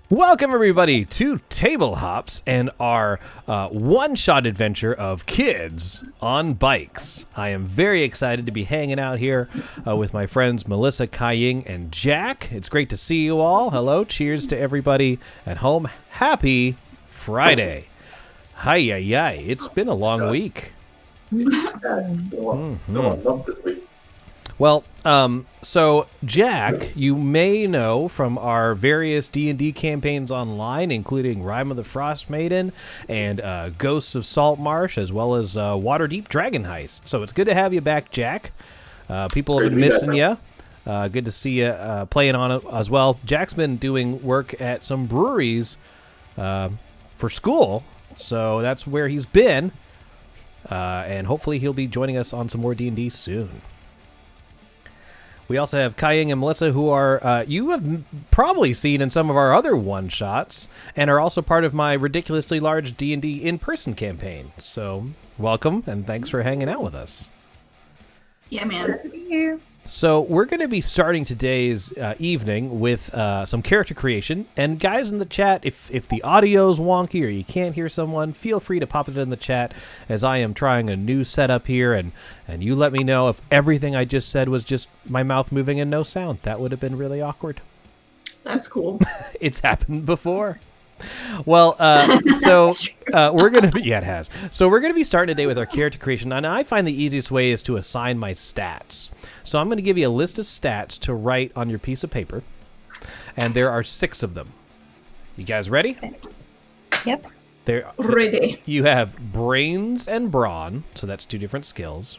Welcome, everybody, to Table Hops and our one-shot adventure of kids on bikes. I am very excited to be hanging out here with my friends Melissa, Kai-Ying, and Jack. It's great to see you all. Hello. Cheers to everybody at home. Happy Friday. Hi-yi-yi. It's been a long week. Well, so Jack, you may know from our various D&D campaigns online, including Rime of the Frost Maiden and Ghosts of Salt Marsh, as well as Waterdeep Dragon Heist. So it's good to have you back, Jack. People have been missing you. Good to see you playing on it as well. Jack's been doing work at some breweries for school, so that's where he's been. And hopefully he'll be joining us on some more D&D soon. We also have Kai-Ying and Melissa, who are you have probably seen in some of our other one-shots, and are also part of my ridiculously large D&D in-person campaign. So welcome, and thanks for hanging out with us. Yeah, man. Glad to be here. So we're going to be starting today's evening with some character creation. And guys in the chat, if the audio's wonky or you can't hear someone, feel free to pop it in the chat, as I am trying a new setup here. And you let me know if everything I just said was just my mouth moving and no sound. That would have been really awkward. That's cool. It's happened before. Well, we're going to be, yeah, it has. So we're going to be starting today with our character creation, and I find the easiest way is to assign my stats. So I'm going to give you a list of stats to write on your piece of paper, and there are 6 of them. You guys ready? Yep. Ready. You have brains and brawn, so that's 2 different skills.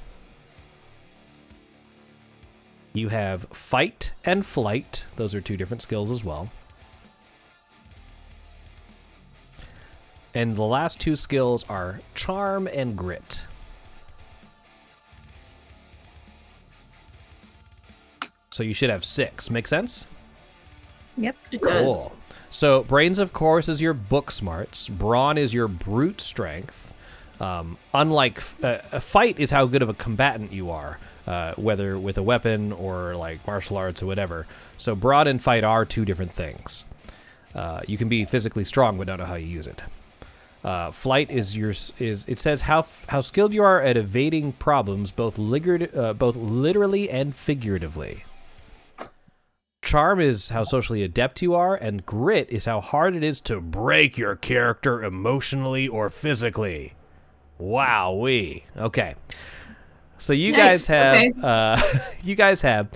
You have fight and flight, those are 2 different skills as well. And the last 2 skills are charm and grit. So you should have 6. Make sense? Yep. Cool. So brains, of course, is your book smarts. Brawn is your brute strength. Unlike a fight is how good of a combatant you are, whether with a weapon or like martial arts or whatever. So brawn and fight are 2 different things. You can be physically strong but don't know how you use it. Flight is it says how skilled you are at evading problems, both literally and figuratively. Charm is how socially adept you are, and grit is how hard it is to break your character emotionally or physically. Wowee. Okay. So you guys have you guys have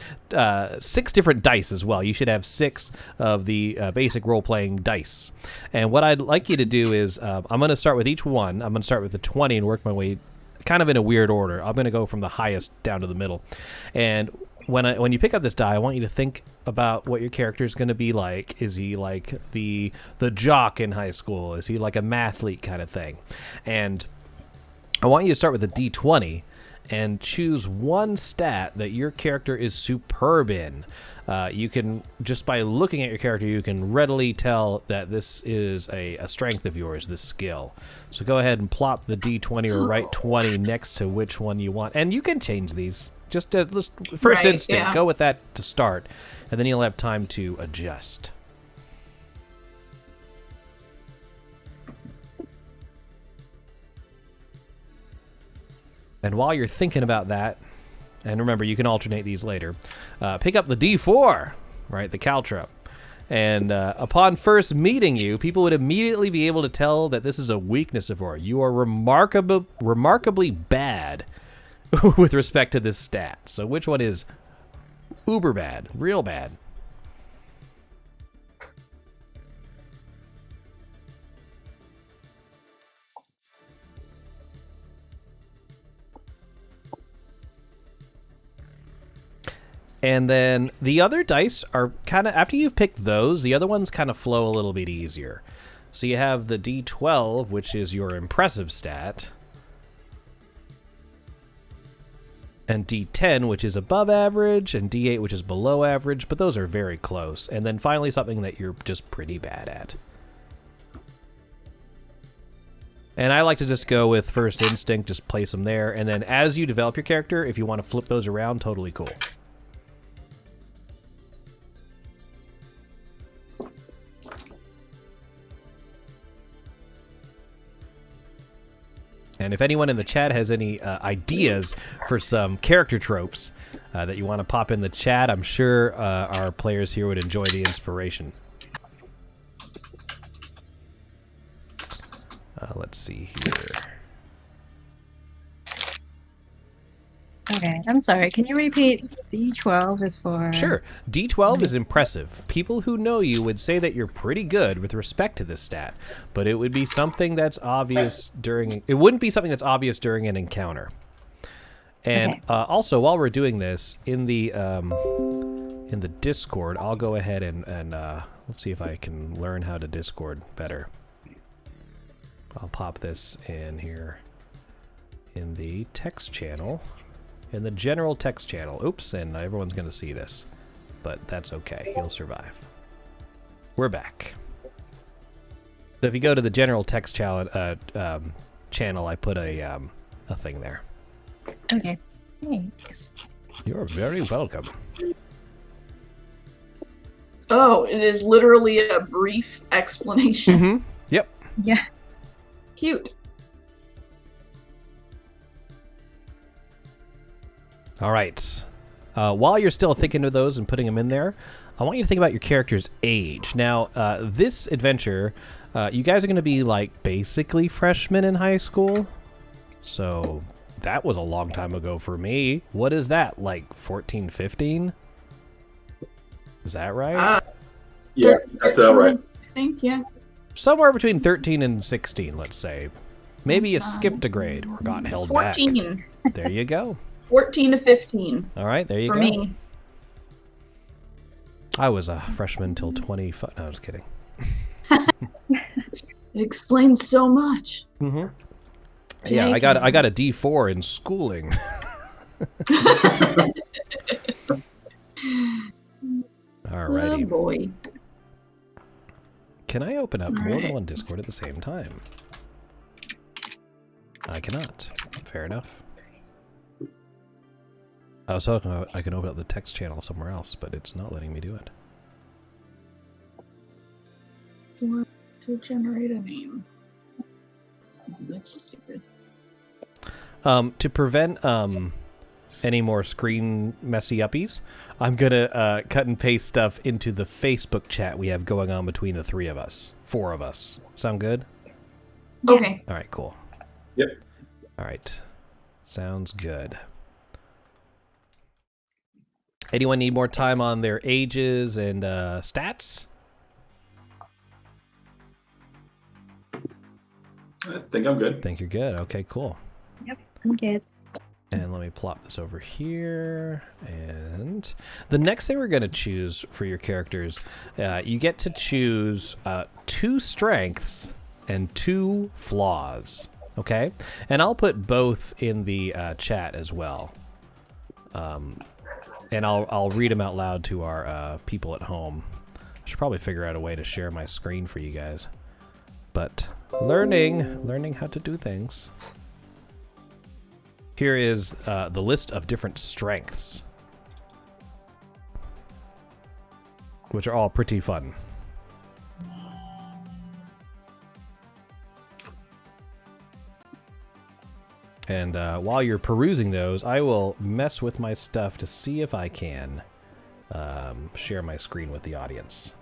6 different dice as well. You should have 6 of the basic role-playing dice. And what I'd like you to do is I'm going to start with each one. I'm going to start with the 20 and work my way kind of in a weird order. I'm going to go from the highest down to the middle. And when you pick up this die, I want you to think about what your character is going to be like. Is he like the jock in high school? Is he like a mathlete kind of thing? And I want you to start with a D20 and choose one stat that your character is superb in. You can, just by looking at your character, you can readily tell that this is a strength of yours, this skill. So go ahead and plop the D20 or write 20 next to which one you want. And you can change these. Just first instinct, yeah. Go with that to start, and then you'll have time to adjust. And while you're thinking about that, and remember, you can alternate these later, pick up the D4, right, the caltrop. And upon first meeting you, people would immediately be able to tell that this is a weakness of yours. You are remarkably bad with respect to this stat. So which one is uber bad, real bad? And then the other dice are kind of, after you've picked those, the other ones kind of flow a little bit easier. So you have the D12, which is your impressive stat, and D10, which is above average, and D8, which is below average, but those are very close. And then finally something that you're just pretty bad at. And I like to just go with first instinct, just place them there, and then as you develop your character, if you want to flip those around, totally cool. And if anyone in the chat has any ideas for some character tropes that you want to pop in the chat, I'm sure our players here would enjoy the inspiration. Let's see here. Okay, I'm sorry. Can you repeat? D12 is for... Sure. D12 is impressive. People who know you would say that you're pretty good with respect to this stat, but it would be something that's obvious during... It wouldn't be something that's obvious during an encounter. And Okay. Also, while we're doing this, in the Discord, I'll go ahead and let's see if I can learn how to Discord better. I'll pop this in here in the text channel. In the general text channel. Oops, and everyone's going to see this. But that's okay. He'll survive. We're back. So if you go to the general text channel, I put a thing there. Okay. Thanks. You're very welcome. Oh, it is literally a brief explanation. Mm-hmm. Yep. Yeah. Cute. All right. While you're still thinking of those and putting them in there, I want you to think about your character's age. Now, this adventure, you guys are going to be like basically freshmen in high school. So that was a long time ago for me. What is that, like 14, 15? Is that right? Yeah, that's right. I think, yeah. Somewhere between 13 and 16, let's say. Maybe you skipped a grade or got held 14. back. There you go. 14 to 15. All right, there you for go. me. I was a freshman till 25. No, I was kidding. It explains so much. Mm-hmm. Yeah, I got a D4 in schooling. Alrighty. Oh boy. Can I open up more than one Discord at the same time? I cannot. Fair enough. I was hoping I could open up the text channel somewhere else, but it's not letting me do it. Or to generate a name. That's stupid. To prevent any more screen messy uppies, I'm gonna cut and paste stuff into the Facebook chat we have going on between the four of us. Sound good? Okay. All right, cool. Yep. All right, sounds good. Anyone need more time on their ages and stats? I think I'm good. Think you're good. Okay, cool. Yep. I'm good. And let me plop this over here. And the next thing we're going to choose for your characters, you get to choose 2 strengths and 2 flaws. Okay? And I'll put both in the chat as well. And I'll read them out loud to our people at home. I should probably figure out a way to share my screen for you guys. But learning how to do things. Here is the list of different strengths, which are all pretty fun. And while you're perusing those, I will mess with my stuff to see if I can share my screen with the audience.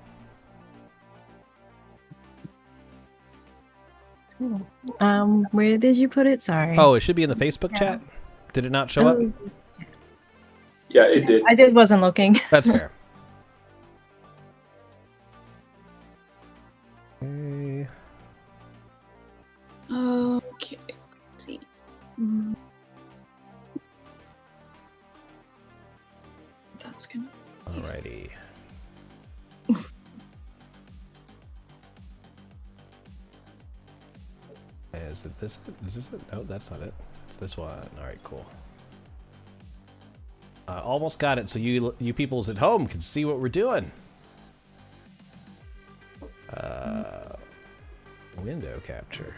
Where did you put it? Sorry. Oh, it should be in the Facebook chat. Did it not show up? Yeah, it did. I just wasn't looking. That's fair. Okay. Okay. Let's see. That's gonna. Alrighty. Is it this? Is this it? No, that's not it. It's this one. Alright, cool. Almost got it, so you peoples at home can see what we're doing. Window capture.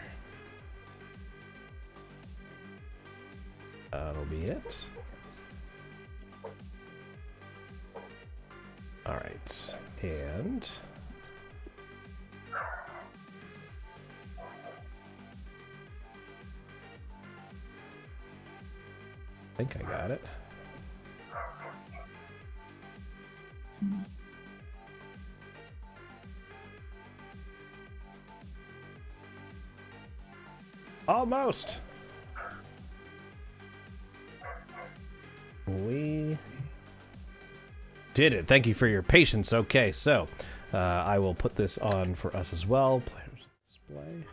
That'll be it. Alright, and... I think I got it. Almost. We did it. Thank you for your patience. Okay, so I will put this on for us as well. Players display.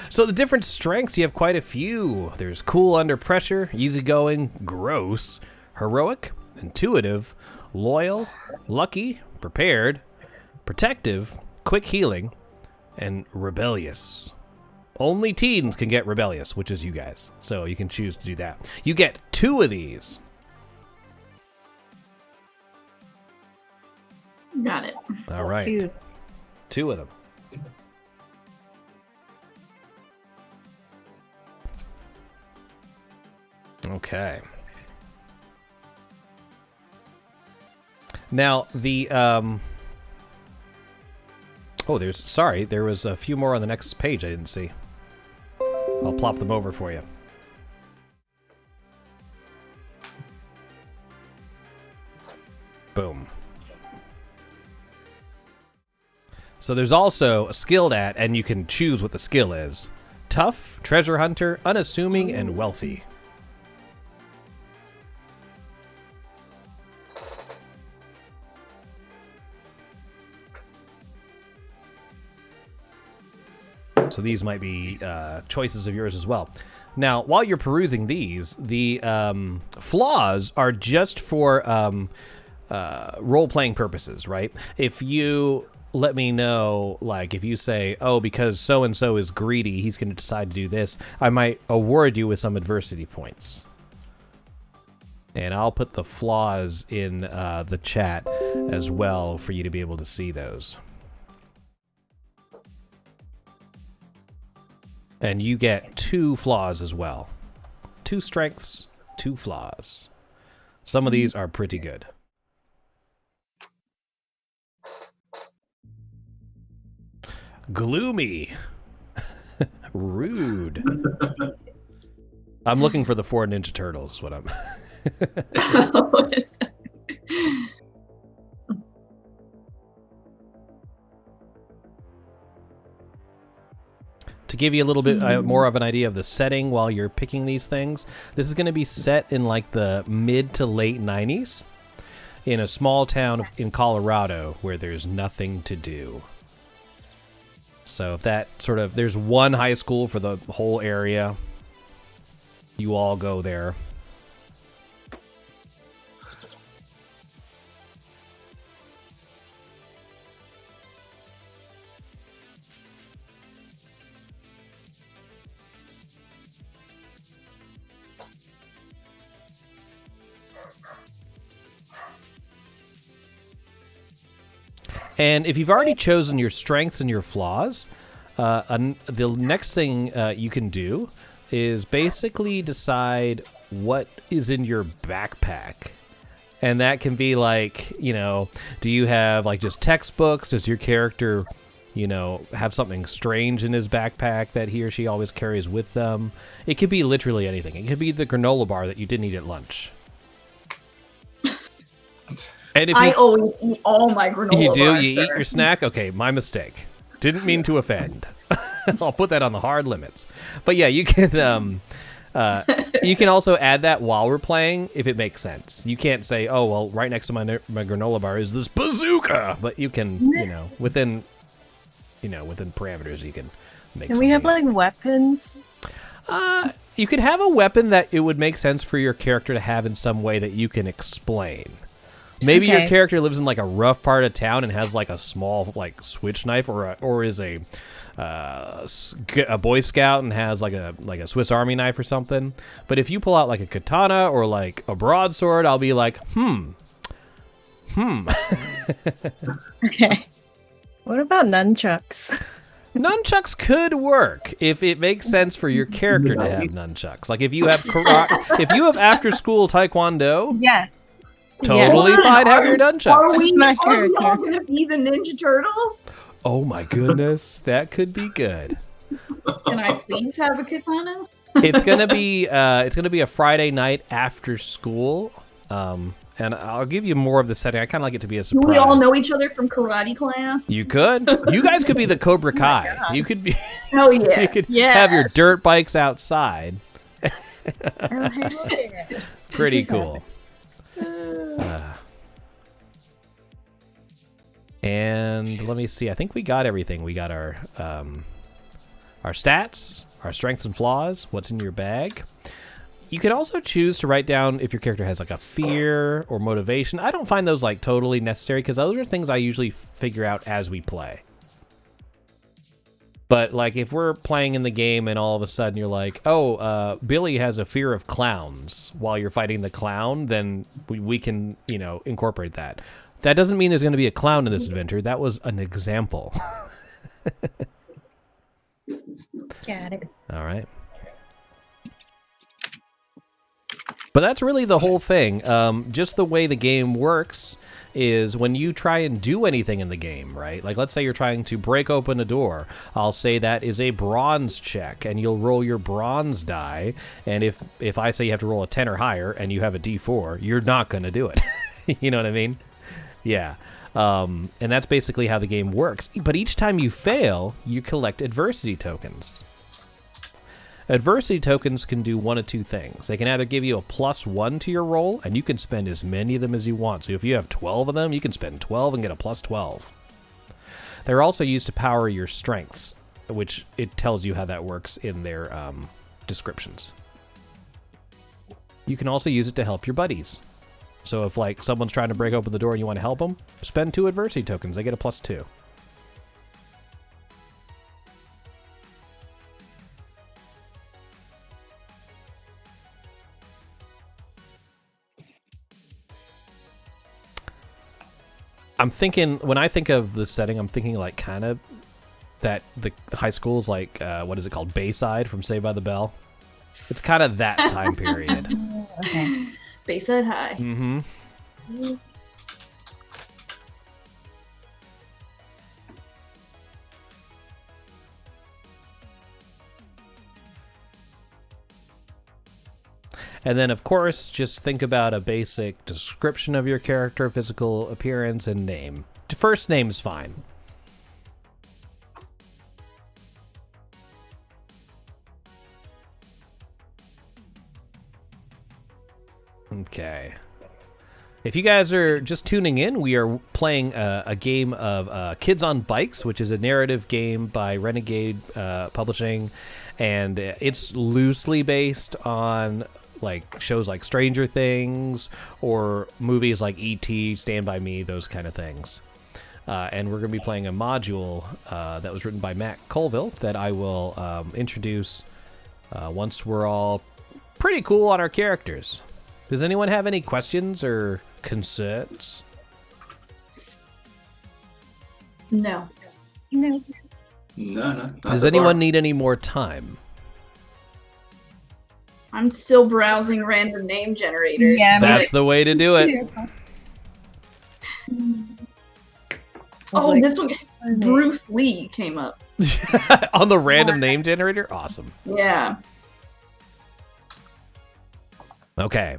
So the different strengths, you have quite a few. There's cool under pressure, easygoing, gross, heroic, intuitive, loyal, lucky, prepared, protective, quick healing, and rebellious. Only teens can get rebellious, which is you guys. So you can choose to do that. You get 2 of these. Got it. All right. 2 of them. Okay. Now, the, oh, there was a few more on the next page I didn't see. I'll plop them over for you. Boom. So there's also a skilled at, and you can choose what the skill is. Tough, treasure hunter, unassuming, and wealthy. So these might be choices of yours as well. Now, while you're perusing these, the flaws are just for role-playing purposes, right? If you let me know, like, if you say, oh, because so-and-so is greedy, he's going to decide to do this, I might award you with some adversity points. And I'll put the flaws in the chat as well for you to be able to see those. And you get 2 flaws as well. 2 strengths, 2 flaws. Some of these are pretty good. Gloomy. Rude. I'm looking for the 4 Ninja Turtles, is what I'm... To give you a little bit more of an idea of the setting while you're picking these things, this is going to be set in like the mid to late 90s in a small town in Colorado where there's nothing to do. So if that sort of, there's one high school for the whole area. You all go there. And if you've already chosen your strengths and your flaws, the next thing you can do is basically decide what is in your backpack. And that can be like, you know, do you have like just textbooks? Does your character, you know, have something strange in his backpack that he or she always carries with them? It could be literally anything. It could be the granola bar that you didn't eat at lunch. And if I always eat all my granola You do? bars, You sir. eat your snack? Okay, my mistake. Didn't mean to offend. I'll put that on the hard limits. But yeah, you can also add that while we're playing if it makes sense. You can't say, oh, well, right next to my granola bar is this bazooka. But you can, within parameters, you can make Can we have, something. like, weapons? You could have a weapon that it would make sense for your character to have in some way that you can explain. Maybe your character lives in like a rough part of town and has like a small like switch knife, or is a Boy Scout and has like a Swiss Army knife or something. But if you pull out like a katana or like a broadsword, I'll be like, Okay. What about nunchucks? Nunchucks could work if it makes sense for your character to have nunchucks. Like if you have if you have after school taekwondo, Yes. totally Yes. fine. Have your nunchucks. Are we My all character. going to be the Ninja Turtles? Oh my goodness, that could be good. Can I please have a katana? It's gonna be a Friday night after school, and I'll give you more of the setting. I kind of like it to be a surprise. Do we all know each other from karate class? You could. You guys could be the Cobra Kai. You could be. Oh yeah. You could have your dirt bikes outside. Oh, hey. Pretty cool. And let me see. I think we got everything. We got our stats, our strengths and flaws, what's in your bag. You can also choose to write down if your character has like a fear or motivation. I don't find those like totally necessary because those are things I usually figure out as we play. But like if we're playing in the game and all of a sudden you're like, oh, Billy has a fear of clowns while you're fighting the clown, then we can, incorporate that. That doesn't mean there's going to be a clown in this adventure. That was an example. Got it. All right. But that's really the whole thing. Just the way the game works is when you try and do anything in the game, right? Like, let's say you're trying to break open a door. I'll say that is a bronze check, and you'll roll your bronze die. And if I say you have to roll a 10 or higher and you have a D4, you're not going to do it. You know what I mean? Yeah. And that's basically how the game works. But each time you fail, you collect adversity tokens. Adversity tokens can do one of two things. They can either give you a +1 to your roll, and you can spend as many of them as you want. So if you have 12 of them, you can spend 12 and get a +12. They're also used to power your strengths, which it tells you how that works in their descriptions. You can also use it to help your buddies. So if like someone's trying to break open the door and you want to help them, spend 2 adversity tokens. They get a +2. I'm thinking, when I think of the setting, I'm thinking like kind of that the high school's like, what is it called? Bayside from Saved by the Bell. It's kind of that time period. Okay. Bayside High. Mm-hmm. And then, of course, just think about a basic description of your character, physical appearance, and name. First name's fine. Okay. If you guys are just tuning in, we are playing a game of Kids on Bikes, which is a narrative game by Renegade Publishing, and it's loosely based on like shows like Stranger Things or movies like E.T., Stand By Me, those kind of things. And we're going to be playing a module that was written by Matt Colville that I will introduce once we're all pretty cool on our characters. Does anyone have any questions or concerns? No. No. No. Does anyone need any more time? I'm still browsing random name generators. Yeah, That's the way to do it. Oh, this one, Bruce Lee came up. On the random name generator? Awesome. Yeah. Okay.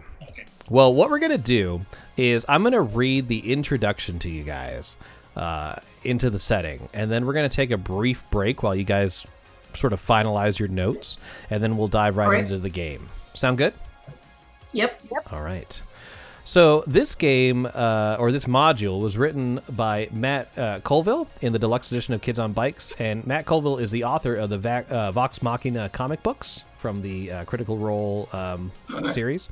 Well, what we're going to do is I'm going to read the introduction to you guys into the setting, and then we're going to take a brief break while you guys sort of finalize your notes, and then we'll dive right into the game. Sound good? Yep. All right. So this game, or this module, was written by Matt Colville in the deluxe edition of Kids on Bikes, and Matt Colville is the author of the Vox Machina comic books from the Critical Role series.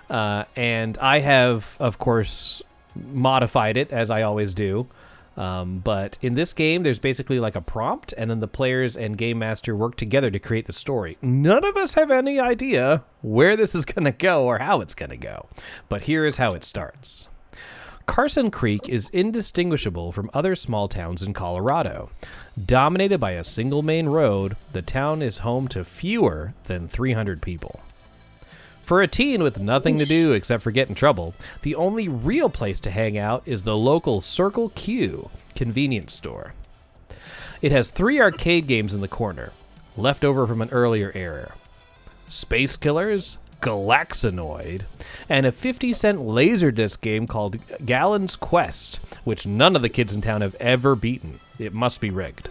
And I have, of course, modified it, as I always do. But in this game, there's basically like a prompt, and then the players and game master work together to create the story. None of us have any idea where this is going to go or how it's going to go. But here is how it starts. Carson Creek is indistinguishable from other small towns in Colorado. Dominated by a single main road, the town is home to fewer than 300 people. For a teen with nothing to do except for get in trouble, the only real place to hang out is the local Circle Q convenience store. It has 3 arcade games in the corner, left over from an earlier era. Space Killers, Galaxinoid, and a 50-cent Laserdisc game called Gallon's Quest, which none of the kids in town have ever beaten. It must be rigged.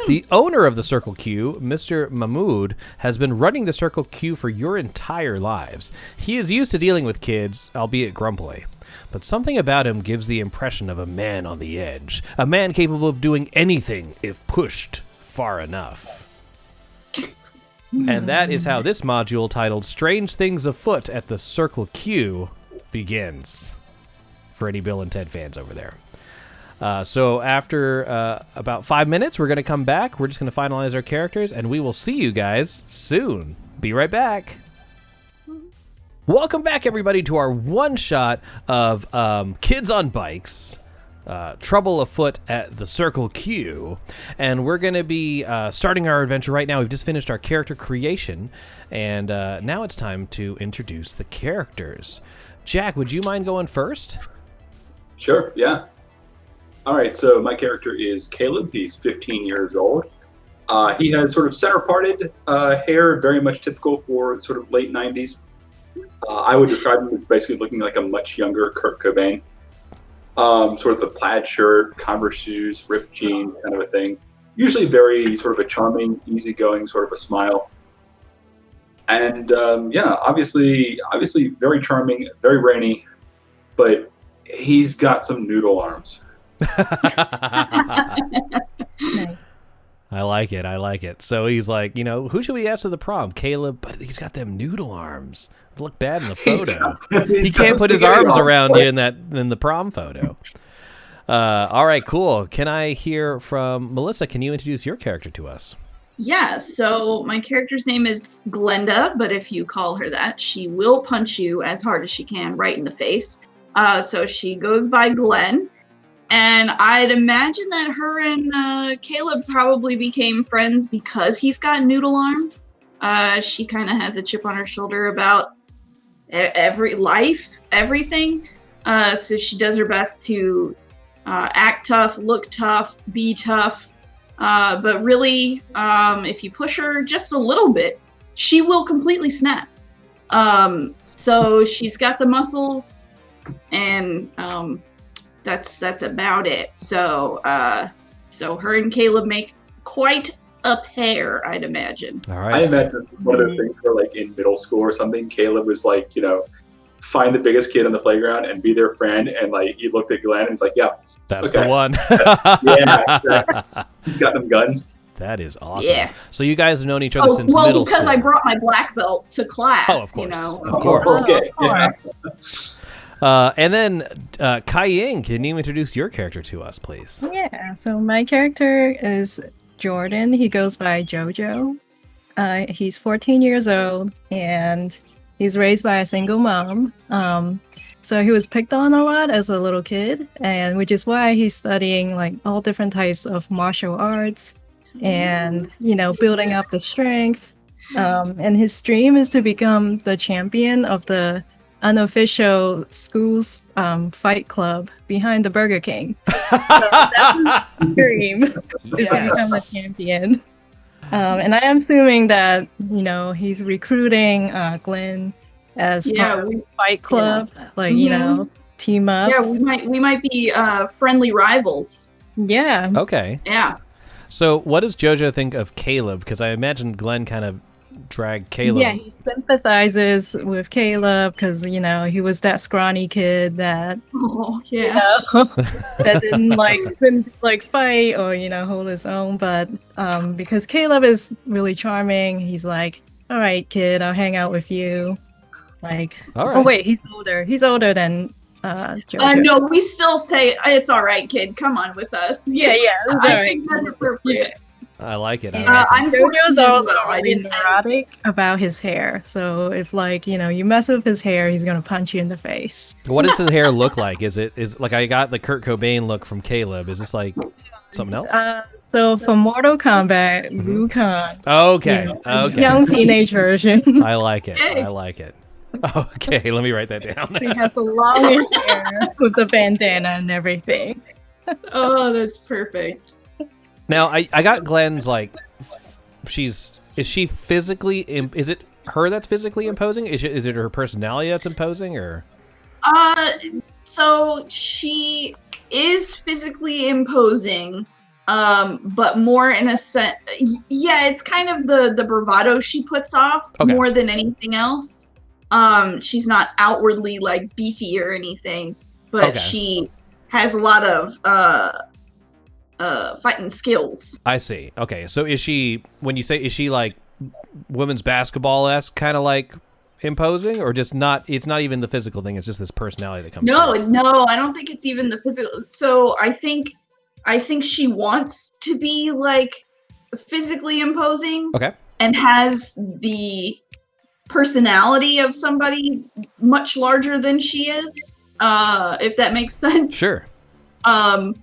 The owner of the Circle Q, Mr. Mahmood, has been running the Circle Q for your entire lives. He is used to dealing with kids, albeit grumpily. But something about him gives the impression of a man on the edge, a man capable of doing anything if pushed far enough. And that is how this module titled Strange Things Afoot at the Circle Q begins. For any Bill and Ted fans over there. So after about 5 minutes, we're going to come back. We're just going to finalize our characters, and we will see you guys soon. Be right back. Welcome back, everybody, to our one-shot of Kids on Bikes, Trouble Afoot at the Circle Q. And we're going to be starting our adventure right now. We've just finished our character creation, and now it's time to introduce the characters. Jack, would you mind going first? Sure, yeah. All right, so my character is Caleb. He's 15 years old. He has sort of center-parted hair, very much typical for sort of late 90s. I would describe him as basically looking like a much younger Kurt Cobain. Sort of a plaid shirt, Converse shoes, ripped jeans, kind of a thing. Usually very sort of a charming, easygoing sort of a smile. And yeah, obviously very charming, very rainy, but he's got some noodle arms. Nice. I like it. So he's like, who should we ask to the prom? Caleb, but he's got them noodle arms. Look bad in the photo. He can't put his arms around you in the prom photo. All right, cool. Can I hear from Melissa? Can you introduce your character to us? Yeah, so my character's name is Glenda, but if you call her that, she will punch you as hard as she can right in the face. So she goes by Glenn. And I'd imagine that her and Caleb probably became friends because he's got noodle arms. She kind of has a chip on her shoulder about everything. So she does her best to act tough, look tough, be tough. But really, if you push her just a little bit, she will completely snap. So she's got the muscles, and that's about it. So her and Caleb make quite a pair, I'd imagine. All right. I imagine it's one of those things where, like, in middle school or something, Caleb was like, find the biggest kid on the playground and be their friend. And like, he looked at Glenn and he's like, yeah, that's the one. Yeah, exactly. He's got them guns. That is awesome. Yeah. So you guys have known each other since middle school. Well, because I brought my black belt to class. Oh, of course. Of course. Okay. Yeah. And then, Kai Ying, can you introduce your character to us, please? Yeah, so my character is Jordan. He goes by Jojo. He's 14 years old, and he's raised by a single mom. So he was picked on a lot as a little kid, and which is why he's studying like all different types of martial arts and, building up the strength. And his dream is to become the champion of the unofficial school's fight club behind the Burger King. So that's his dream, is to become a champion. And I am assuming that, he's recruiting Glenn as part of the fight club, team up. Yeah, we might be friendly rivals. Yeah. Okay. Yeah. So what does Jojo think of Caleb? Because I imagine Glenn kind of dragged Caleb. Yeah, he sympathizes with Caleb because, he was that scrawny kid that, that couldn't fight or, hold his own. But because Caleb is really charming, he's like, all right, kid, I'll hang out with you. Like, all right. Oh, wait, he's older. He's older than Jojo. No, we still say, it's all right, kid, come on with us. Yeah, it's all I right. think that's appropriate. Yeah. I like it. I'm Jojo's also I really didn't neurotic about his hair. So if you mess with his hair, he's gonna punch you in the face. What does his hair look like? Is like I got the Kurt Cobain look from Caleb? Is this like something else? So for Mortal Kombat, Liu Kang. Okay. Young teenage version. I like it. Okay, let me write that down. He has the longish hair with the bandana and everything. Oh, that's perfect. Now, I got Glenn's is she physically? Is it her that's physically imposing? Is it her personality that's imposing, or? So she is physically imposing, but more in a sense. Yeah, it's kind of the bravado she puts off more than anything else. She's not outwardly like beefy or anything, but she has a lot of fighting skills. I see. Okay, so is she? When you say is she like women's basketball-esque, kind of like imposing, or just not? It's not even the physical thing. It's just this personality that comes. No, I don't think it's even the physical. So I think she wants to be like physically imposing. Okay. And has the personality of somebody much larger than she is. If that makes sense. Sure. Kind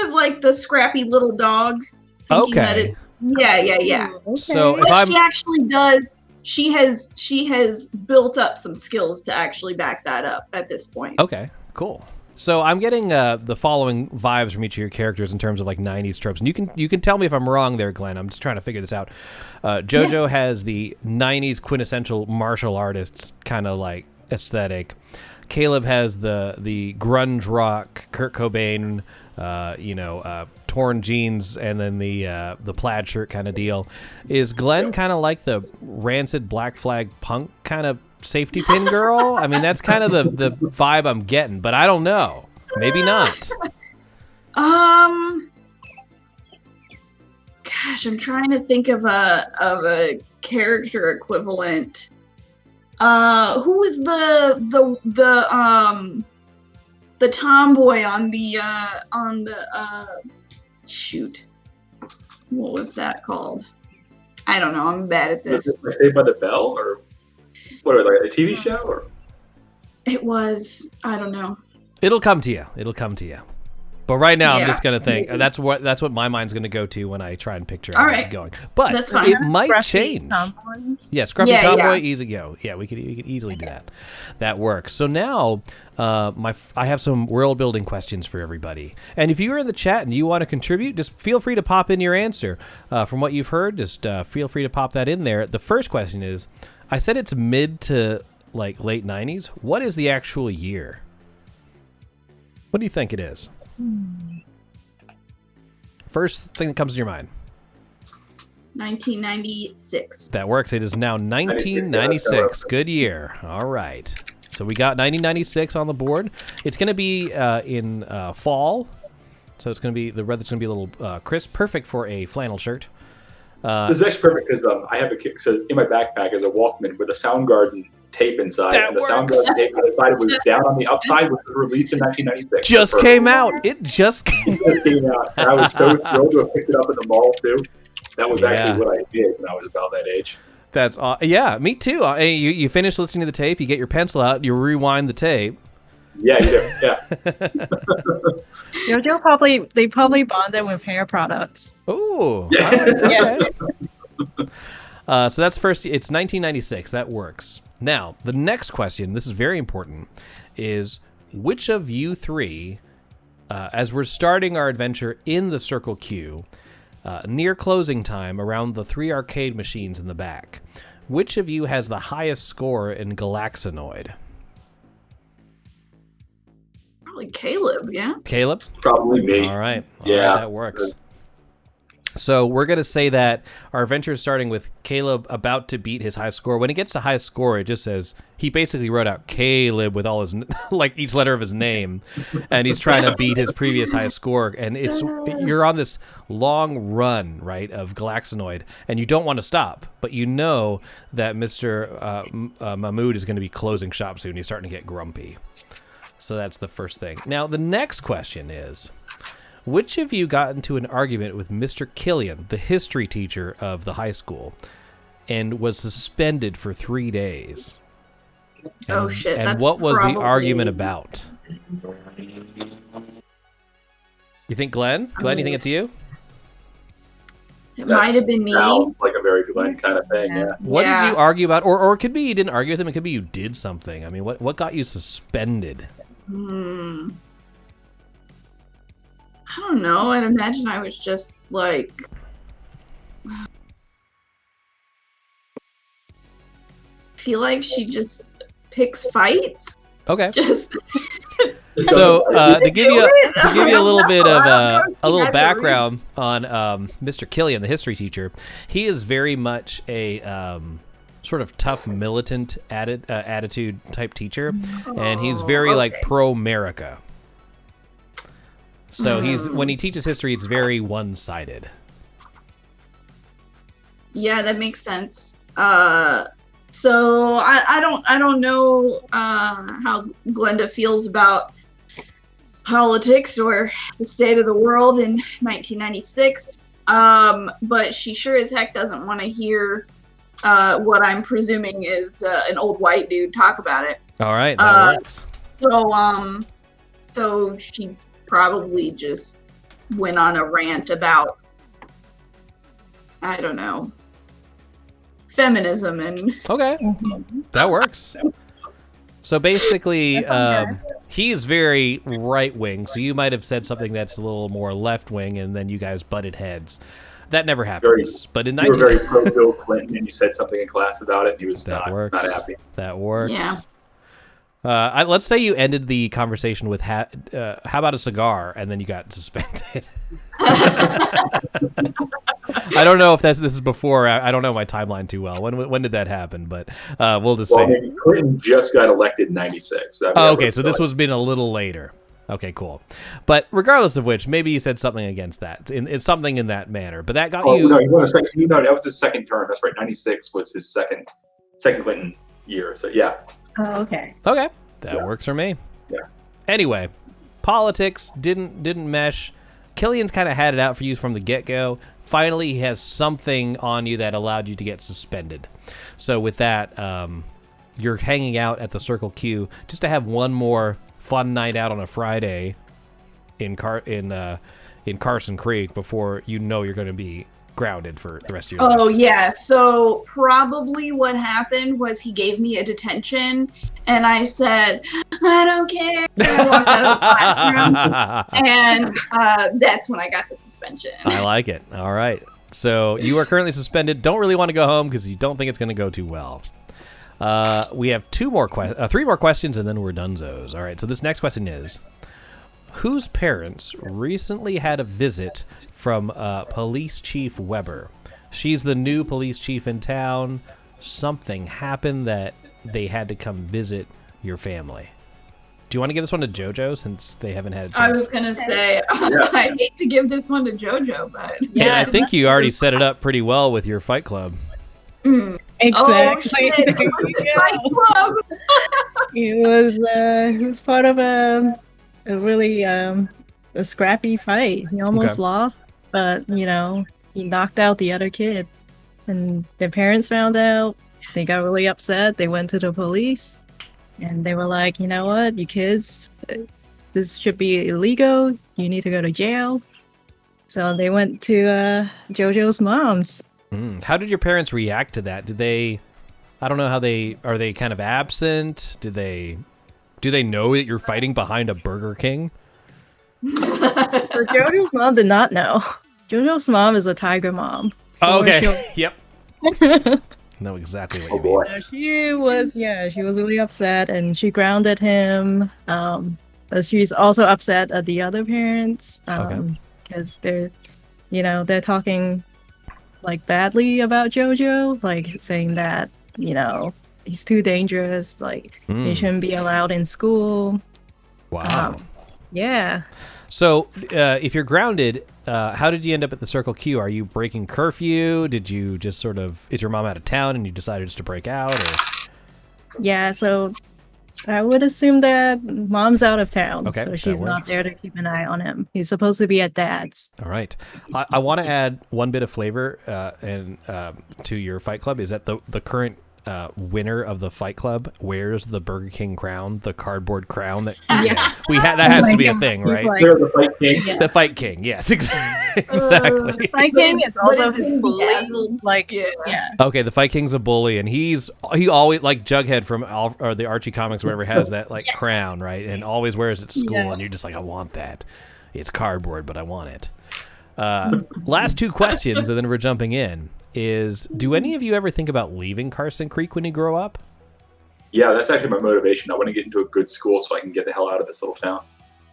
of like the scrappy little dog. Thinking that it, yeah. Okay. So But she actually does. She has built up some skills to actually back that up at this point. Okay, cool. So I'm getting the following vibes from each of your characters in terms of like 90s tropes, and you can tell me if I'm wrong there, Glenn. I'm just trying to figure this out. JoJo has the 90s quintessential martial artists kind of like aesthetic. Caleb has the grunge rock, Kurt Cobain, torn jeans, and then the plaid shirt kind of deal. Is Glenn kind of like the rancid Black Flag punk kind of safety pin girl? I mean, that's kind of the vibe I'm getting, but I don't know. Maybe not. Gosh, I'm trying to think of a character equivalent. Who is the tomboy on the shoot? What was that called? I don't know. I'm bad at this. Was it Saved by the Bell, or what? Like a TV show, or? It was. I don't know. It'll come to you. But right now, I'm just gonna think that's what my mind's gonna go to when I try and picture how this is going. But it might change. Tomboy. Yeah, scruffy tomboy, easy go. Yeah, we could easily do that. That works. So now, I have some world building questions for everybody. And if you are in the chat and you want to contribute, just feel free to pop in your answer. From what you've heard, just feel free to pop that in there. The first question is, I said it's mid to like late 90s. What is the actual year? What do you think it is? First thing that comes to your mind. 1996. That works. It is now 1996. Good year. All right. So we got 1996 on the board. It's going to be in fall. So it's going to be, the weather's going to be a little crisp. Perfect for a flannel shirt. This is actually perfect because I have so in my backpack is a Walkman with a Soundgarden tape inside. That and the works. Soundgarden tape on the side was down on the upside, which was released in 1996. Just came out. It just came out. And I was so thrilled to have picked it up in the mall, too. That was actually what I did when I was about that age. That's yeah, me too. You finish listening to the tape, you get your pencil out, you rewind the tape. Yeah, you do. Yeah. JoJo probably bonded with hair products. Ooh. Yeah. So that's first. It's 1996. That works. Now, the next question, this is very important, is which of you three, as we're starting our adventure in the Circle Q, near closing time around the 3 arcade machines in the back, which of you has the highest score in Galaxinoid? Probably Caleb, yeah? Caleb? Probably me. All right. Yeah. That works. So we're going to say that our adventure is starting with Caleb about to beat his high score. When it gets to high score, it just says he basically wrote out Caleb with all his, like each letter of his name, and he's trying to beat his previous high score. And you're on this long run, right, of Galaxinoid, and you don't want to stop, but you know that Mr. Mahmood is going to be closing shop soon. He's starting to get grumpy. So that's the first thing. Now, the next question is, which of you got into an argument with Mr. Killian, the history teacher of the high school, and was suspended for 3 days? Oh, shit. And that's what was probably... the argument about? You think Glenn? Glenn, you think it's you? It might have been me. Sounds like a very Glenn kind of thing, yeah. What did you argue about? Or it could be you didn't argue with him. It could be you did something. I mean, what got you suspended? I don't know. I'd imagine I was just like feel like she just picks fights. Okay. Just So to give you a little bit of a little That's a background on Mr. Killian, the history teacher, he is very much a sort of tough militant attitude type teacher, and he's very like pro-America. So when he teaches history, it's very one-sided. yeah, that makes sense. So I don't know how Glenda feels about politics or the state of the world in 1996. But she sure as heck doesn't want to hear what I'm presuming is an old white dude talk about it. All right, that works. So she probably just went on a rant about, I don't know, feminism and Okay, that works. So basically, he's very right-wing, so you might have said something that's a little more left-wing, and then you guys butted heads. That never happens. But in You were very pro Bill Clinton, and you said something in class about it, and he was not happy. That works. Yeah. Let's say you ended the conversation with how about a cigar, and then you got suspended. I don't know if this is before. I don't know my timeline too well. When did that happen? But we'll just say. I mean, Clinton just got elected in '96. Okay, so this was been a little later. Okay, cool. But regardless of which, maybe you said something against that. It's something in that manner. But that got you. No, that was his second term. That's right. '96 was his second Clinton year. So yeah. Oh, okay. Okay, that works for me. Yeah. Anyway, politics didn't mesh. Killian's kind of had it out for you from the get-go. Finally, he has something on you that allowed you to get suspended. So with that, you're hanging out at the Circle Q just to have one more fun night out on a Friday in Carson Creek before you know you're going to be grounded for the rest of your life. Oh yeah, so probably what happened was he gave me a detention and I said, I don't care. I walked out of the classroom and that's when I got the suspension. I like it. All right. So you are currently suspended. Don't really want to go home because you don't think it's going to go too well. We have three more questions and then we're donezos. All right. So this next question is, whose parents recently had a visit from Police Chief Weber? She's the new police chief in town. Something happened that they had to come visit your family. Do you want to give this one to JoJo since they haven't had a chance? I was going to say, I hate to give this one to JoJo, but... Yeah, I think you already set it up pretty well with your Fight Club. Exactly. Oh, shit. Fight Club. It was part of a really a scrappy fight. He almost lost, but he knocked out the other kid, and their parents found out. They got really upset. They went to the police, and they were like, you know what, you kids, this should be illegal. You need to go to jail. So they went to JoJo's mom's. How did your parents react to that? Did they? I don't know how they are. They kind of absent? Do they know that you're fighting behind a Burger King? So JoJo's mom did not know. JoJo's mom is a tiger mom. Oh, okay. Yep. Know exactly what you mean. So she was really upset and she grounded him. But she's also upset at the other parents because they're talking like badly about JoJo, like saying that he's too dangerous, like he shouldn't be allowed in school. Wow. Yeah. So if you're grounded, how did you end up at the Circle Q? Are you breaking curfew? Did you just is your mom out of town and you decided just to break out? Or? Yeah, so I would assume that mom's out of town, okay, so she's not there to keep an eye on him. He's supposed to be at dad's. All right. I want to add one bit of flavor to your Fight Club is that the current winner of the Fight Club wears the Burger King crown, the cardboard crown that that has to be a thing, right? They're the Fight King. Yeah. The Fight King, yes, exactly. Fight King is also his bully. Okay, the Fight King's a bully, and he always, like Jughead from the Archie comics, whatever, has that crown, right, and always wears it to school, and you're just like, I want that. It's cardboard, but I want it. Last two questions, and then we're jumping in. Do any of you ever think about leaving Carson Creek when you grow up? Yeah, that's actually my motivation. I want to get into a good school so I can get the hell out of this little town.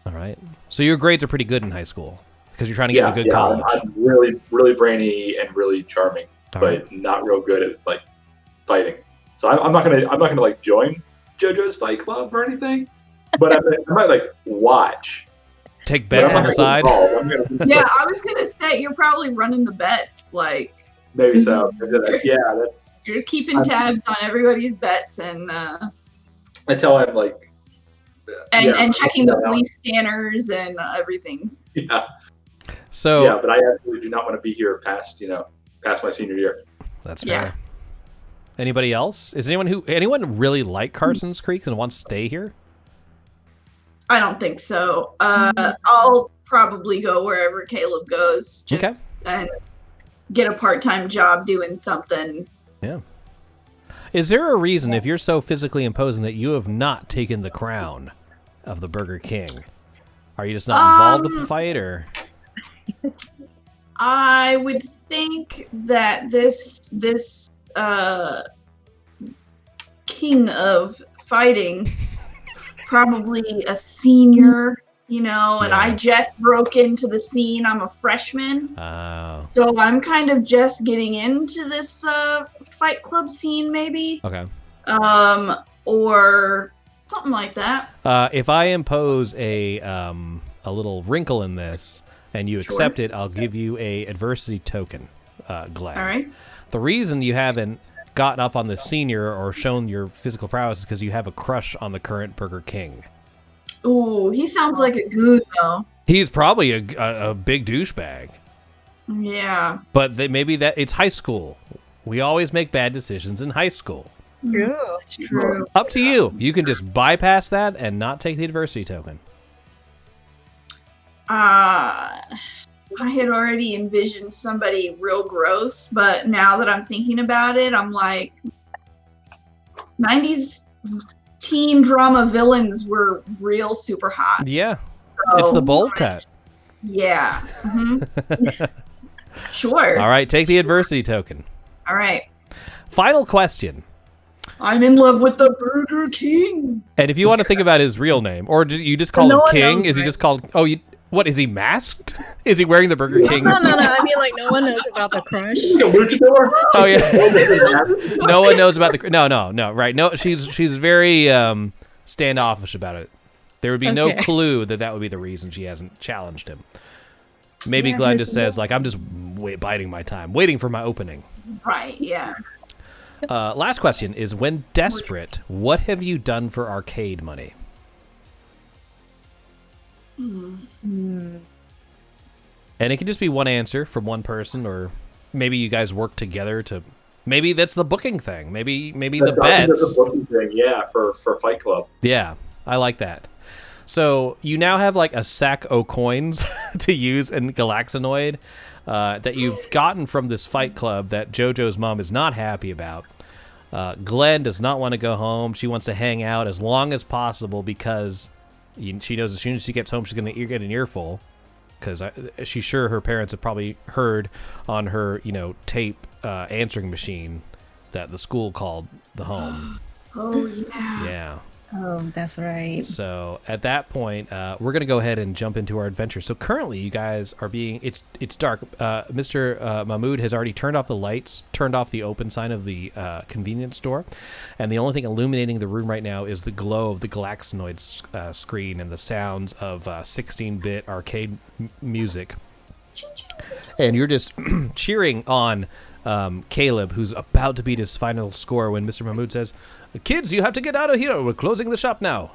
All right. So your grades are pretty good in high school because you're trying to get into a good college. I'm really, really brainy and really charming, All but right. not real good at like fighting. So I'm not gonna like join JoJo's Fight Club or anything, but I might like watch. Take bets on the side. Yeah, I was gonna say you're probably running the bets, like Maybe so. Yeah, that's. you're keeping tabs on everybody's bets and That's how I'm like. and checking the police scanners and everything. Yeah. So Yeah, but I absolutely do not want to be here past my senior year. that's Yeah. fair. Anybody else? Is anyone really like Carson's Creek and wants to stay here? I don't think so. I'll probably go wherever Caleb goes, just and get a part-time job doing something. Yeah. Is there a reason, if you're so physically imposing, that you have not taken the crown of the Burger King? Are you just not involved with the fight, or? I would think that this king of fighting, probably a senior, and I just broke into the scene. I'm a freshman. Oh. So I'm kind of just getting into this fight club scene, maybe. Okay. Or something like that. If I impose a little wrinkle in this and you accept it, I'll give you a adversity token, Glenn. All right. The reason you haven't gotten up on the senior or shown your physical prowess is because you have a crush on the current Burger King. Ooh, he sounds like a good though. He's probably a big douchebag. Yeah. But maybe it's high school. We always make bad decisions in high school. True. That's true. Up to you. You can just bypass that and not take the adversity token. I had already envisioned somebody real gross, but now that I'm thinking about it, I'm like, 90s teen drama villains were real super hot. Yeah. So, It's the bowl cut. Yeah. Mhm. Sure. All right, take the adversity token. All right. Final question. I'm in love with the Burger King. And if you want to think about his real name, or do you just call No him one King? knows, Is he right? just called? What is he masked? Is he wearing the Burger King? No. I mean, like, no one knows about the crush. Oh yeah. No one knows about the. No. Right. No. She's very standoffish about it. There would be no Okay. clue that would be the reason she hasn't challenged him. Maybe Yeah, Glenn here's just says like, I'm just biding my time, waiting for my opening. Right, yeah. Last question is: when desperate, what have you done for arcade money? And it can just be one answer from one person, or maybe you guys work together to. Maybe that's the booking thing. Maybe the bets. That's a booking thing, yeah, for Fight Club. Yeah, I like that. So you now have like a sack o' coins to use in Galaxinoid that you've gotten from this fight club that JoJo's mom is not happy about. Glenn does not want to go home. She wants to hang out as long as possible because she knows as soon as she gets home she's going to get an earful, because she's sure her parents have probably heard on her tape answering machine that the school called the home. Oh, yeah. Yeah. Oh, that's right. So at that point, we're going to go ahead and jump into our adventure. So currently, you guys are it's dark. Mr. Mahmood has already turned off the lights, turned off the open sign of the convenience store, and the only thing illuminating the room right now is the glow of the Galaxinoid screen and the sounds of 16-bit arcade music. And you're just cheering on Caleb, who's about to beat his final score when Mr. Mahmood says, "Kids, you have to get out of here. We're closing the shop now."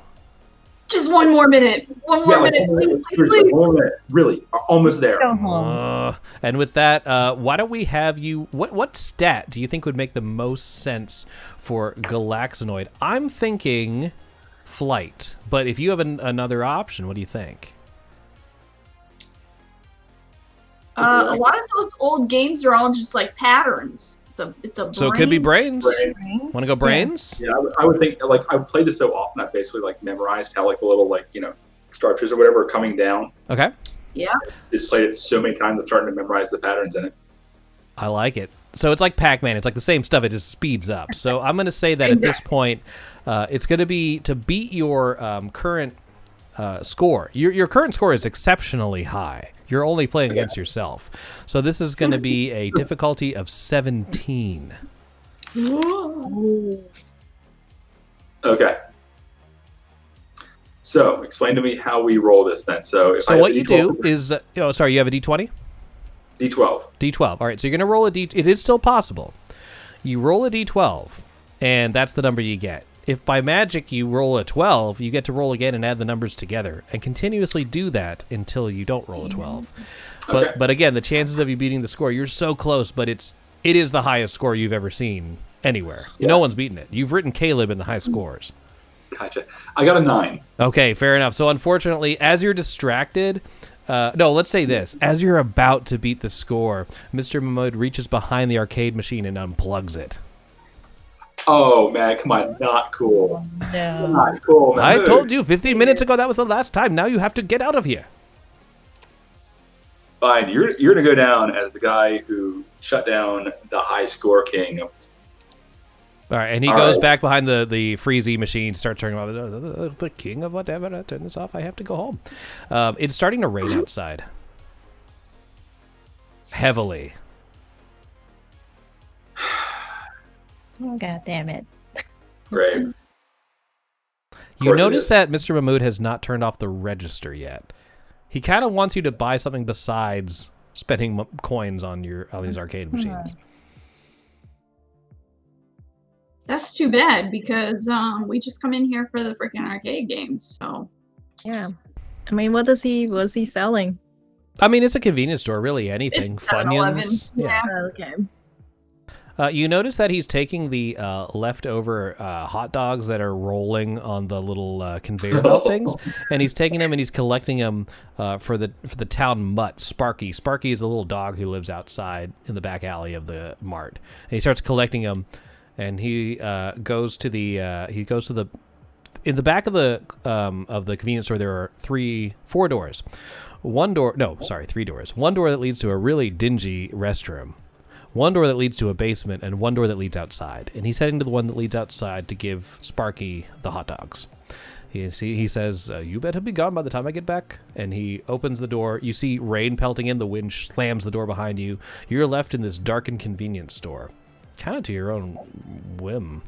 Just one more minute. One more minute. Please. 1 minute. Really, almost there. Go home. And with that, why don't we have you... What stat do you think would make the most sense for Galaxinoid? I'm thinking flight, but if you have another option, what do you think? A lot of those old games are all just like patterns. It's a So it could be brains. Brains? Want to go brains? Yeah, I would think, like, I played it so often, I basically, like, memorized how, like, the little, like, structures or whatever are coming down. Okay. Yeah. Just played it so many times, I'm starting to memorize the patterns in it. I like it. So it's like Pac-Man. It's like the same stuff. It just speeds up. So I'm going to say that at this point, it's going to be to beat your current score. Your current score is exceptionally high. You're only playing against yourself. So this is going to be a difficulty of 17. Okay. So explain to me how we roll this then. So what you do is, you have a D20? D12. D12. All right, so you're going to roll a D. It is still possible. You roll a D12, and that's the number you get. If by magic you roll a 12, you get to roll again and add the numbers together, and continuously do that until you don't roll a 12. But again, the chances of you beating the score, you're so close, but it is the highest score you've ever seen anywhere. Yeah. No one's beaten it. You've written Caleb in the high scores. Gotcha. I got a 9. Okay, fair enough. So unfortunately, as you're distracted... no, let's say this. As you're about to beat the score, Mr. Mahmood reaches behind the arcade machine and unplugs it. Oh, man, come on. Not cool. No. Not cool, man. I told you 15 minutes ago that was the last time. Now you have to get out of here. Fine. You're going to go down as the guy who shut down the high score king. All right, and he goes back behind the freezy machine, starts turning off the king of whatever. I turn this off. I have to go home. It's starting to rain outside. Heavily. Oh, God damn it. Great. You notice that Mr. Mahmood has not turned off the register yet. He kind of wants you to buy something besides spending coins on these arcade machines. That's too bad because we just come in here for the freaking arcade games. So yeah, I mean, was he selling? I mean, it's a convenience store, really. Anything, it's Funyuns. Yeah. Oh, okay. You notice that he's taking the leftover hot dogs that are rolling on the little conveyor belt things, and he's taking them and he's collecting them for the town mutt, Sparky. Sparky is a little dog who lives outside in the back alley of the mart, and he starts collecting them. And he goes to the in the back of the convenience store. There are 4 doors. 3 doors. One door that leads to a really dingy restroom. One door that leads to a basement, and one door that leads outside. And he's heading to the one that leads outside to give Sparky the hot dogs. He says, "You better be gone by the time I get back." And he opens the door. You see rain pelting in. The wind slams the door behind you. You're left in this darkened convenience store. Kind of to your own whim.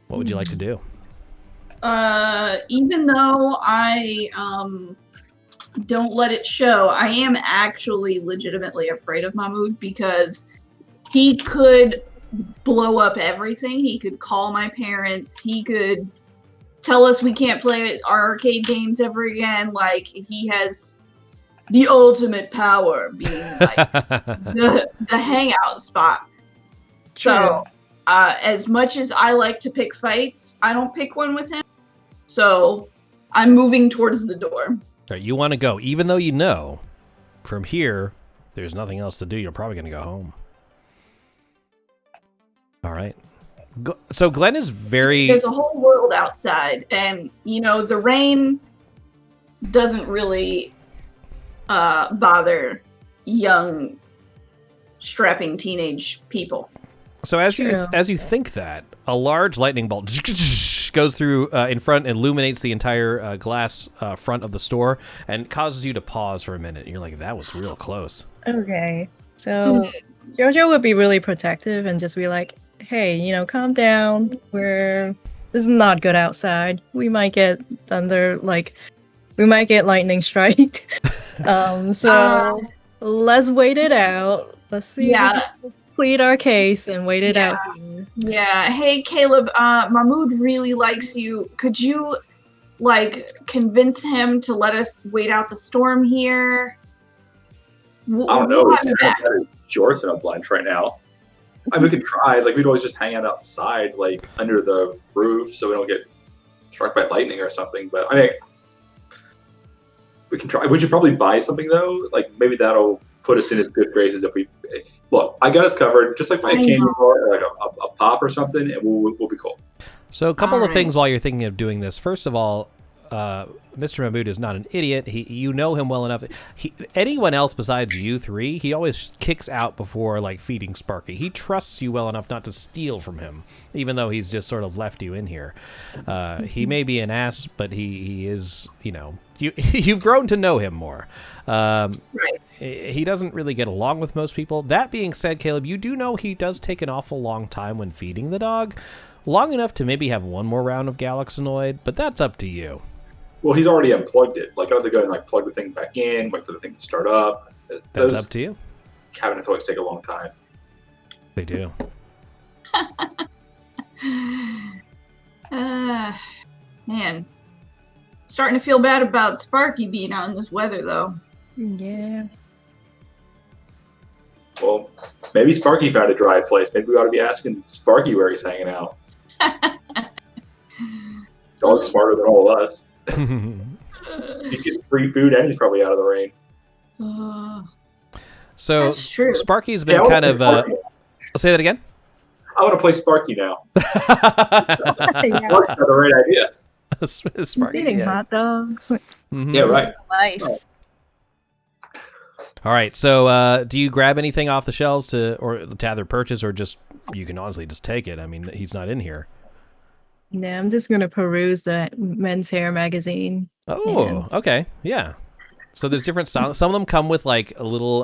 What would you like to do? Even though I don't let it show, I am actually legitimately afraid of Mahmood because he could blow up everything. He could call my parents. He could tell us we can't play our arcade games ever again. Like, he has the ultimate power, being like the hangout spot. So, as much as I like to pick fights, I don't pick one with him. So, I'm moving towards the door. All right, you want to go, even though you know from here there's nothing else to do. You're probably going to go home. All right. So Glenn is very... There's a whole world outside, and, the rain doesn't really bother young, strapping teenage people. So as you think that, a large lightning bolt goes through in front and illuminates the entire glass front of the store and causes you to pause for a minute. You're like, that was real close. Okay. So Jojo would be really protective and just be like, hey, calm down. This is not good outside. We might get thunder, we might get lightning strike. So let's wait it out. Let's see. Yeah. Let's plead our case and wait it out. Yeah. Hey, Caleb, Mahmood really likes you. Could you, convince him to let us wait out the storm here? I don't know. It's shorts and a lunch right now. I mean, we could try. We'd always just hang out outside, under the roof, so we don't get struck by lightning or something. But I mean, we can try. We should probably buy something though. Maybe that'll put us in his good graces if we. Look, I got us covered. Just buy a candy bar, or a pop or something, and we'll be cool. So a couple of things while you're thinking of doing this. First of all, Mr. Mahmood is not an idiot. You know him well enough. Anyone else besides you three, he always kicks out before like feeding Sparky. He trusts you well enough not to steal from him, even though he's just sort of left you in here. He may be an ass, but he is, you've grown to know him more. Right. He doesn't really get along with most people. That being said, Caleb, you do know he does take an awful long time when feeding the dog. Long enough to maybe have one more round of Galaxinoid, but that's up to you. Well, he's already unplugged it. Like, I have to go and like plug the thing back in, wait for the thing to start up. That's up to you. Cabinets always take a long time. They do. Man, starting to feel bad about Sparky being out in this weather, though. Yeah. Well, maybe Sparky found a dry place. Maybe we ought to be asking Sparky where he's hanging out. Dog's smarter than all of us. He's getting free food and he's probably out of the rain. So That's true. Sparky's been kind of. I'll say that again. I want to play Sparky now. Yeah. That's the right idea. Sparky, He's eating yeah. hot dogs. Mhm. Yeah, right. Life. All right. So, do you grab anything off the shelves to either purchase, or just you can honestly just take it? I mean, he's not in here. Yeah, I'm just gonna peruse the men's hair magazine. Oh, okay, yeah. So there's different styles. Some of them come with like a little,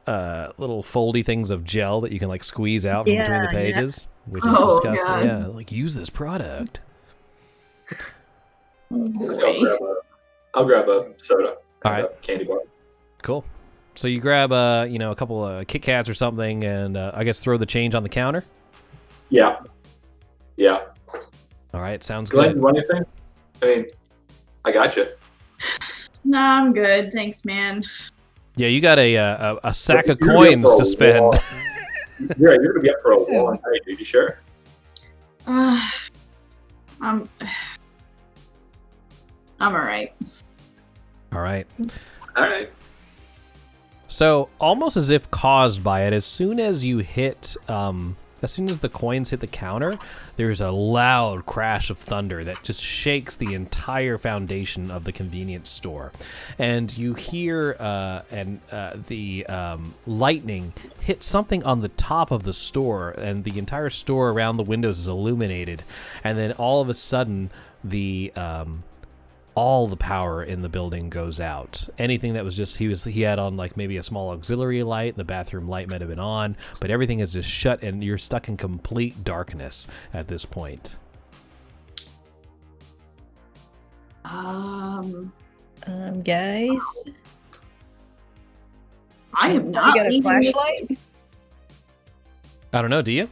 little foldy things of gel that you can like squeeze out from between the pages, which is disgusting. God. Yeah, like use this product. I'll grab a soda. All right. A candy bar. Cool. So you grab a couple of Kit Kats or something, and I guess throw the change on the counter. Yeah. Yeah. All right, sounds Glenn, good. you want anything? I mean, I got you. Nah, I'm good. Thanks, man. Yeah, you got a sack of You're gonna be up coins for to a spend. long- Yeah, you're gonna be up for a long night, dude. You sure? I'm all right. All right. All right. So almost as if caused by it, as soon as you hit, as soon as the coins hit the counter, there's a loud crash of thunder that just shakes the entire foundation of the convenience store, and you hear the lightning hit something on the top of the store, and the entire store around the windows is illuminated, and then all of a sudden the all the power in the building goes out. Anything that was just he had on like maybe a small auxiliary light, the bathroom light might have been on, but everything is just shut and you're stuck in complete darkness at this point. Guys, I am you not got a leaving. flashlight? I don't know, do you?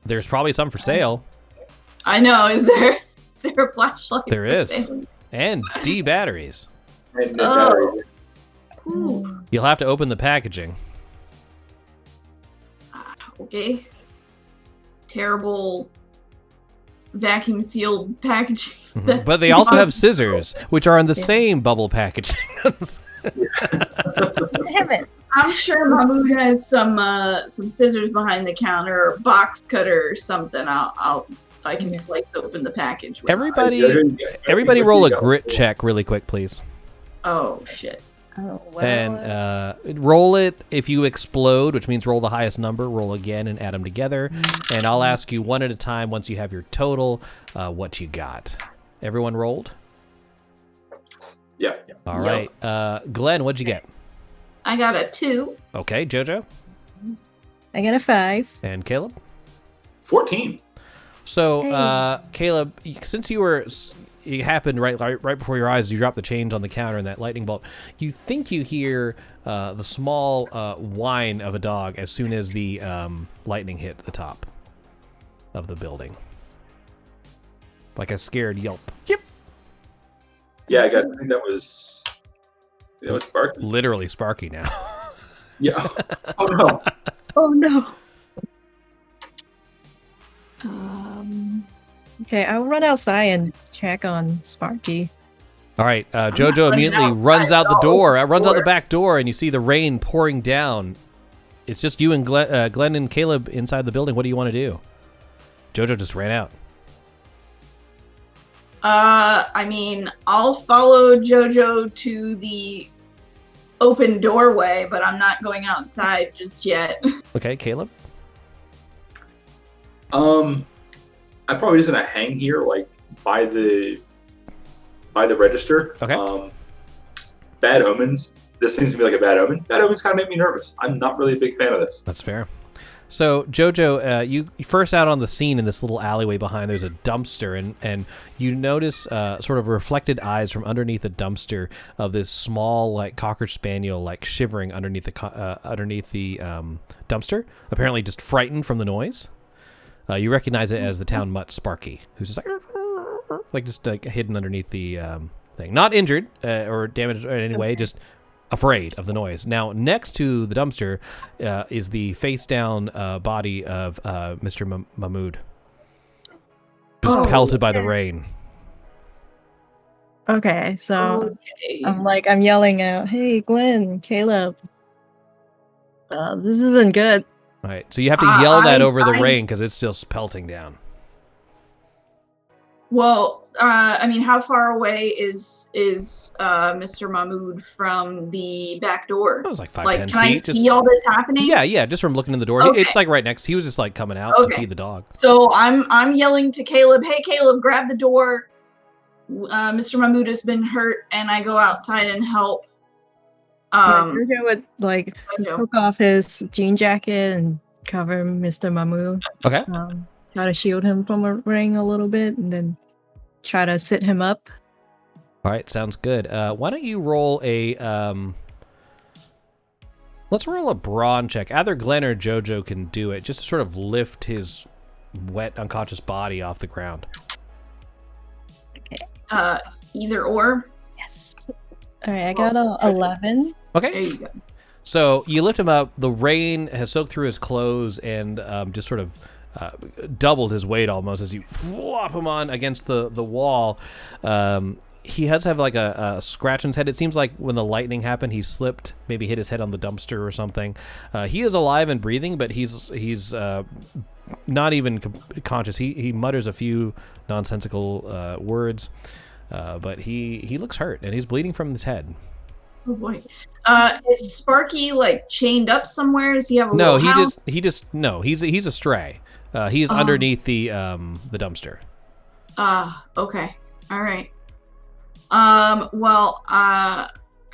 There's probably some for sale. I know. Is there a flashlight? There for is. sale? And D batteries. And Oh. battery. Ooh, You'll have to open the packaging. okay. Terrible vacuum sealed packaging. Mhm. But they also have scissors, which are in the same bubble packaging. Damn it. I'm sure Mahmood has some scissors behind the counter or box cutter or something. I can slice open the package. with. Everybody roll a grit check really quick, please. Oh shit. Oh, well. And roll it if you explode, which means roll the highest number, roll again and add them together. And I'll ask you one at a time once you have your total, what you got. Everyone rolled? Yeah. All right. Glenn, what'd you get? I got a 2. Okay, Jojo I got a 5. and Caleb. 14. So, Caleb, since it happened right before your eyes, you dropped the change on the counter and that lightning bolt. You think you hear the small whine of a dog as soon as the lightning hit the top of the building, like a scared yelp. Yep. Yeah, I guess I think that was Sparky. Literally Sparky now. Yeah. Oh no. Oh no. Okay, I'll run outside and check on Sparky. All right, Jojo running immediately outside, runs out the no. door. Runs out the back door, and you see the rain pouring down. It's just you and Glenn and Caleb inside the building. What do you want to do? Jojo just ran out. I mean, I'll follow JoJo to the open doorway, but I'm not going outside just yet. Okay, Caleb. I'm probably just gonna hang here, like by the register. Okay. Bad omens. This seems to be like a bad omen. Bad omens kind of make me nervous. I'm not really a big fan of this. That's fair. So, Jojo, you first out on the scene in this little alleyway behind, there's a dumpster, and you notice sort of reflected eyes from underneath the dumpster of this small, like, Cocker Spaniel, like, shivering underneath the dumpster, apparently just frightened from the noise. You recognize it as the town mutt Sparky, who's just like hidden underneath the thing. Not injured or damaged in any way, just afraid of the noise. Now, next to the dumpster is the face-down body of Mr. Mahmood, just pelted by the rain. Okay, so I'm yelling out, "Hey, Glenn, Caleb, this isn't good." All right, so you have to yell that over the rain because it's still pelting down. Well, I mean, how far away is Mr. Mahmood from the back door? It was like 5-10 feet. Can I see all this happening? Yeah, just from looking in the door. Okay. It's like right next. He was just like coming out to feed the dog. So I'm yelling to Caleb, "Hey, Caleb, grab the door. Mr. Mahmood has been hurt," and I go outside and help. Jojo would took off his jean jacket and cover Mr. Mahmood. Okay. Try to shield him from a ring a little bit, and then try to sit him up. All right, sounds good. Why don't you roll a let's roll a brawn check. Either Glenn or Jojo can do it, just to sort of lift his wet, unconscious body off the ground. Okay. Either or. Yes. All right, I got a 11. Okay. There you go. So you lift him up. The rain has soaked through his clothes and just sort of doubled his weight almost as you flop him on against the wall. He has to have like a scratch in his head. It seems like when the lightning happened, he slipped, maybe hit his head on the dumpster or something. He is alive and breathing, but he's not even conscious. He mutters a few nonsensical words, but he looks hurt and he's bleeding from his head. Oh boy. Is Sparky like chained up somewhere? Does he have a little house? He's a stray. He's underneath the dumpster. Okay. All right. Well, I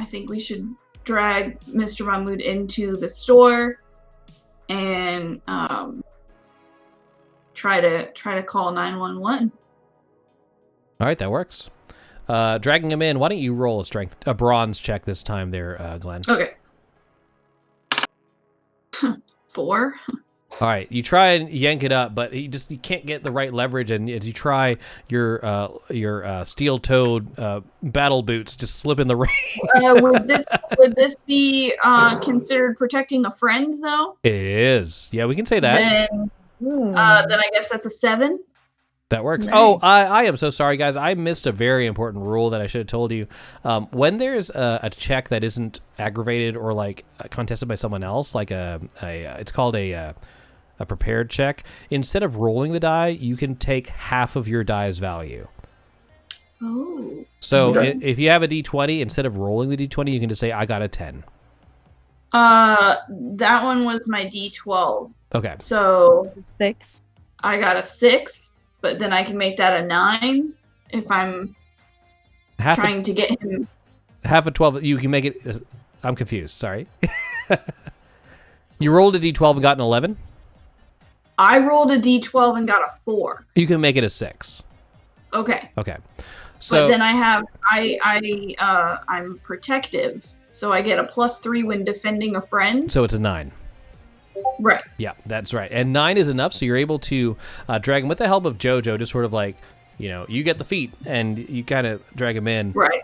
think we should drag Mr. Mahmood into the store and try to call 911. All right, that works. Dragging him in. Why don't you roll a bronze check this time, there, Glenn? Okay. 4. All right, you try and yank it up, but you can't get the right leverage, and as you try, your steel-toed battle boots just slip in the rain. Would this be considered protecting a friend, though? It is. Yeah, we can say that. Then I guess that's a 7. That works. Nice. Oh, I am so sorry, guys. I missed a very important rule that I should have told you. When there's a check that isn't aggravated or like contested by someone else, like it's called a prepared check. Instead of rolling the die, you can take half of your die's value. Oh. So Okay. if you have a D20, instead of rolling the D20, you can just say, "I got a 10." That one was my D12. Okay. So 6. I got a 6. But then I can make that a 9 if I'm trying to get him. Half a 12. You can make it. I'm confused. Sorry. You rolled a D12 and got an 11? I rolled a D12 and got a 4. You can make it a 6. Okay. Okay. So But then I'm protective, so I get a +3 when defending a friend. So it's a 9. Right. Yeah, that's right. And 9 is enough, so you're able to drag him with the help of JoJo, just sort of like, you get the feet, and you kind of drag him in. Right.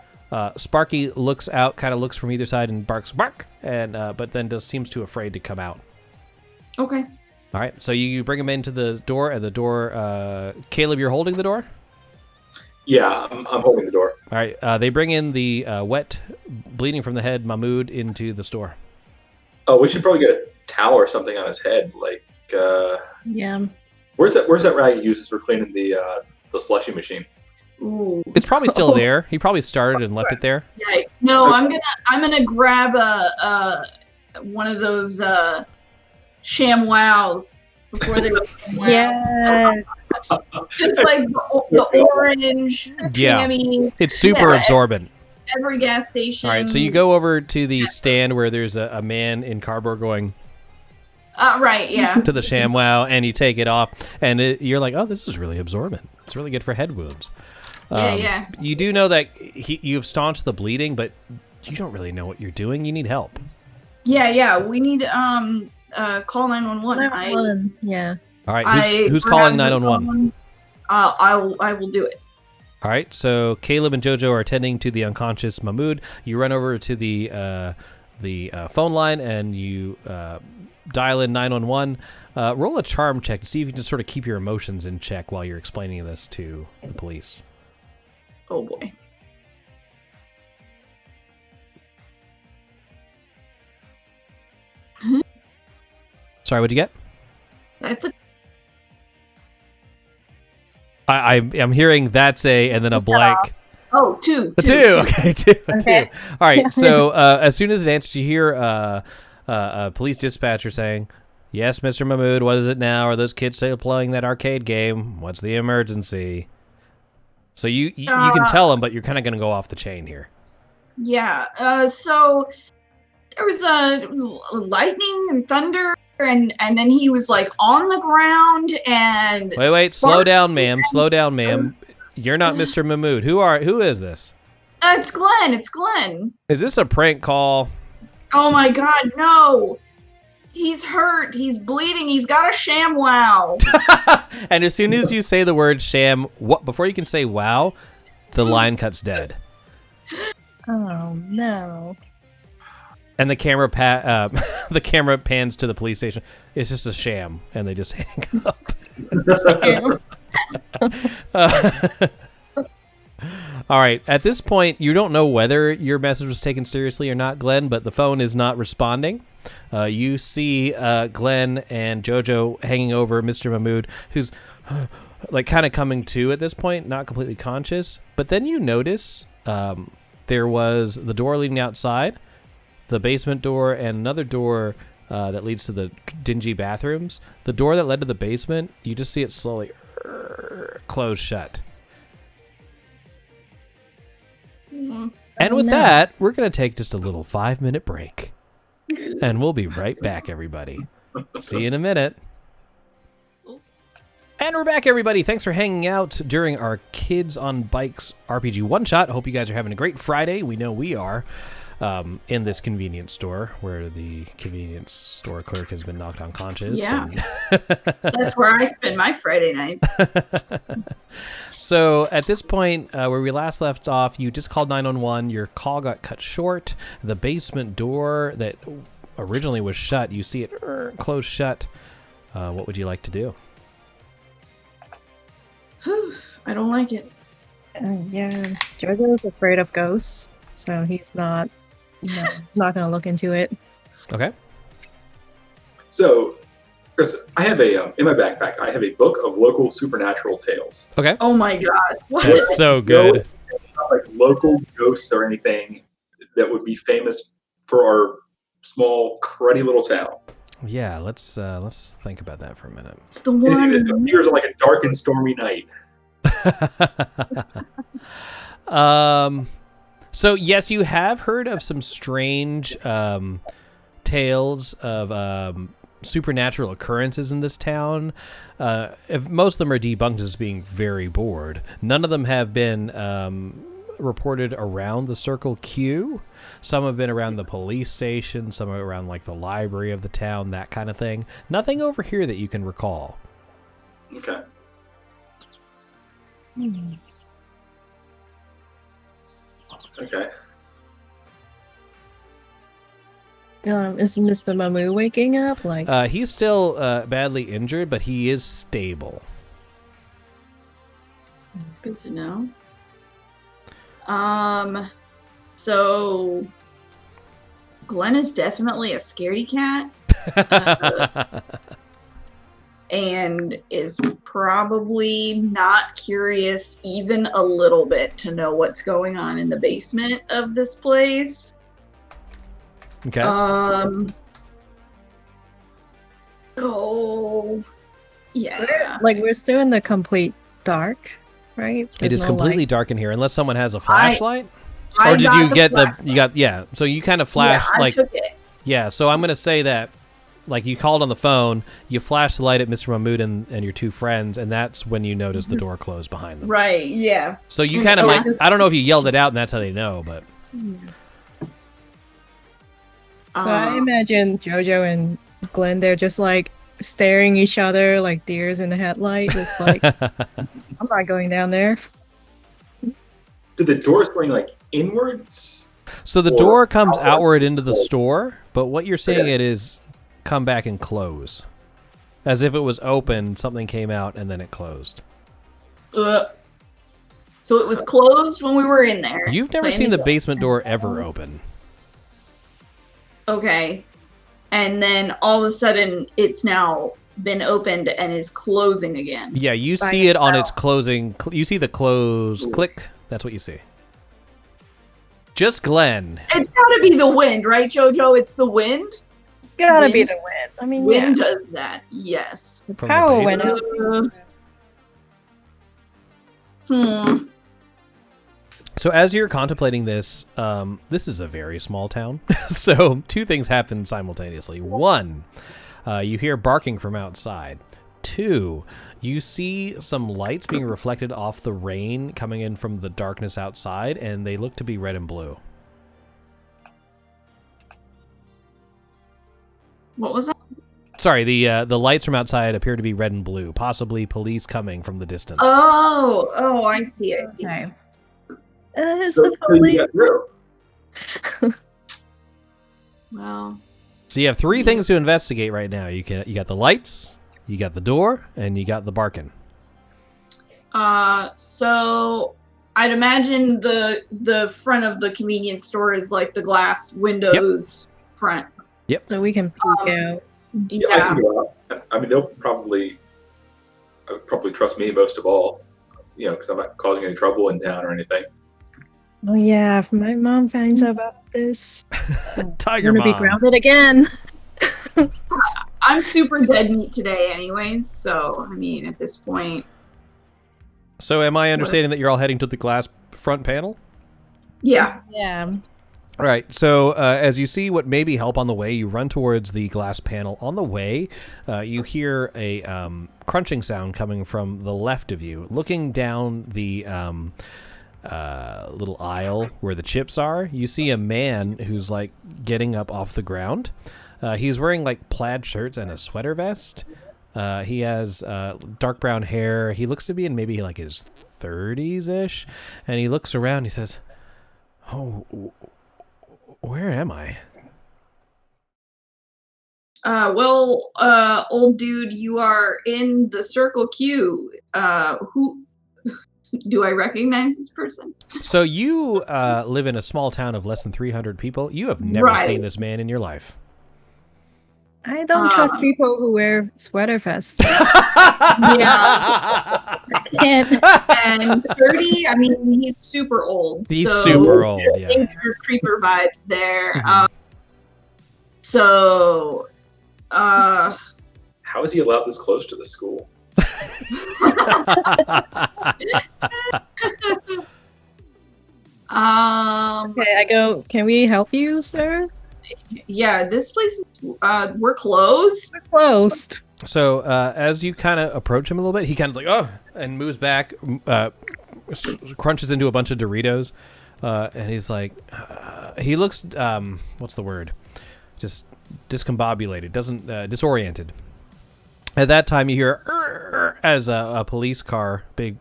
Sparky looks out, kind of looks from either side and barks, bark, and but then just seems too afraid to come out. Okay. All right, so you bring him into the door, and the door, Caleb, you're holding the door? Yeah, I'm holding the door. All right, they bring in the wet, bleeding from the head Mahmood into the store. Oh, we should probably get a towel or something on his head. Like, Yeah. where's that rag he uses for cleaning the slushy machine? Ooh. It's probably still there. He probably started and left it there. Yeah. No, I'm gonna grab one of those sham wows before they were Yes. just like the orange Yeah. chamois. It's super absorbent. Every gas station. All right, so you go over to the stand where there's a man in cardboard going Right, yeah. to the ShamWow, and you take it off, and you're like, oh, this is really absorbent. It's really good for head wounds. Yeah. You do know that you've staunched the bleeding, but you don't really know what you're doing. You need help. Yeah. We need call 911. Yeah. All right, who's calling 911? I will do it. All right, so Caleb and JoJo are attending to the unconscious Mahmood. You run over to the phone line and you dial in 911. Roll a charm check to see if you can sort of keep your emotions in check while you're explaining this to the police. Oh boy. Sorry, what'd you get? That's a I'm hearing that's a and then a blank. two. A two. Okay, two. Okay. Two. All right. So as soon as it answers, you hear a police dispatcher saying, "Yes, Mr. Mahmood. What is it now? Are those kids still playing that arcade game? What's the emergency?" So you can tell them, but you're kind of going to go off the chain here. Yeah. So there was lightning and thunder, and then he was like on the ground and. Wait. Slow down, ma'am. Slow down, ma'am. You're not Mr. Mahmood. Who is this? It's Glenn. It's Glenn. Is this a prank call? Oh my God, no! He's hurt. He's bleeding. He's got a sham wow. And as soon as you say the word sham, before you can say wow, the line cuts dead. Oh no. And the camera the camera pans to the police station. It's just a sham, and they just hang up. All right. At this point, you don't know whether your message was taken seriously or not, Glenn, but the phone is not responding. You see Glenn and JoJo hanging over Mr. Mahmood, who's like kind of coming to at this point, not completely conscious. But then you notice there was the door leading outside, the basement door, and another door that leads to the dingy bathrooms. The door that led to the basement, you just see it slowly close shut. And with that, we're going to take just a little 5-minute break. And we'll be right back, everybody. See you in a minute. And we're back, everybody. Thanks for hanging out during our Kids on Bikes RPG one-shot. I hope you guys are having a great Friday. We know we are. In this convenience store where the convenience store clerk has been knocked unconscious. Yeah. That's where I spend my Friday nights. So at this point, where we last left off, you just called 911. Your call got cut short. The basement door that originally was shut, you see it closed shut. What would you like to do? I don't like it. Yeah, JoJo's afraid of ghosts, so he's not gonna look into it. Okay. So, Chris, I have in my backpack, I have a book of local supernatural tales. Okay. Oh my God. What? That's so good. Not like local ghosts or anything that would be famous for our small, cruddy little town. Yeah, let's think about that for a minute. It's the one. It appears on like a dark and stormy night. So yes, you have heard of some strange tales of supernatural occurrences in this town. If most of them are debunked as being very bored, none of them have been reported around the Circle Q. Some have been around the police station, some are around like the library of the town, that kind of thing. Nothing over here that you can recall. Okay. Okay. Is Mr. Mamu waking up? Like, He's still badly injured, but he is stable. Good to know. So Glenn is definitely a scaredy cat. and is probably not curious even a little bit to know what's going on in the basement of this place. Okay. Oh, yeah. We're still in the complete dark, right? It is no completely light. dark in here, unless someone has a flashlight. I Or did got you the get flashlight. yeah. So you kind of flash, Yeah, I like, took it. yeah. So I'm going to say that, like, you called on the phone, you flashed the light at Mr. Mahmood and your two friends, and that's when you noticed the door closed behind them. Right, yeah. So you kind of Yeah. might, I don't know if you yelled it out and that's how they know, but. So I imagine Jojo and Glenn, they're just like staring each other like deers in the headlight. Just like, I'm not going down there. Did the door swing like inwards? So the Or door comes outward. outward into the store, but what you're seeing Okay. it is come back and close. As if it was open, something came out and then it closed. So it was closed when we were in there. You've never but seen the anyway. basement door ever open. Okay. And then all of a sudden it's now been opened and is closing again. Yeah, you By see it on itself. its closing. You see the close click. That's what you see. Just Glenn. It's gotta be the wind, right, Jojo? It's the wind? It's gotta be Wind- the wind. I mean, Wind yeah, does that, yes. the From the power went basement? out. So as you're contemplating this, this is a very small town. So two things happen simultaneously. One, you hear barking from outside. Two, you see some lights being reflected off the rain coming in from the darkness outside, and they look to be red and blue. What was that? Sorry, the lights from outside appear to be red and blue, possibly police coming from the distance. Oh, I see. Okay. It's So, the so you police. got through. Well, So you have three things to investigate right now. You got the lights, you got the door, and you got the barking. so I'd imagine the front of the convenience store is like the glass windows front. So we can peek out. Yeah, I can go out. I mean, they'll probably trust me most of all, because I'm not causing any trouble in town or anything. Oh yeah, if my mom finds out about this, Tiger I'm gonna be Mom. grounded again. I'm super dead meat today anyways, so I mean at this point. So am I understanding that you're all heading to the glass front panel? Yeah. Yeah. All right, so as you see what may be help on the way, you run towards the glass panel. On the way, you hear a crunching sound coming from the left of you. Looking down the little aisle where the chips are, you see a man who's like getting up off the ground. He's wearing like plaid shirts and a sweater vest. He has dark brown hair. He looks to be in maybe like his 30s-ish. And he looks around, he says, "Oh, where am I?" Old dude, you are in the Circle Q. Who do I recognize this person? So you live in a small town of less than 300 people. You have never Right. seen this man in your life. I don't trust people who wear sweater vests. Yeah. Can't. And 30, I mean, he's super old. He's so super old, yeah. Danger creeper vibes there. Mhm. How is he allowed this close to the school? Okay, I go. Can we help you, sir? Yeah, this place, we're closed. We're closed. So as you kind of approach him a little bit, he kind of like, oh, and moves back, crunches into a bunch of Doritos, and he's like, he looks, what's the word? Just discombobulated, disoriented. At that time, you hear as a police car, big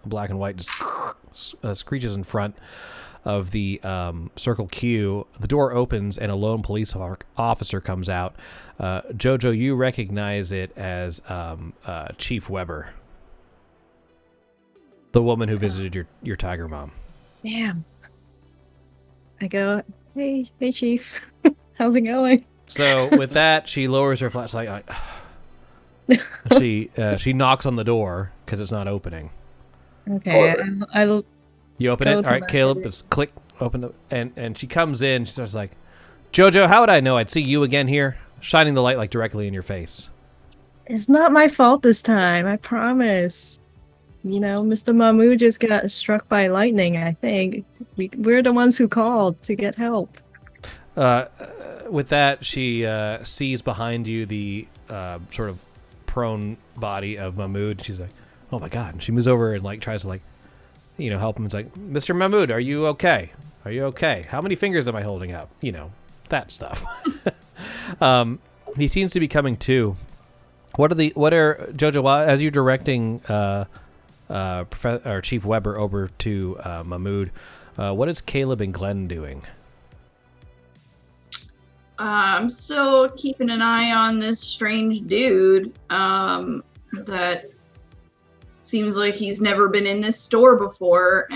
black and white, just screeches in front of the Circle Q. The door opens and a lone police officer comes out. Jojo, you recognize it as Chief Weber, the woman who visited your tiger mom. Damn. I go. Hey, Chief. How's it going? So with that, she lowers her flashlight. Like, She knocks on the door because it's not opening. Okay, I'll You open Go it. All to right, the- Caleb. Just click. Open it, and she comes in. She starts like, Jojo, how would I know I'd see you again here, shining the light like directly in your face? It's not my fault this time, I promise. You know, Mr. Mahmood just got struck by lightning, I think. We're the ones who called to get help. With that, she sees behind you the sort of prone body of Mahmood. She's like, "Oh my god!" And she moves over and like tries to help him. It's like, "Mr. Mahmood, are you okay? Are you okay? How many fingers am I holding up? That stuff." He seems to be coming to. What are Jojo? As you're directing Chief Weber over to Mahmood, what is Caleb and Glenn doing? I'm still keeping an eye on this strange dude that seems like he's never been in this store before,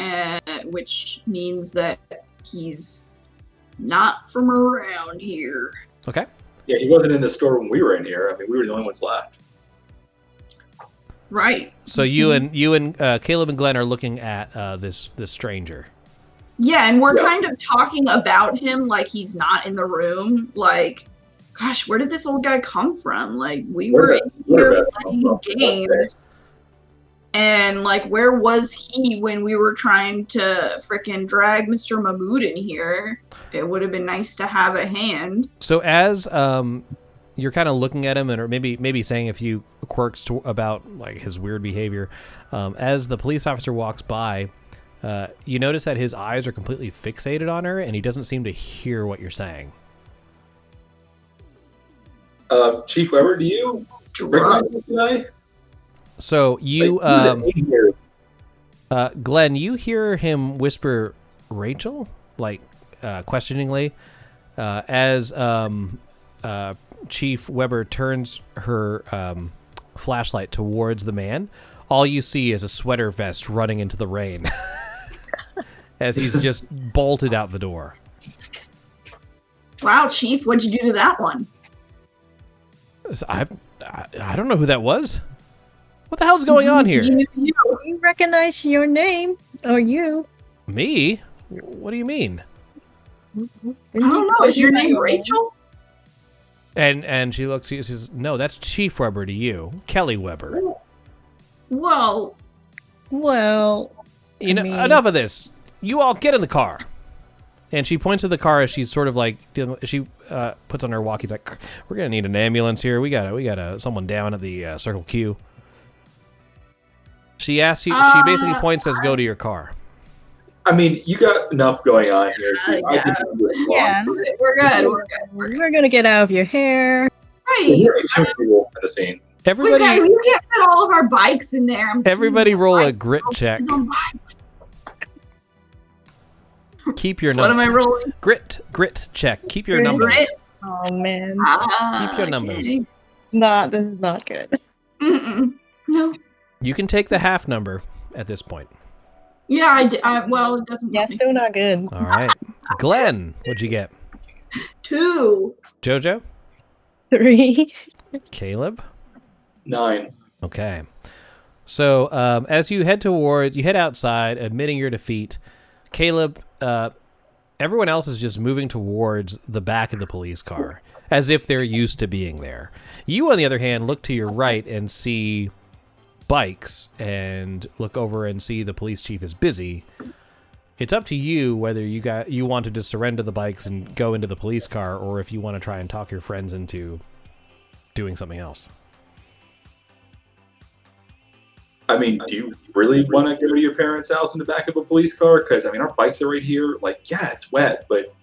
which means that he's not from around here. Okay. Yeah, he wasn't in the store when we were in here. I mean, we were the only ones left. Right. So you and Caleb and Glenn are looking at this stranger. Yeah, and we're kind of talking about him like he's not in the room. Like, gosh, where did this old guy come from? Like, we were in here playing games. And, like, where was he when we were trying to frickin' drag Mr. Mahmood in here? It would have been nice to have a hand. So as you're kind of looking at him or maybe saying a few quirks about like his weird behavior, as the police officer walks by, you notice that his eyes are completely fixated on her, and he doesn't seem to hear what you're saying. Chief Weber, do you recognize this guy? So you, Who's Glenn, you hear him whisper Rachel, like questioningly, as Chief Weber turns her flashlight towards the man. All you see is a sweater vest running into the rain as he's just bolted out the door. Wow, Chief, what'd you do to that one? So I don't know who that was. What the hell's going on here? You recognize your name, or you. Me? What do you mean? I don't know. Is your name Rachel? And she looks, she says, "No, that's Chief Weber to you, Kelly Weber." Well, Enough of this. You all get in the car. And she points to the car as she's sort of like, she puts on her walkie. Like, "We're gonna need an ambulance here. We got someone down at the Circle Q." She asks you. She basically points, says, "Go to your car." I mean, you got enough going on here. Yeah, we're good. We're gonna get out of your hair. Right. You're two people at the scene. Everybody, you can't fit all of our bikes in there. everybody, roll a grit check. Keep your numbers. What am I rolling? Grit check. Keep your numbers. Grit? Oh man, Keep your numbers. Okay. this is not good. No. You can take the half number at this point. Yeah, well, it doesn't. Yeah, still not good. All right. Glenn, what'd you get? 2. Jojo? 3. Caleb? 9. Okay. So as you head outside, admitting your defeat, Caleb, everyone else is just moving towards the back of the police car, as if they're used to being there. You, on the other hand, look to your right and see bikes, and look over and see the police chief is busy. It's up to you whether you want to just surrender the bikes and go into the police car, or if you want to try and talk your friends into doing something else. I mean, do you really want to go to your parents' house in the back of a police car? Because, I mean, our bikes are right here. Like, yeah, it's wet, but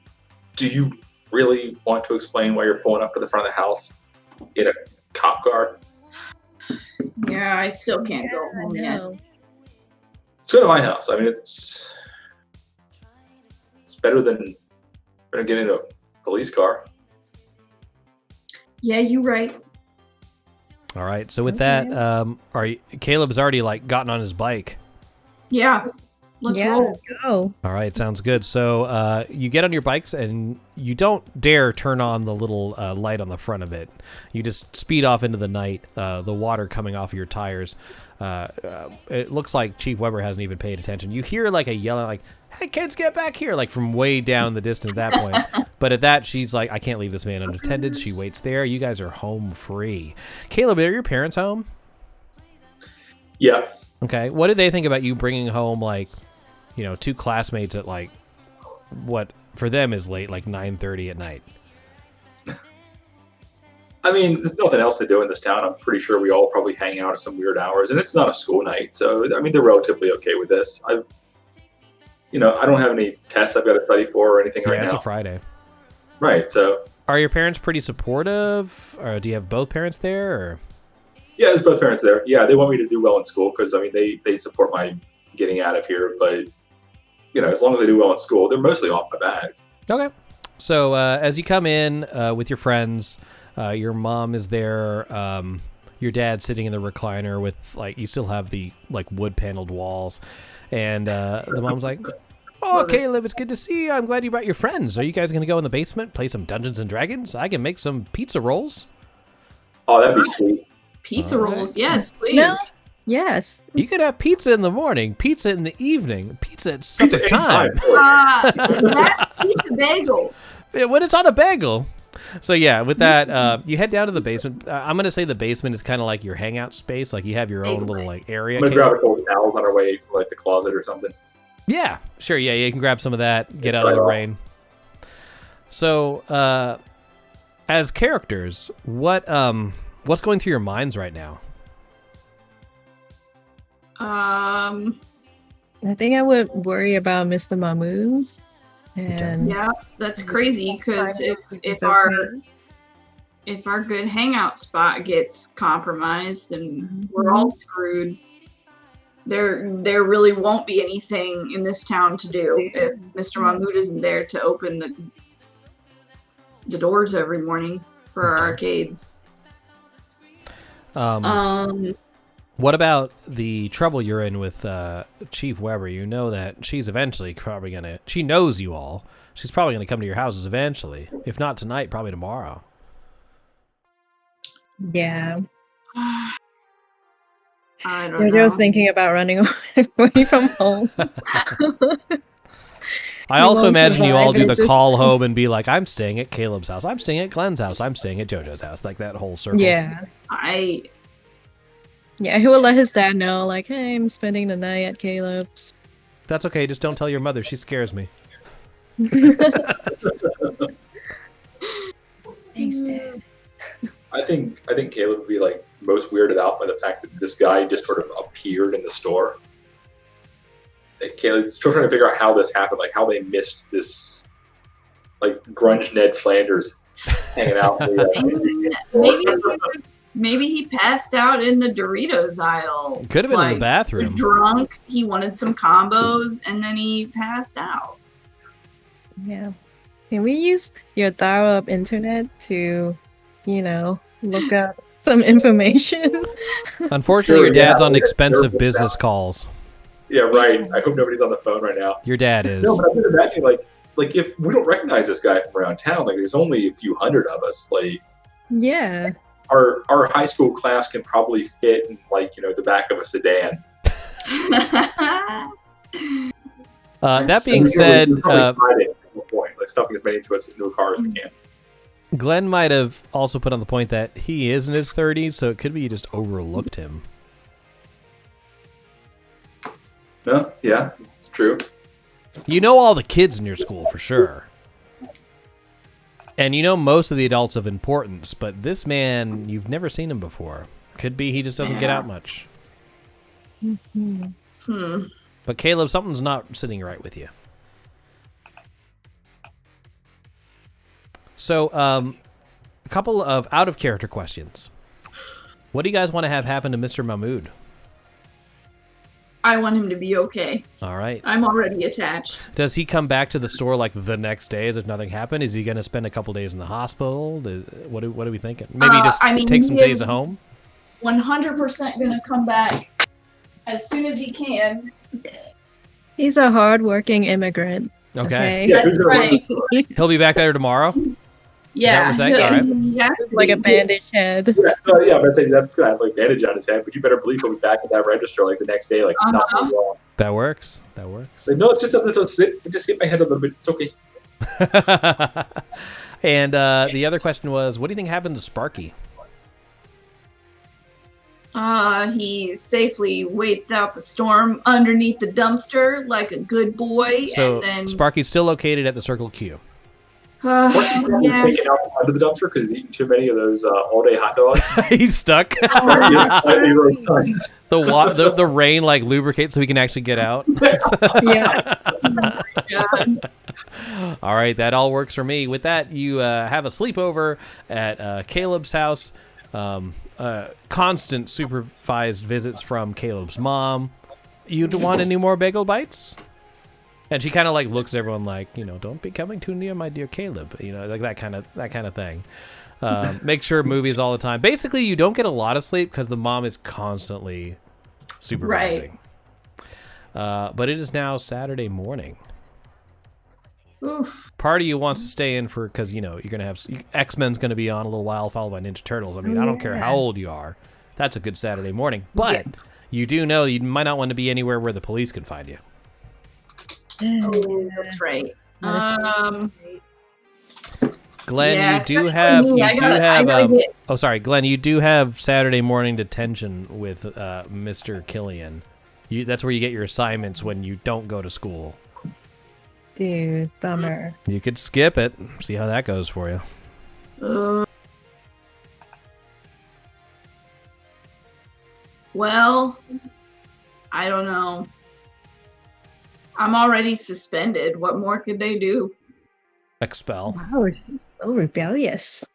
do you really want to explain why you're pulling up to the front of the house in a cop car? Yeah, I still can't go home yet. Let's go to my house. I mean, it's better than getting in a police car. Yeah, you're right. All right. So with that, Caleb's already like gotten on his bike. Yeah. Let's Yeah, roll. go. All right, sounds good. So you get on your bikes and you don't dare turn on the little light on the front of it. You just speed off into the night, the water coming off of your tires. It looks like Chief Weber hasn't even paid attention. You hear like a yelling like, "Hey kids, get back here," like from way down the distance at that point. But at that, she's like, "I can't leave this man unattended." She waits there. You guys are home free. Caleb, are your parents home? Yeah. Okay. What did they think about you bringing home like, two classmates at like what for them is late, like 9:30 at night? I mean, there's nothing else to do in this town. I'm pretty sure we all probably hang out at some weird hours, and it's not a school night, so I mean, they're relatively okay with this. I don't have any tests I've got to study for or anything right Yeah, it's now. a Friday. Right. So. Are your parents pretty supportive, or do you have both parents there? Or? Yeah, there's both parents there. Yeah, they want me to do well in school because I mean they support my getting out of here, but as long as I do well in school, they're mostly off my back. Okay. So as you come in with your friends, your mom is there. Your dad's sitting in the recliner with you still have the wood paneled walls, and the mom's like, "Oh, Caleb, it's good to see you. I'm glad you brought your friends. Are you guys gonna go in the basement, play some Dungeons and Dragons? I can make some pizza rolls." Oh, that'd be sweet. Pizza All rolls, right. yes, please. No. Yes. You could have pizza in the morning, pizza in the evening, pizza at supper Pizza time. That's pizza bagels. When it's on a bagel. So yeah, with that, you head down to the basement. I'm gonna say the basement is kind of like your hangout space. Like you have your own little area. I'm gonna grab a couple of towels on our way from the closet or something. Yeah, sure. Yeah, you can grab some of that. Get out of the rain. So, as characters, what's going through your minds right now? I think I would worry about Mr. Mahmood. And Yeah, that's crazy because if it's our okay. if our good hangout spot gets compromised, then we're all screwed. There really won't be anything in this town to do if Mr. Mahmood isn't there to open the doors every morning for our arcades. What about the trouble you're in with Chief Weber? You know that she's eventually probably gonna. She knows you all. She's probably gonna come to your houses eventually. If not tonight, probably tomorrow. Yeah. I don't You're know. just thinking about running away from home. I You also won't imagine you all survive, do the it's just- call home and be like, "I'm staying at Caleb's house. I'm staying at Glenn's house. I'm staying at JoJo's house." Like that whole circle. Yeah. I He will let his dad know, like, hey, I'm spending the night at Caleb's. That's okay. Just don't tell your mother. She scares me. Thanks, Dad. I think Caleb would be most weirded out by the fact that this guy just sort of appeared in the store. Caleb's still trying to figure out how this happened, how they missed this, grunge Ned Flanders hanging out. maybe he passed out in the Doritos aisle. Could have been in the Was bathroom. drunk. He wanted some combos, and then he passed out. Yeah. Can we use your dial-up internet to, look up some information? Unfortunately, your Sure, dad's yeah. on expensive They're- business calls. Yeah, right. I hope nobody's on the phone right now. Your dad is. No, but I can imagine, if we don't recognize this guy from around town, there's only a few hundred of us. Yeah. Our high school class can probably fit in the back of a sedan. That being We said, can probably hide it at one point, stuffing as many to us into a car as we can. Glenn might have also put on the point that he is in his 30s, so it could be you just overlooked him. No, yeah, it's true. You know all the kids in your school for sure. And you know most of the adults of importance, but this man, you've never seen him before. Could be he just doesn't get out much. But Caleb, something's not sitting right with you. So, a couple of out-of-character questions. What do you guys want to have happen to Mr. Mahmood? I want him to be okay. All right. I'm already attached. Does he come back to the store the next day as if nothing happened? Is he going to spend a couple days in the hospital? What are we thinking? Maybe just take some he days is at home? 100% gonna come back as soon as he can. He's a hardworking immigrant. Okay. Yeah, That's who's gonna run right. He'll be back there tomorrow. Yeah, what we're saying? All right. he has to Like a be. bandage head. Yeah, I'm gonna say that's gonna have like bandage on his head, but you better believe he'll be back at that register like the next day, like nothing wrong. That works. That works. Like, no, it's just a little slip. Just hit my head a little bit. It's okay. And the other question was, what do you think happened to Sparky? He safely waits out the storm underneath the dumpster like a good boy, So and then Sparky's still located at the Circle Q. Sparky's probably yeah. taken out under the dumpster because he's eating too many of those all-day hot dogs. He's stuck. Sparky is slightly rotund. The rain like lubricates so we can actually get out. Yeah. All right, that all works for me. With that, you have a sleepover at Caleb's house. Constant supervised visits from Caleb's mom. You want any more bagel bites? And she kind of like looks at everyone like, don't be coming too near my dear Caleb. Like that kind of thing. Make sure movies all the time. Basically, you don't get a lot of sleep because the mom is constantly supervising. But it is now Saturday morning. Oof. Part of you wants to stay in because you're gonna have X-Men's gonna be on a little while, followed by Ninja Turtles. I mean, I don't care how old you are. That's a good Saturday morning. But you do know you might not want to be anywhere where the police can find you. Oh, that's right. Glenn, Yeah, you do especially have me. I gotta get- oh sorry, Glenn, you do have Saturday morning detention with Mr. Killian. That's where you get your assignments when you don't go to school. Dude, bummer. You could skip it. See how that goes for you. Well, I don't know. I'm already suspended. What more could they do? Expel. Wow, you're so rebellious.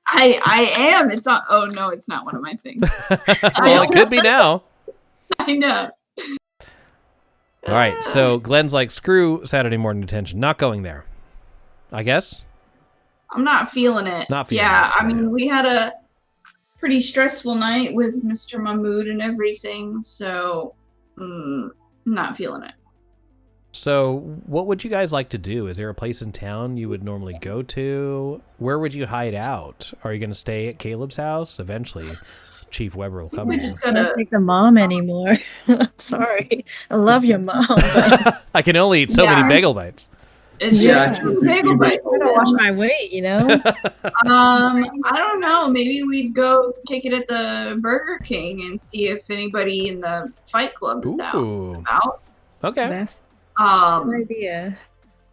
I am. It's not. Oh no, it's not one of my things. Well, it could be now. I know. All right, so Glenn's like, screw Saturday morning detention. Not going there. I guess? I'm not feeling it. Not feeling yeah, it, I mean, yeah. we had a pretty stressful night with Mr. Mahmood and everything, so not feeling it. So what would you guys like to do? Is there a place in town you would normally go to? Where would you hide out? Are you going to stay at Caleb's house? Eventually, Chief Weber will come We here. just I gotta. don't take the mom anymore. I'm sorry. I love your mom, but I can only eat so Yeah. many bagel bites. It's Yeah. just two bagel bites. I gotta watch my weight, I don't know. Maybe we'd go kick it at the Burger King and see if anybody in the Fight Club is Ooh. out. Okay. That's a good Um, idea.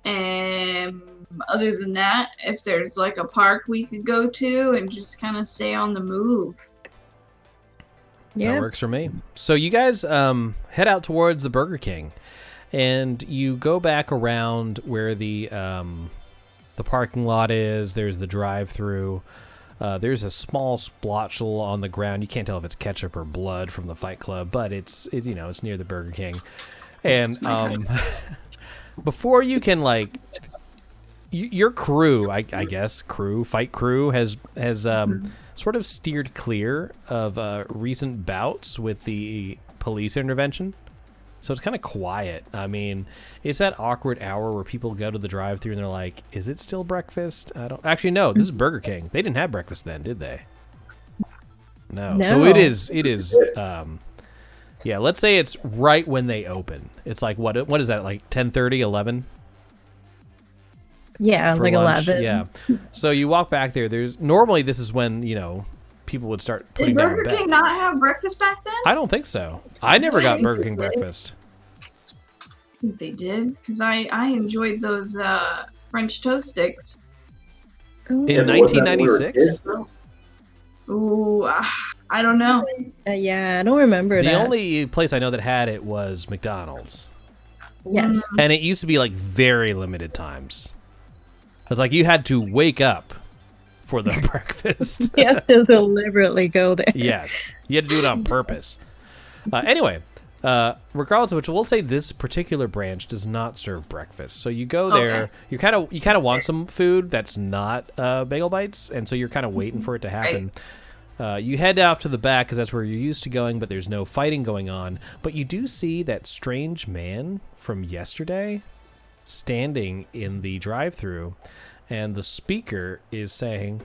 and other than that, if there's like a park we could go to and just kind of stay on the move. That Yeah. works for me. So you guys head out towards the Burger King, and you go back around where the parking lot is. There's the drive-through. There's a small splotch on the ground. You can't tell if it's ketchup or blood from the Fight Club, but it's near the Burger King. And before you can your crew, I guess, fight crew has sort of steered clear of recent bouts with the police intervention. So it's kind of quiet. I mean, it's that awkward hour where people go to the drive-thru and they're like, "Is it still breakfast?" Actually, no. This is Burger King. They didn't have breakfast then, did they? No. So No. it is. Yeah. Let's say it's right when they open. It's like what is that? Like 10:30, 11? Yeah, For like lunch? 11. Yeah. So you walk back there. Normally this is when people would start Did putting down Burger bets. King not have breakfast back then? I don't think so. I never got Burger King breakfast. I think they did, because I enjoyed those French toast sticks. In Yeah, but wasn't that when we were 1996? kids, though? Ooh, I don't know. Yeah, I don't remember The that. only place I know that had it was McDonald's. Yes. And it used to be like very limited times. It's like you had to wake up for the breakfast. You have to deliberately go there. Yes. You had to do it on purpose. Anyway, regardless of which, we'll say this particular branch does not serve breakfast. So you go there, you kind of want some food that's not bagel bites, and so you're kind of waiting for it to happen. You head off to the back because that's where you're used to going, but there's no fighting going on. But you do see that strange man from yesterday standing in the drive-thru, and the speaker is saying,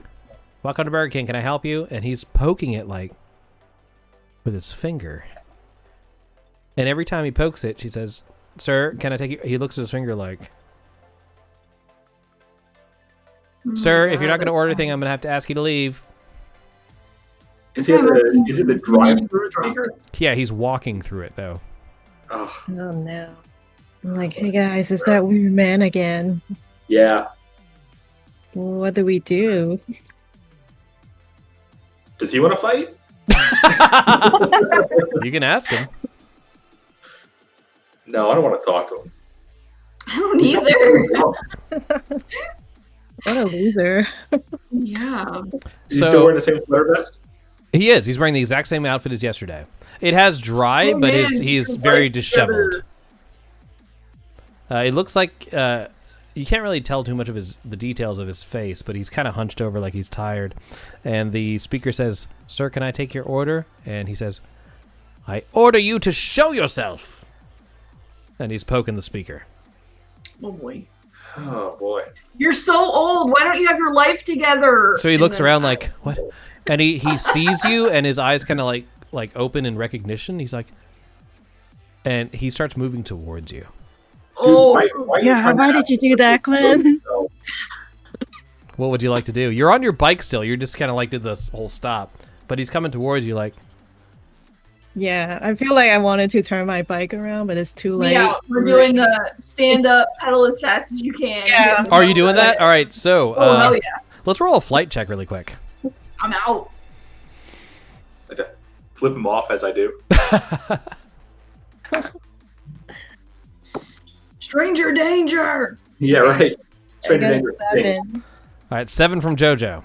"Welcome to Burger King, can I help you?" And he's poking it like with his finger. And every time he pokes it, she says, "Sir, can I take you?" He looks at his finger like, "Sir, if you're not going to order anything, I'm going to have to ask you to leave." Is it the drive-through speaker? Yeah, he's walking through it, though. Oh, Oh no. I'm like, hey guys, is that weird man again? yeah. What do we do? Does he want to fight? You can ask him. No, I don't want to talk to him. I don't either. What a loser. Yeah. Is he still wearing the same sweater vest? He is. He's wearing the exact same outfit as yesterday. It has dry, but man, he's you're very right disheveled. It looks like you can't really tell too much of the details of his face, but he's kind of hunched over like he's tired. And the speaker says, "Sir, can I take your order?" And he says, "I order you to show yourself." And he's poking the speaker. Oh boy. Oh boy. You're so old. Why don't you have your life together? So he And looks then- around like, "What?" And he sees you, and his eyes kind of like open in recognition. He's like, and he starts moving towards you. Oh, Dude, why are you Yeah, trying why to did you do that, Glenn? What would you like to do? You're on your bike still. You're just kind of like did the whole stop, but he's coming towards you like, Yeah, I feel like I wanted to turn my bike around, but it's too late. yeah, we're doing the stand up, pedal as fast as you can. Yeah. "Are you doing that?" All right, so Oh, hell yeah. let's roll a flight check really quick. I'm out. I just flip him off as I do. Stranger danger. Yeah, right. Stranger I got danger. Thanks. 7. All right, 7 from JoJo,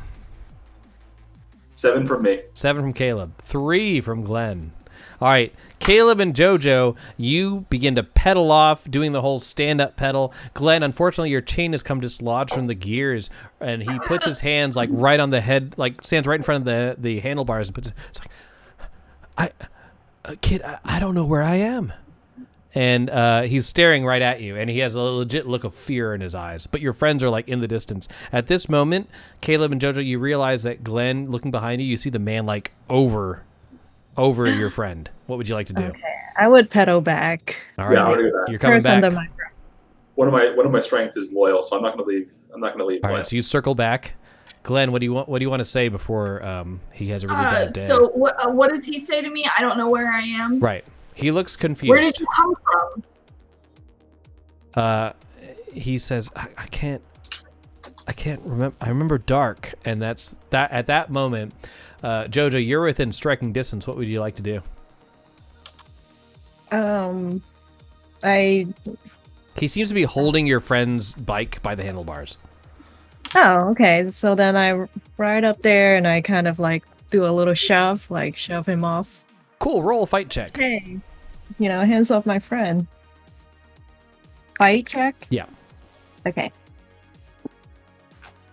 7 from me. 7 from Caleb, 3 from Glenn. All right, Caleb and JoJo, you begin to pedal off, doing the whole stand-up pedal. Glenn, unfortunately, your chain has come dislodged from the gears, and he puts his hands like right on the head, like stands right in front of the handlebars, and puts. It's like, kid, I don't know where I am. And he's staring right at you, and he has a legit look of fear in his eyes. But your friends are like in the distance. At this moment, Caleb and JoJo, you realize that Glenn, looking behind you, you see the man like over your friend. What would you like to do? Okay, I would pedal back. All right, Yeah, I'll do that. you're coming Curse back. under my breath. One of my strengths is loyal, so I'm not going to leave. I'm not going to leave. All Glenn. right, so you circle back. Glenn, what do you want to say before he has a really bad day? So what does he say to me? I don't know where I am. Right, he looks confused. Where did you come from? He says, I can't remember. I remember dark, and that's that. At that moment, JoJo, you're within striking distance. What would you like to do? He seems to be holding your friend's bike by the handlebars. Oh, okay. So then I ride up there and I kind of like do a little shove, like shove him off. Cool. Roll a fight check. Hey, hands off my friend. Fight check? Yeah. Okay.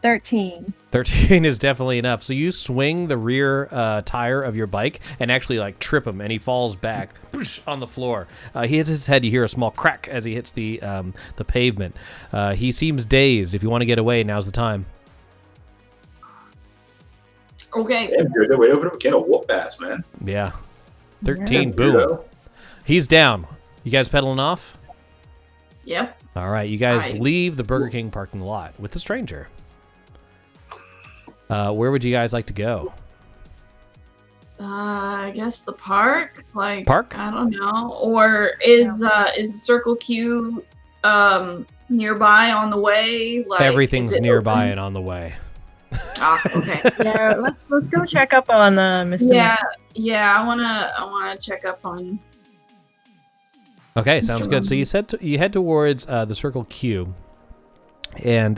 13. 13 is definitely enough. So you swing the rear tire of your bike and actually like trip him, and he falls back on the floor. He hits his head. You hear a small crack as he hits the pavement. He seems dazed. If you want to get away, now's the time. Okay. Damn, dude, that way over him can a whoop ass, man. Yeah. 13. Yeah. Boom. Weirdo. He's down. You guys pedaling off? Yep. All right. You guys Hi. leave the Burger King parking lot with the stranger. Where would you guys like to go? I guess the park. Like Park? I don't know. Or is the Circle Q nearby on the way? Like Everything's is it nearby open? and on the way. Ah, okay. Yeah, let's go check up on Mr. Yeah. I wanna check up on. Okay, Mr. sounds good. So you head towards the Circle Q. And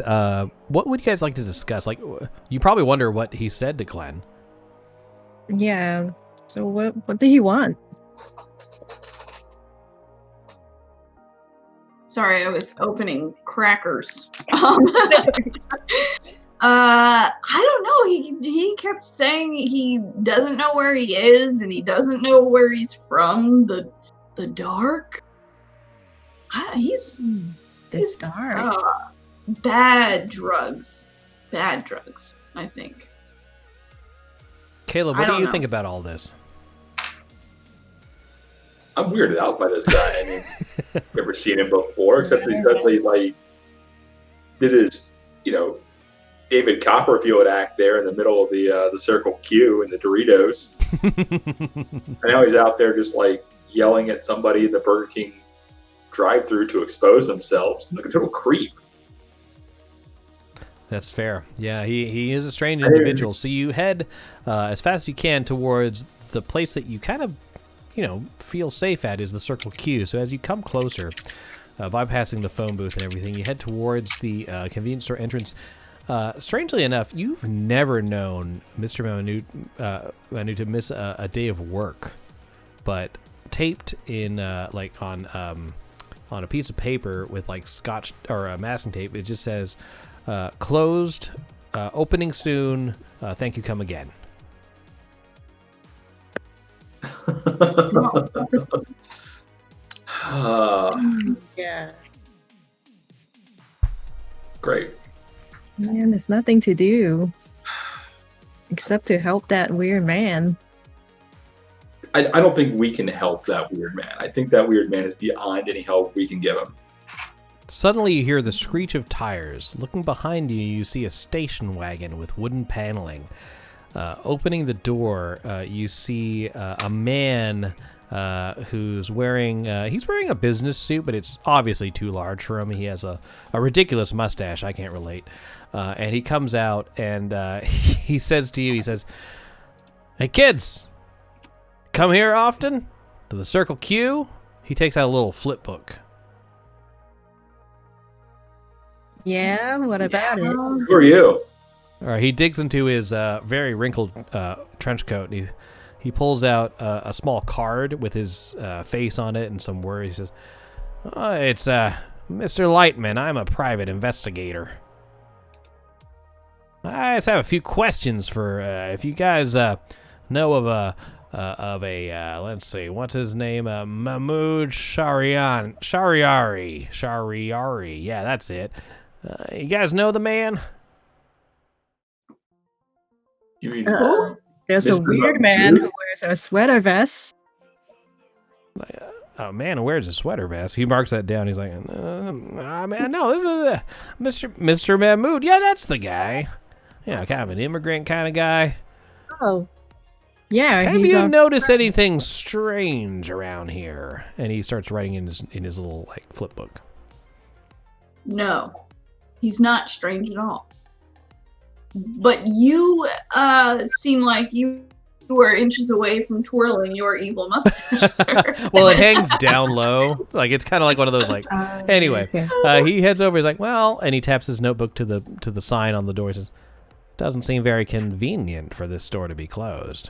what would you guys like to discuss? Like, you probably wonder what he said to Glenn. Yeah. So what did he want? Sorry, I was opening crackers. I don't know. He kept saying he doesn't know where he is and he doesn't know where he's from. The dark. He's dark. Bad drugs. Bad drugs, I think. Caleb, what do you think about all this? I'm weirded out by this guy. I mean, never seen him before, except he suddenly like did his, David Copperfield act there in the middle of the Circle Q and the Doritos. And now he's out there just like yelling at somebody in the Burger King drive-through to expose themselves. Like a total creep. That's fair. Yeah, he is a strange individual. So you head as fast as you can towards the place that you kind of, feel safe at, is the Circle Q. So as you come closer, bypassing the phone booth and everything, you head towards the convenience store entrance. Strangely enough, you've never known Mr. Manu to miss a day of work, but taped in on a piece of paper with like scotch or masking tape, it just says closed, opening soon, thank you, come again. Yeah. Great. Man, there's nothing to do except to help that weird man. I don't think we can help that weird man. I think that weird man is beyond any help we can give him. Suddenly you hear the screech of tires. Looking behind you, you see a station wagon with wooden paneling. Opening the door, you see a man who's wearing a business suit, but it's obviously too large for him. He has a ridiculous mustache. I can't relate. And he comes out and he says to you, "Hey kids, come here often to the Circle Q?" He takes out a little flip book. Yeah, what about it? Who are you? All right, he digs into his very wrinkled trench coat and he pulls out a small card with his face on it and some words. He says, "It's Mr. Lightman. I'm a private investigator. I just have a few questions for if you guys know of a let's see, what's his name? Mahmoud Shariari. Yeah, that's it. You guys know the man?" You mean There's a Mr. weird Mahmoud? man who wears a sweater vest. Oh man, who wears a sweater vest? He marks that down. He's like, man, no, this is Mr. Mahmoud. Yeah, that's the guy. Yeah, kind of an immigrant kind of guy. Oh, yeah. Have you noticed anything strange around here? And he starts writing in his little like flip book. No, he's not strange at all. But you seem like you were inches away from twirling your evil mustache, sir. Well, it hangs down low. Like it's kind of like one of those like. Anyway, okay. he heads over. He's like, well, and he taps his notebook to the sign on the door. He says, "Doesn't seem very convenient for this store to be closed."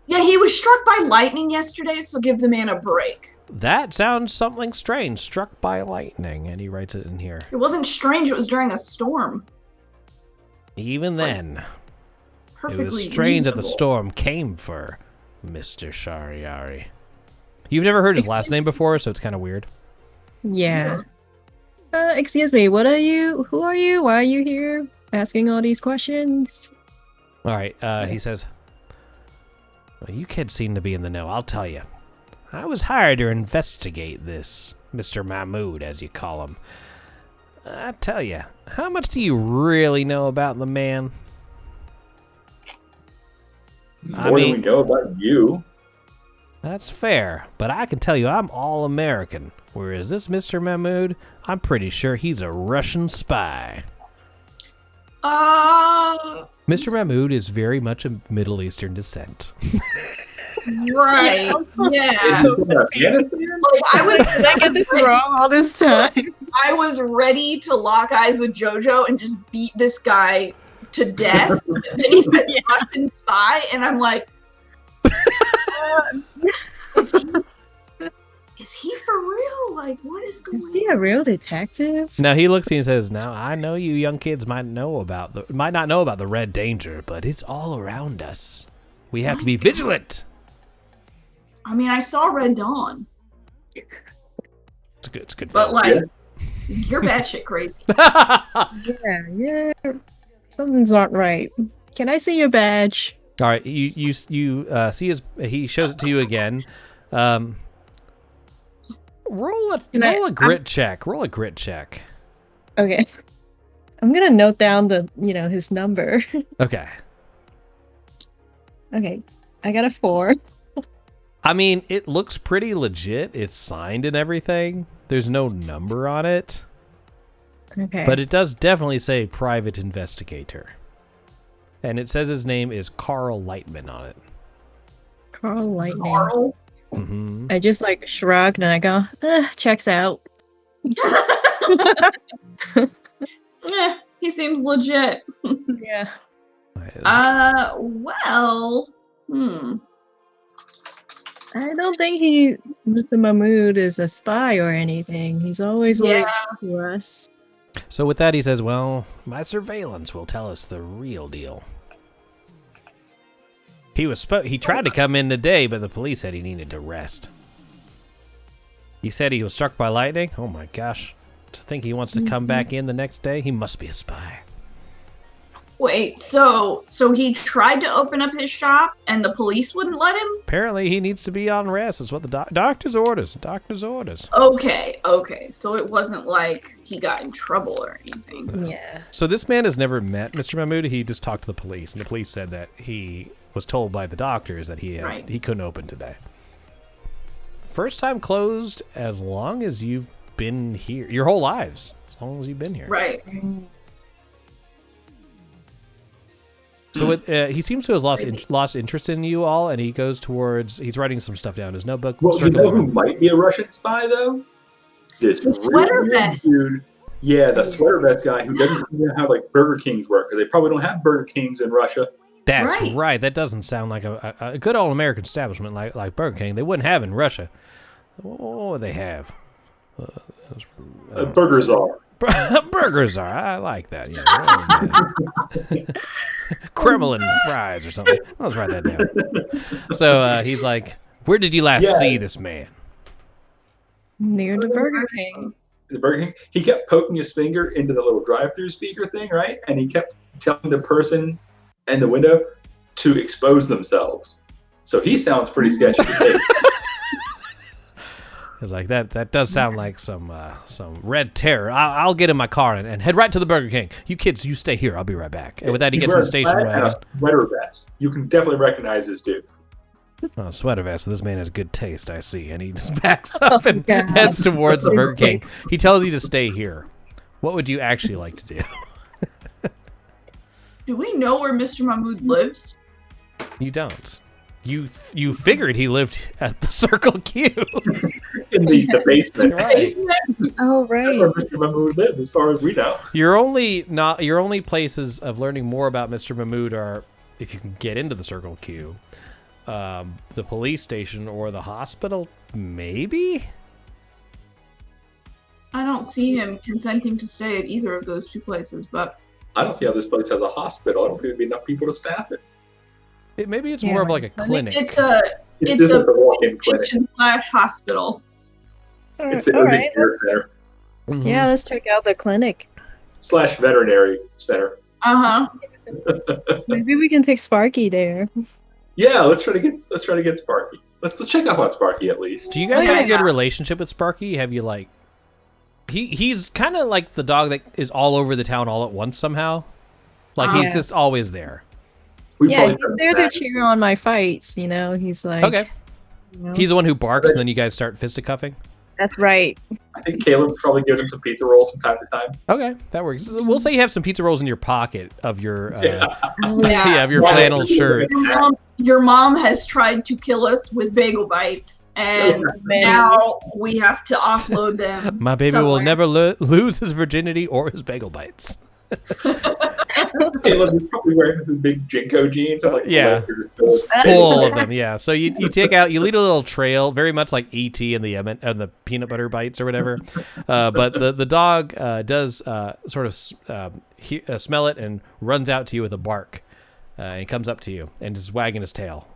Yeah, he was struck by lightning yesterday, so give the man a break. That sounds something strange. Struck by lightning, and he writes it in here. It wasn't strange, it was during a storm. Even then, Perfectly it was strange that the reasonable. storm came for Mr. Shariari. You've never heard his last name before, so it's kind of weird. Yeah. Excuse me, what are you? Who are you? Why are you here asking all these questions? All right, he says, "Well, you kids seem to be in the know. I'll tell you. I was hired to investigate this Mr. Mahmoud, as you call him. I tell you, how much do you really know about the man?" More than we know about you. That's fair, but I can tell you I'm all American, whereas this Mr. Mahmoud, I'm pretty sure he's a Russian spy. Mr. Mahmoud is very much of Middle Eastern descent. Right. Yeah. Like, Did I get this wrong all this time? I was ready to lock eyes with JoJo and just beat this guy to death. And then he said Russian spy, and I'm like, is he for real? Like, like, what is going Is he a real detective? Now he looks at you and says, "Now I know you young kids might not know about the red danger, but it's all around us. We have to be vigilant." I mean, I saw Red Dawn, It's a good but film. like, you're batshit crazy. Yeah. Something's not right. Can I see your badge? All right, you see he shows it to you again. Roll a grit check. Roll a grit check. Okay. I'm gonna note down his number. Okay. Okay. I got a 4. I mean, it looks pretty legit. It's signed and everything. There's no number on it. Okay. But it does definitely say private investigator. And it says his name is Carl Lightman on it. Carl Lightning. Carl. Mm-hmm. I just shrugged and I go, checks out. Yeah, he seems legit. Yeah. Well, I don't think Mr. Mahmood is a spy or anything. He's always worried for us. So with that, he says, "Well, my surveillance will tell us the real deal." He tried to come in today, but the police said he needed to rest. He said he was struck by lightning. Oh my gosh. To think he wants to come back in the next day? He must be a spy. Wait, so he tried to open up his shop and the police wouldn't let him? Apparently, he needs to be on rest. That's what the doctor's orders. Doctor's orders. Okay. So it wasn't like he got in trouble or anything. Yeah. So this man has never met Mr. Mahmood. He just talked to the police, and the police said that he was told by the doctors that he couldn't open today. First time closed as long as you've been here. Your whole lives. As long as you've been here. Right. So he seems to have lost interest in you all, and he goes towards. He's writing some stuff down in his notebook. Well, you know who might be a Russian spy though? This The sweater vest dude. Yeah, the sweater vest guy who doesn't even know how Burger Kings work, because they probably don't have Burger Kings in Russia. That's right. That doesn't sound like a good old American establishment like Burger King. They wouldn't have in Russia. What would they have? Burger Czar. Burgers are. I like that. Yeah, Kremlin fries or something. Let's write that down. So he's like, "Where did you last see this man?" Near the Burger King. The Burger King. He kept poking his finger into the little drive-through speaker thing, right? And he kept telling the person in the window to expose themselves. So he sounds pretty sketchy to me. It's like that does sound like some red terror. I'll get in my car and head right to the Burger King. You kids, you stay here. I'll be right back. And with that, he gets in the station wagon. A sweater vest. You can definitely recognize this dude. Oh, sweater vest. So this man has good taste, I see. And he just backs up and heads towards the Burger King. He tells you to stay here. What would you actually like to do? Do we know where Mr. Mahmood lives? You don't. You figured he lived at the Circle Q. In the basement. Right. Oh, right. That's where Mr. Mahmood lives, as far as we know. Your only places of learning more about Mr. Mahmood are if you can get into the Circle Q, the police station, or the hospital, maybe? I don't see him consenting to stay at either of those two places, but I don't see how this place has a hospital. I don't think there'd be enough people to staff it. Maybe it's more of like a clinic. It's a walk-in clinic. /hospital. It's an All urgent right, care center. Mhm. Yeah, let's check out the clinic. /veterinary center. Maybe we can take Sparky there. Yeah, let's try to get Sparky. Let's check up on Sparky at least. Do you guys have a good relationship with Sparky? Have you he's kind of like the dog that is all over the town all at once somehow. He's just always there. We Yeah, he's probably there to cheer on my fights, He's like... Okay. He's the one who barks, and then you guys start fisticuffing? That's right. I think Caleb's probably giving him some pizza rolls from time to time. Okay, that works. We'll say you have some pizza rolls in your pocket of your of your Yeah. flannel shirt. Your mom has tried to kill us with bagel bites, and now we have to offload them. My baby will somewhere. never lose his virginity or his bagel bites. Caleb is probably wearing his big Jinko jeans. And, like, Yeah. legs Full of them, yeah. So you lead a little trail, very much like E.T. and the peanut butter bites or whatever. But the dog does sort of smell it and runs out to you with a bark. And comes up to you and is wagging his tail.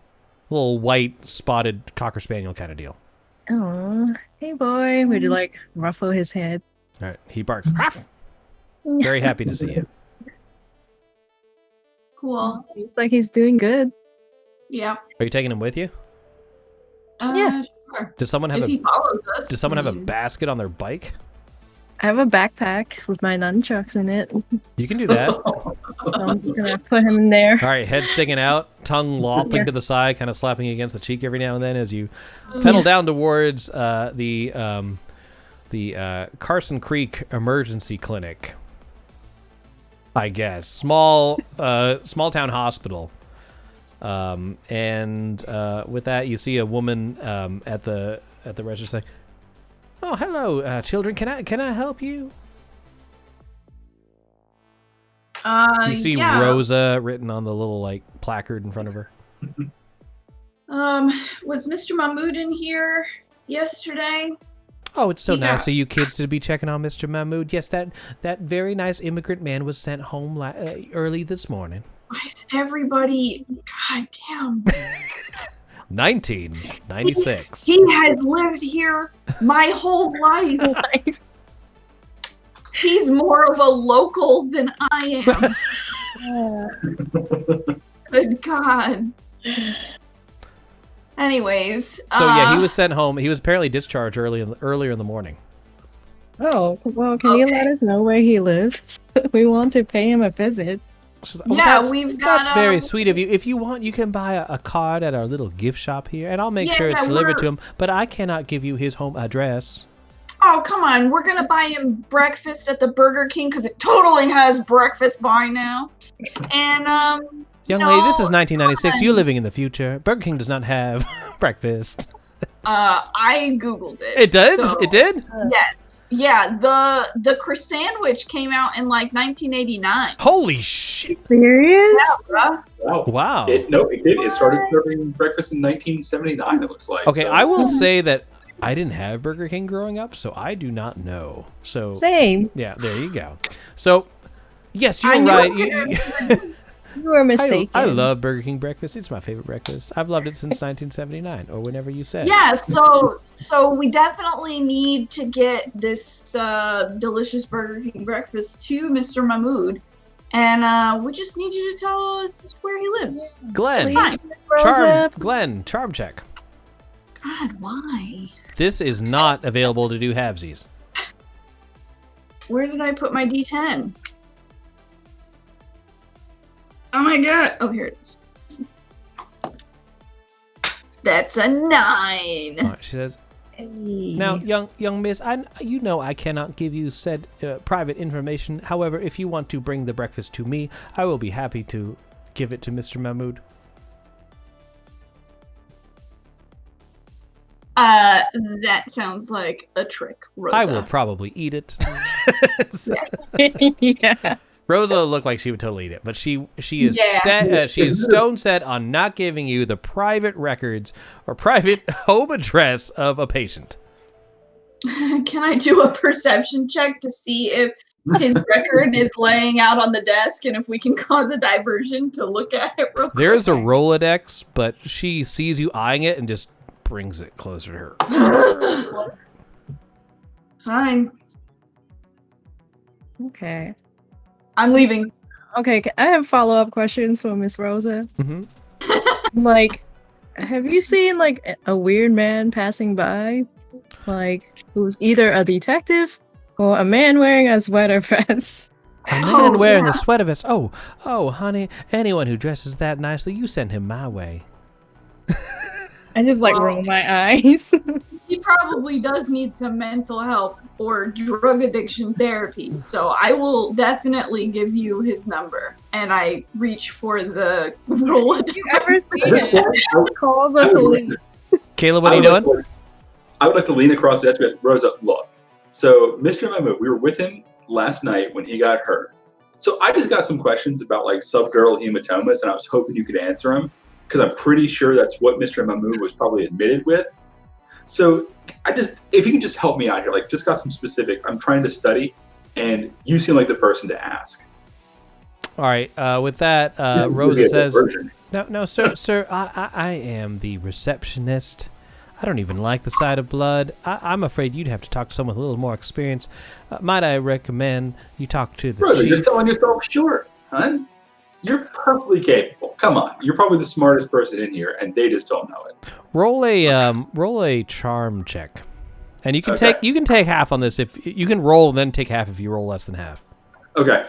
A little white spotted Cocker Spaniel kind of deal. Oh, hey boy. Would you like ruffle his head? All right, he barks. Ruff! Very happy to see you. Cool. Seems like he's doing good. Yeah. Are you taking him with you? Yeah. Sure. Does someone have If he follows us. Does someone have a I mean, basket on their bike? I have a backpack with my nunchucks in it. You can do that. So I'm just gonna put him in there. All right, head sticking out, tongue lopping to the side, kind of slapping against the cheek every now and then as you pedal down towards the Carson Creek Emergency Clinic. I guess small town hospital. And with that, you see a woman at the register saying, "Oh, hello, children. Can I help you?" You see yeah. Rosa written on the little like placard in front of her. Was Mr. Mahmood in here yesterday? Oh, it's so Yeah. nice of you kids to be checking on Mr. Mahmood. Yes, that very nice immigrant man was sent home early this morning. Why is everybody? God damn. 1996. He has lived here my whole life. He's more of a local than I am. Good God. Anyways. So yeah, he was sent home. He was apparently discharged earlier in the morning. Oh, well, can you let us know where he lives? We want to pay him a visit. She's like, Yeah, we've got, That's very sweet of you. If you want, you can buy a card at our little gift shop here, and I'll make sure it's delivered to him. But I cannot give you his home address. Oh, come on. We're going to buy him breakfast at the Burger King because it totally has breakfast by now. And, Young lady, this is 1996. You're living in the future. Burger King does not have breakfast. I Googled it. It did? So, It did? Yes. Yeah, the croissant came out in like 1989. Holy shit. Serious? Yeah, bruh. Wow. It did. It started serving breakfast in 1979, it looks like. Okay, so. I will say that I didn't have Burger King growing up, so I do not know. So Same. yeah, there you go. So yes, I you're knew right. You were mistaken. I love Burger King breakfast. It's my favorite breakfast. I've loved it since 1979 or whenever you said. Yeah, so we definitely need to get this delicious Burger King breakfast to Mr. Mahmood. And we just need you to tell us where he lives. Glenn, Fine. charm check. God, why? This is not available to do halvesies. Where did I put my D10? Oh my god. Oh, here it is. That's a 9. All right, she says, Hey. now, young miss, I cannot give you said private information. However, if you want to bring the breakfast to me, I will be happy to give it to Mr. Mahmood. That sounds like a trick, Rosa. I will probably eat it. So- Yeah. Rosa looked like she would totally eat it, but she is Yeah. she is stone set on not giving you the private records or private home address of a patient. Can I do a perception check to see if his record is laying out on the desk and if we can cause a diversion to look at it real quick? There is a Rolodex, but she sees you eyeing it and just brings it closer to her. Fine. Okay. I'm leaving. Okay, I have follow-up questions for Miss Rosa. Mhm. Like, have you seen like a weird man passing by? Like, who's either a detective or a man wearing a sweater vest? A man Oh, wearing yeah. a sweater vest. Oh, honey, anyone who dresses that nicely, you send him my way. I just like roll my eyes. He probably does need some mental help or drug addiction therapy. So I will definitely give you his number. And I reach for the Rolodex. you ever seen it? Call the police. Kayla, what are you doing? I would like to lean across the desk and be like, Rosa, look. So, Mr. Mahmood, we were with him last night when he got hurt. So I just got some questions about like subdural hematomas, and I was hoping you could answer them because I'm pretty sure that's what Mr. Mahmood was probably admitted with. So if you can just help me out here, like just got some specifics. I'm trying to study, and you seem like the person to ask. All right. With that, Rosa says, "No, sir. I am the receptionist. I don't even like the sight of blood. I'm afraid you'd have to talk to someone with a little more experience. Might I recommend you talk to the Rosa, chief?" you're selling yourself short, hon. You're perfectly capable. Come on, you're probably the smartest person in here, and they just don't know it. Roll a charm check, and you can Okay. take half on this if you can roll, and then take half if you roll less than half. Okay.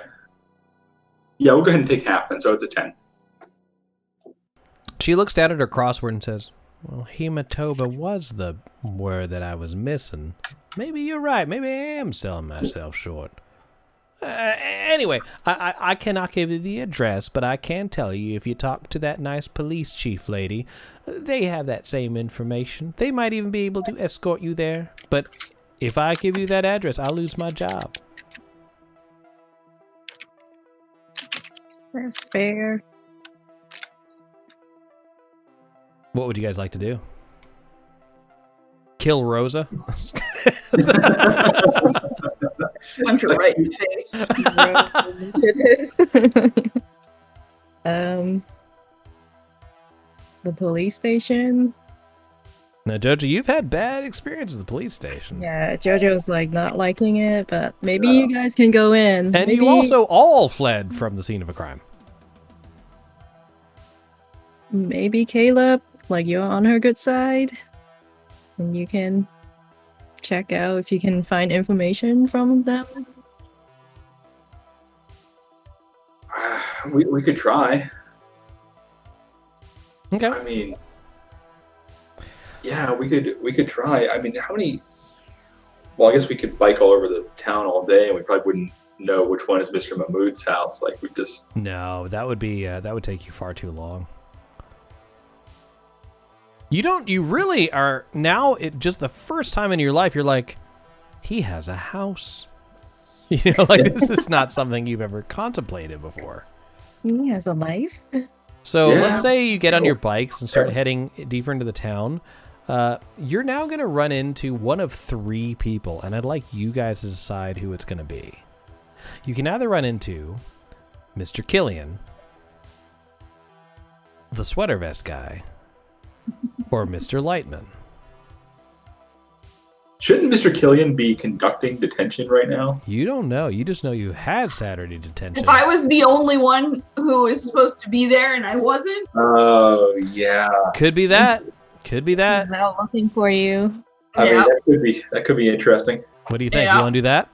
Yeah, we'll go ahead and take half, and so it's a 10. She looks down at her crossword and says, "Well, hematoma was the word that I was missing. Maybe you're right. Maybe I am selling myself short. Anyway, I cannot give you the address, but I can tell you if you talk to that nice police chief lady, they have that same information. They might even be able to escort you there. But if I give you that address, I'll lose my job." That's fair. What would you guys like to do? Kill Rosa? Punch her right in the face. The police station. Now, Jojo, you've had bad experiences at the police station. Yeah, JoJo's like not liking it, but maybe you guys can go in. And maybe... you also all fled from the scene of a crime. Maybe Caleb, like you're on her good side, and you can check out if you can find information from them. We could try. Okay. I mean, yeah, we could try. I mean, how many? Well, I guess we could bike all over the town all day, and we probably wouldn't know which one is Mr. Mahmood's house. Like we just. No, that would be that would take you far too long. You really are now. Just the first time in your life, you're like, he has a house. You know, like this is not something you've ever contemplated before. He has a life. So Yeah. let's say you get on your bikes and start heading deeper into the town. You're now going to run into one of 3 people, and I'd like you guys to decide who it's going to be. You can either run into Mr. Killian, the sweater vest guy, or Mr. Lightman. Shouldn't Mr. Killian be conducting detention right now? You don't know. You just know you had Saturday detention. If I was the only one who is supposed to be there and I wasn't, Oh yeah. Could be that. Could be that. He's out looking for you. I Yeah. mean, that could be interesting. What do you think? Yeah. You want to do that?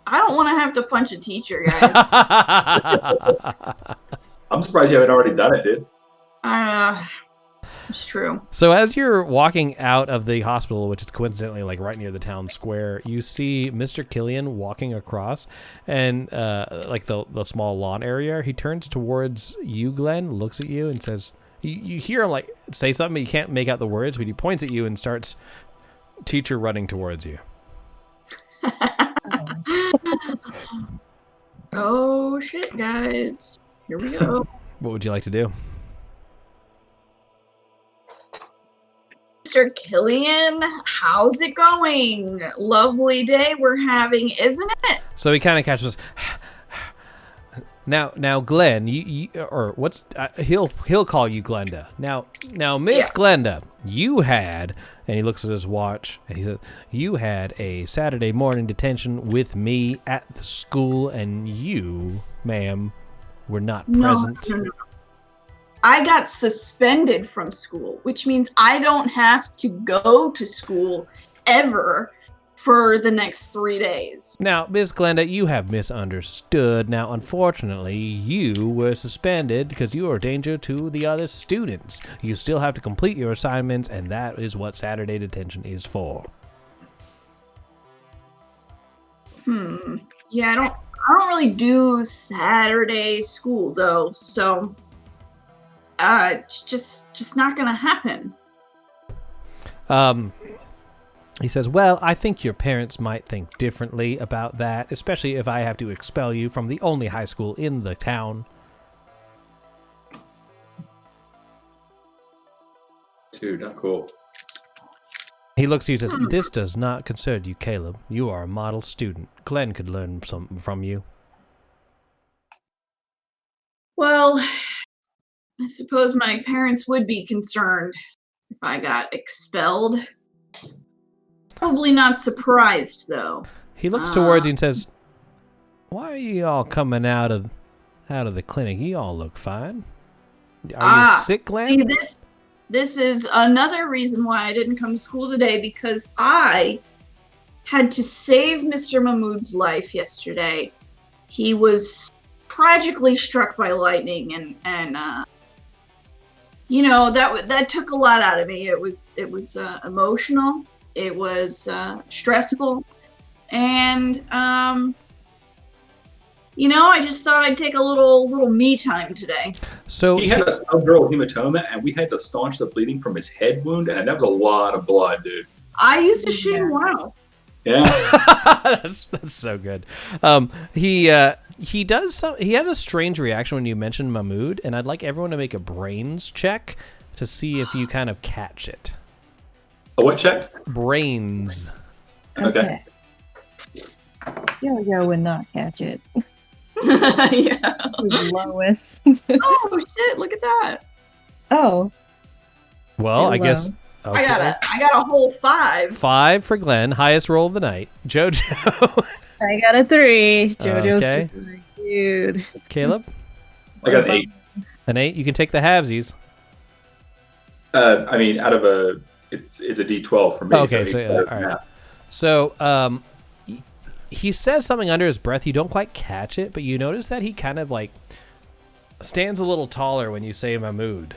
I don't want to have to punch a teacher, guys. I'm surprised you haven't already done it, dude. It's true. So as you're walking out of the hospital, which is coincidentally like right near the town square, you see Mr. Killian walking across, and like the small lawn area. He turns towards you, Glenn, looks at you, and says, "You hear him like say something, but you can't make out the words. But he points at you and starts teacher running towards you." Oh shit, guys! Here we go. What would you like to do? Mr. Killian, how's it going? Lovely day we're having, isn't it? So he kind of catches us. Now, Glenn, you or what's he'll call you Glenda. Now, Miss Yeah. Glenda, you had, and he looks at his watch and he says, you had a Saturday morning detention with me at the school, and you, ma'am, were not present. No. I got suspended from school, which means I don't have to go to school ever for the next 3 days. Now, Miss Glenda, you have misunderstood. Now, unfortunately, you were suspended because you are a danger to the other students. You still have to complete your assignments, and that is what Saturday detention is for. Yeah, I don't really do Saturday school though, so it's just not gonna happen. He says, well, I think your parents might think differently about that, especially if I have to expel you from the only high school in the town. Dude, not cool. He looks at you and says, this does not concern you, Caleb. You are a model student. Glenn could learn something from you. Well, I suppose my parents would be concerned if I got expelled. Probably not surprised, though. He looks towards you and says, why are you all coming out of the clinic? You all look fine. Are you sick, Glenn? See, this is another reason why I didn't come to school today, because I had to save Mr. Mahmood's life yesterday. He was tragically struck by lightning, and you know, that took a lot out of me. It was emotional. It was stressful, and you know, I just thought I'd take a little me time today. So he had a subdural hematoma, and we had to staunch the bleeding from his head wound, and that was a lot of blood, dude. I used to shame wow. Yeah. that's so good. He has a strange reaction when you mention Mahmood, and I'd like everyone to make a brains check to see if you kind of catch it. A what check? Brains. Okay. Yo would not catch it. Yeah. Lois. Oh shit! Look at that. Oh. Well, I guess. Okay. I got a whole 5. 5 for Glenn, highest roll of the night. Jojo. I got a 3. Jojo's Okay. just like, dude. Caleb. I got an 8. An 8. You can take the halvesies. I mean, out of it's a D12 for me. Okay, so so yeah, all right. So he says something under his breath. You don't quite catch it, but you notice that he kind of like stands a little taller when you say Mahmood.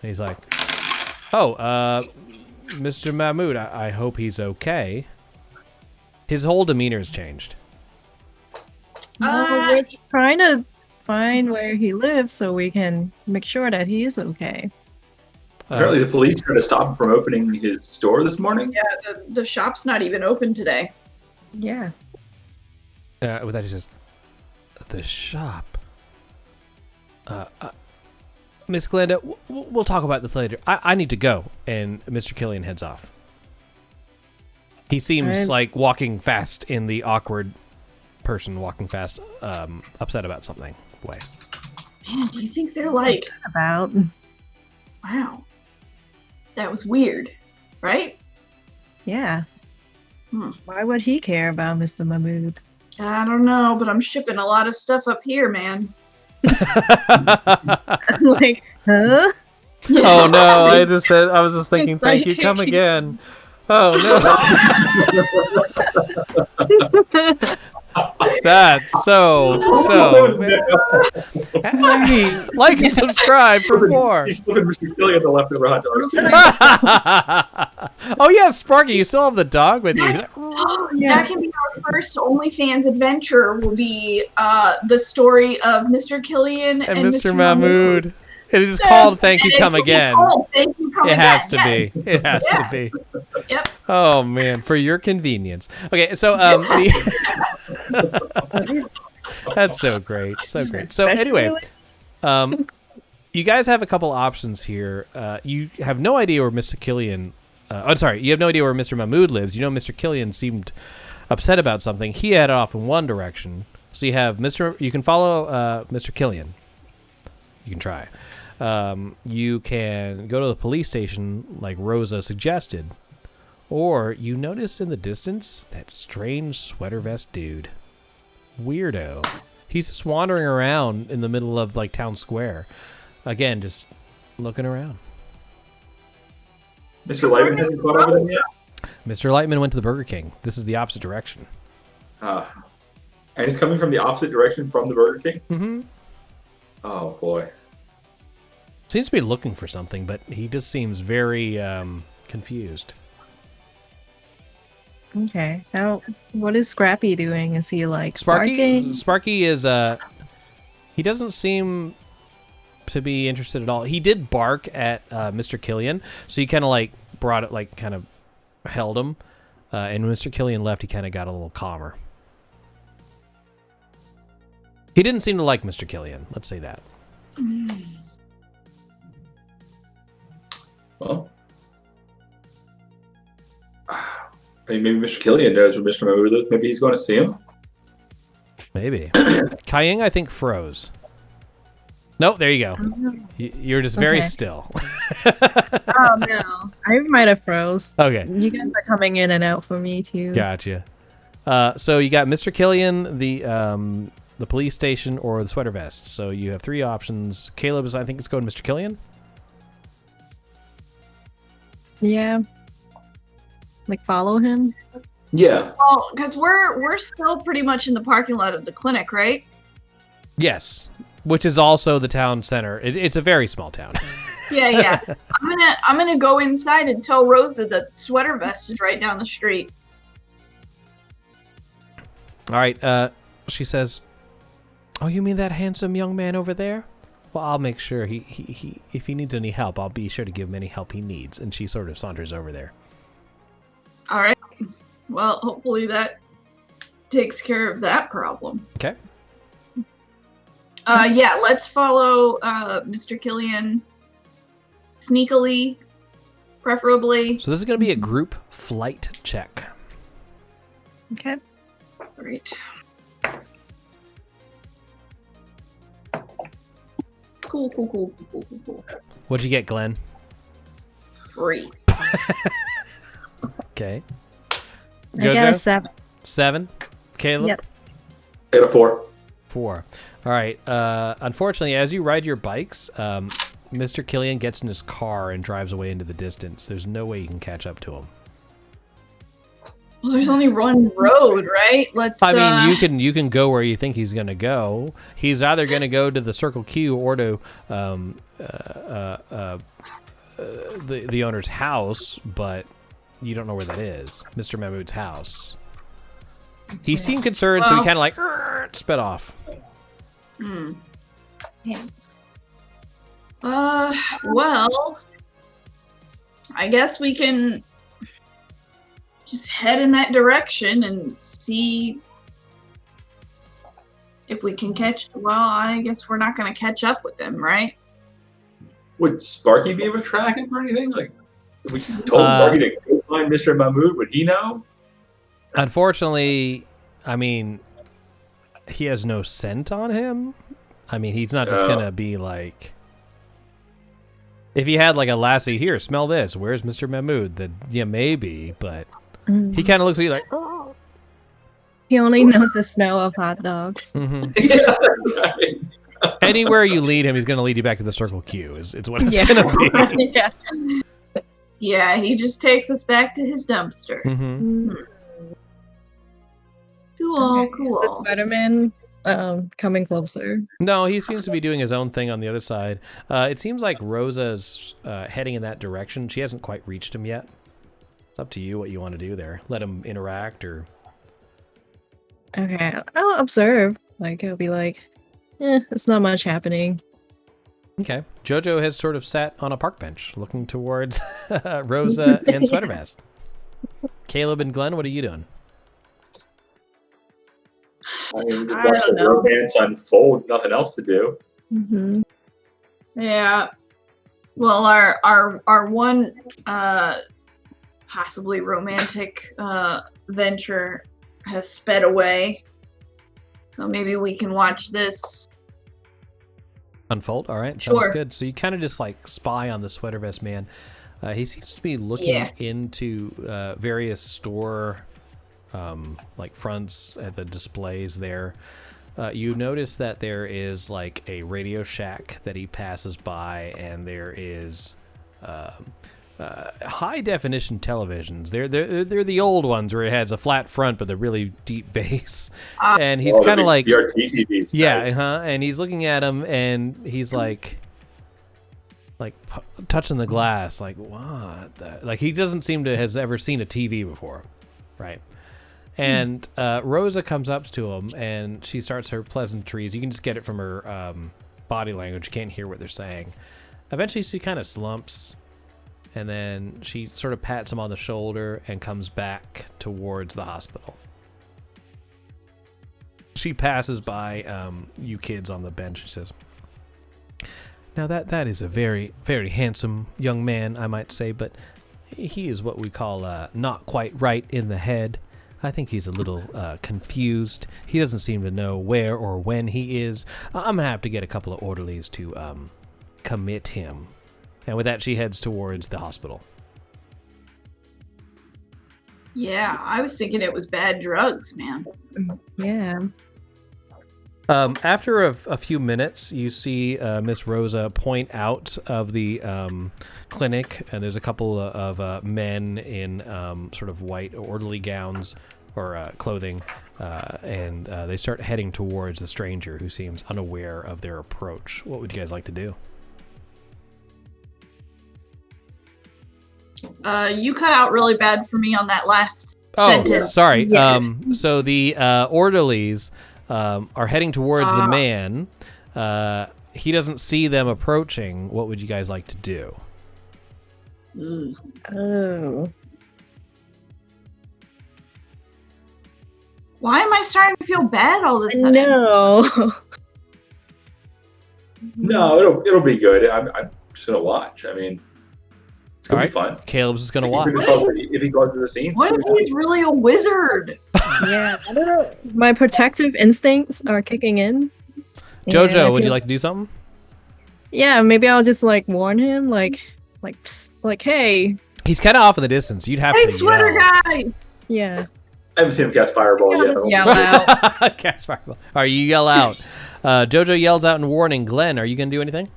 And he's like, oh, Mr. Mahmood, I hope he's okay. His whole demeanor has changed. We're trying to find where he lives so we can make sure that he is okay. Apparently, the police tried to stop him from opening his store this morning. Yeah, the shop's not even open today. Yeah. With that, he says, the shop. Miss Glenda, we'll talk about this later. I need to go. And Mr. Killian heads off. He seems like walking fast in the awkward person walking fast, upset about something way. Man, do you think they're like... About. Wow. That was weird, right? Yeah. Why would he care about Mr. Mahmood? I don't know, but I'm shipping a lot of stuff up here, man. I'm like, huh? Oh no! I was just thinking, thank you, come again. Oh no! That's so. Hey, like and subscribe for more. He's slipping Mr. Killian the leftover hot dogs. Oh yeah, Sparky, you still have the dog with you. That can be our first OnlyFans adventure. Will be the story of Mr. Killian and Mr. Mahmood. It is called "Thank You, Come Again." Thank You, Come It Again. has to be. It has to be. Yep. Oh man, for your convenience. Okay, so that's so great, so great. So anyway, you guys have a couple options here. You have no idea where Mr. Killian. I'm sorry, you have no idea where Mr. Mahmood lives. You know Mr. Killian seemed upset about something. He headed off in one direction. So you have You can follow Mr. Killian. You can try. You can go to the police station like Rosa suggested. Or you notice in the distance that strange sweater vest dude. Weirdo. He's just wandering around in the middle of like town square. Again, just looking around. Mr. Lightman hasn't caught up with him yet? Mr. Lightman went to the Burger King. This is the opposite direction. And he's coming from the opposite direction from the Burger King? Mm-hmm. Oh, boy. Seems to be looking for something, but he just seems very confused. Okay. Now, what is Scrappy doing? Is he like Sparky? barking? Sparky is he doesn't seem to be interested at all. He did bark at Mr. Killian, so he kind of like brought it, like kind of held him. And when Mr. Killian left, he kind of got a little calmer. He didn't seem to like Mr. Killian. Let's say that. Well, maybe Mr. Killian knows where Mr. Mahmood lives. Maybe he's going to see him. Maybe. Kai-Ying, I think, froze. Nope, there you go. You're just very still. Oh no, I might have froze. Okay. You guys are coming in and out for me too. Gotcha. So you got Mr. Killian, the police station, or the sweater vest. So you have 3 options. Caleb is, I think, it's going Mr. Killian. Yeah. Like follow him. Yeah. Well, because we're still pretty much in the parking lot of the clinic, right? Yes, which is also the town center. It's a very small town. Yeah. I'm gonna go inside and tell Rosa that sweater vest is right down the street. All right. She says, "Oh, you mean that handsome young man over there? Well, I'll make sure he if he needs any help, I'll be sure to give him any help he needs." And she sort of saunters over there. All right. Well, hopefully that takes care of that problem. Okay. Yeah, let's follow Mr. Killian sneakily, preferably. So this is going to be a group flight check. Okay. Great. Cool. What'd you get, Glenn? 3. Okay. I got a 7. 7. Caleb? Yep. I got a 4. 4. All right. Unfortunately, as you ride your bikes, Mr. Killian gets in his car and drives away into the distance. There's no way you can catch up to him. Well, there's only one road, right? Let's. I mean, you can go where you think he's going to go. He's either going to go to the Circle Q or to the owner's house, but you don't know where that is. Mr. Mahmood's house. He seemed concerned, so he kind of like sped off. Well, I guess we can just head in that direction and see if we can catch. Well, I guess we're not going to catch up with them, right? Would Sparky be able to track him or anything? Like, if we told Sparky to go find Mr. Mahmood, would he know? Unfortunately, I mean, he has no scent on him. I mean, he's not just gonna be like. If he had like a lassie, here, smell this. Where's Mr. Mahmood? Then yeah, maybe, but he kind of looks at you like. Oh. He only knows the smell of hot dogs. Mm-hmm. Yeah, right. Anywhere you lead him, he's gonna lead you back to the Circle Q. It's what it's gonna be. Yeah. Yeah, he just takes us back to his dumpster. Mm-hmm. Cool. Is the Spider-Man coming closer? No, he seems to be doing his own thing on the other side. It seems like Rosa's heading in that direction. She hasn't quite reached him yet. It's up to you what you want to do there. Let him interact or... Okay, I'll observe. Like, I'll be like, it's not much happening. Okay. Jojo has sort of sat on a park bench looking towards Rosa and Sweater Vest. Caleb and Glenn, what are you doing? I mean, just watch the romance unfold. Nothing else to do. Mm-hmm. Yeah. Well, our one possibly romantic venture has sped away. So maybe we can watch this Unfold? All right. Sure. Sounds good. So you kind of just like spy on the Sweater Vest man. He seems to be looking into various store like fronts at the displays there. You notice that there is like a Radio Shack that he passes by, and there is high definition televisions. They're the old ones where it has a flat front but a really deep bass. And he's kind of like BRT TVs. yeah, Nice. and he's looking at him and he's like touching the glass, like what? Like he doesn't seem to has ever seen a TV before, right? And Rosa comes up to him and she starts her pleasantries. You can just get it from her body language. You can't hear what they're saying. Eventually, she kind of slumps and then she sort of pats him on the shoulder and comes back towards the hospital. She passes by you kids on the bench and says, "Now that is a very, very handsome young man, I might say, but he is what we call not quite right in the head. I think he's a little confused. He doesn't seem to know where or when he is. I'm going to have to get a couple of orderlies to commit him." And with that, she heads towards the hospital. Yeah, I was thinking it was bad drugs, man. Yeah. After a few minutes, you see Miss Rosa point out of the clinic, and there's a couple of men in sort of white orderly gowns or clothing, and they start heading towards the stranger who seems unaware of their approach. What would you guys like to do? You cut out really bad for me on that last sentence. Sorry. Yeah. So the orderlies are heading towards the man. He doesn't see them approaching. What would you guys like to do? Oh. Why am I starting to feel bad all of a sudden? No. No, it'll be good. I'm just gonna watch. I mean, it's gonna be fun. Caleb's just gonna watch. If he goes to the scene. What if he's really a wizard? Yeah, I don't know. My protective instincts are kicking in. Jojo, would you like to do something? Yeah, maybe I'll just like warn him, psst, hey. He's kind of off in the distance. You'd have Hey, to sweater yell. guy! Yeah. I haven't seen him cast Fireball I'll yet. just yell out. Cast fireball. All right, you yell out. Jojo yells out in warning. Glenn, are you gonna do anything?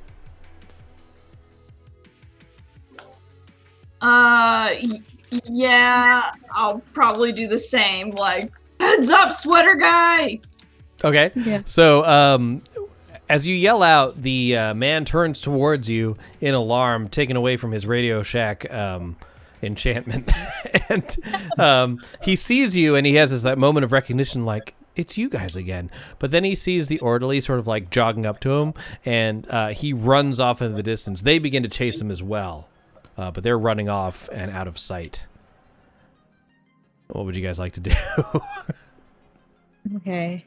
Yeah, I'll probably do the same. Like, heads up, sweater guy! Okay. Yeah. So, as you yell out, the man turns towards you in alarm, taken away from his Radio Shack enchantment, and he sees you, and he has that moment of recognition, like, it's you guys again. But then he sees the orderly sort of like jogging up to him, and he runs off into the distance. They begin to chase him as well, but they're running off and out of sight. What would you guys like to do? Okay.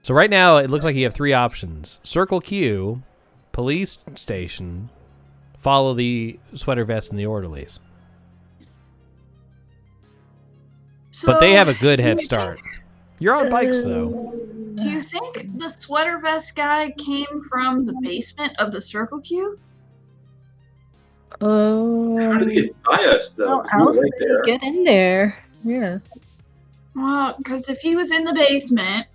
So right now, it looks like you have three options. Circle Q, police station, follow the sweater vest and the orderlies. But they have a good head start. You're on bikes, though. Do you think the sweater vest guy came from the basement of the Circle Q? How did he get by us, though? How else right did there. he get in there? Yeah. Well, because if he was in the basement,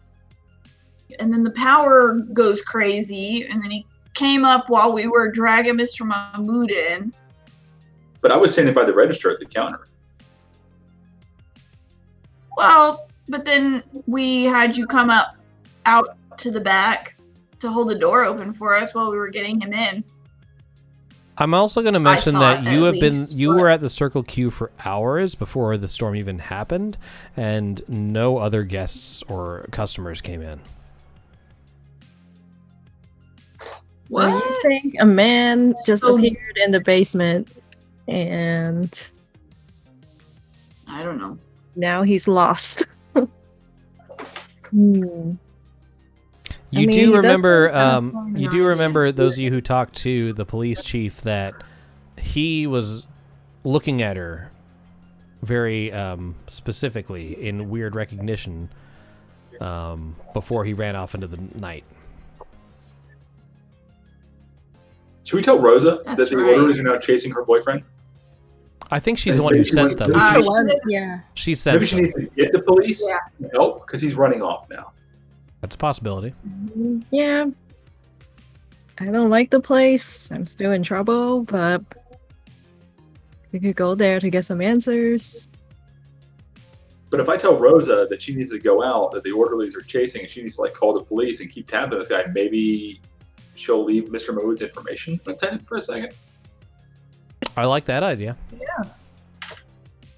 and then the power goes crazy, and then he came up while we were dragging Mr. Mahmood in. But I was standing by the register at the counter. Well, but then we had you come up out to the back to hold the door open for us while we were getting him in. I'm also going to mention that thought you at have been least, you but- were at the Circle Q for hours before the storm even happened, and no other guests or customers came in. What? Well, you think a man just So- appeared in the basement and I don't know. now he's lost. Hmm. You mean, do he does remember, sound kind of you do remember, those of you who talked to the police chief, that he was looking at her very specifically in weird recognition before he ran off into the night. Should we tell Rosa That's that the right. orderlies are now chasing her boyfriend? I think she's the one who sent them. Uh, The one- yeah. She sent Maybe she them. needs to get the police and help because he's running off now. That's a possibility. Yeah. I don't like the place. I'm still in trouble, but we could go there to get some answers. But if I tell Rosa that she needs to go out, that the orderlies are chasing, and she needs to like call the police and keep tabs on this guy, maybe she'll leave Mr. Mahmood's information for a second. I like that idea. Yeah.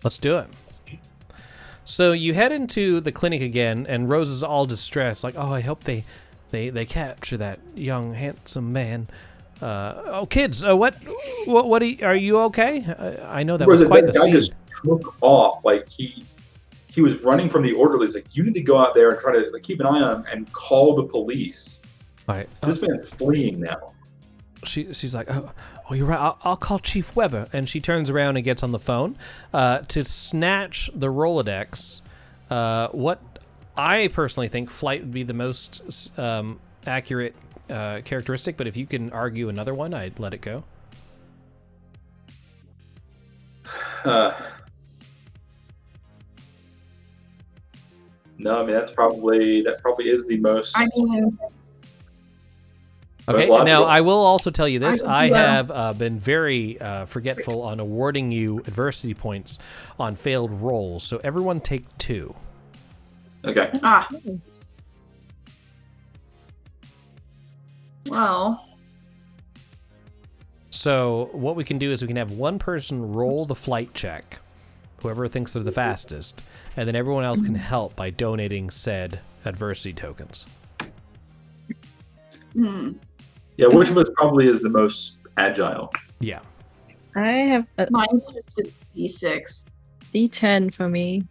Let's do it. So you head into the clinic again, and Rose is all distressed, like, "Oh, I hope they capture that young, handsome man." Kids, what are you okay? I know that was That quite the guy scene. just took off. Like he was running from the orderlies. Like, you need to go out there and try to keep an eye on him and call the police. All right. So this man's fleeing now. She's like, oh, you're right. I'll call Chief Weber. And she turns around and gets on the phone to snatch the Rolodex. What I personally think flight would be the most accurate characteristic, but if you can argue another one, I'd let it go. No, I mean that probably is the most. I mean, Okay, logical. now I will also tell you this. I Yeah. have been very forgetful on awarding you adversity points on failed rolls, so everyone take 2. Okay. Nice. Well, So what we can do is we can have one person roll the flight check, whoever thinks they're the fastest, and then everyone else can help by donating said adversity tokens. Yeah, which of us probably is the most agile? Yeah. I have a mine's just a D6. D10 for me.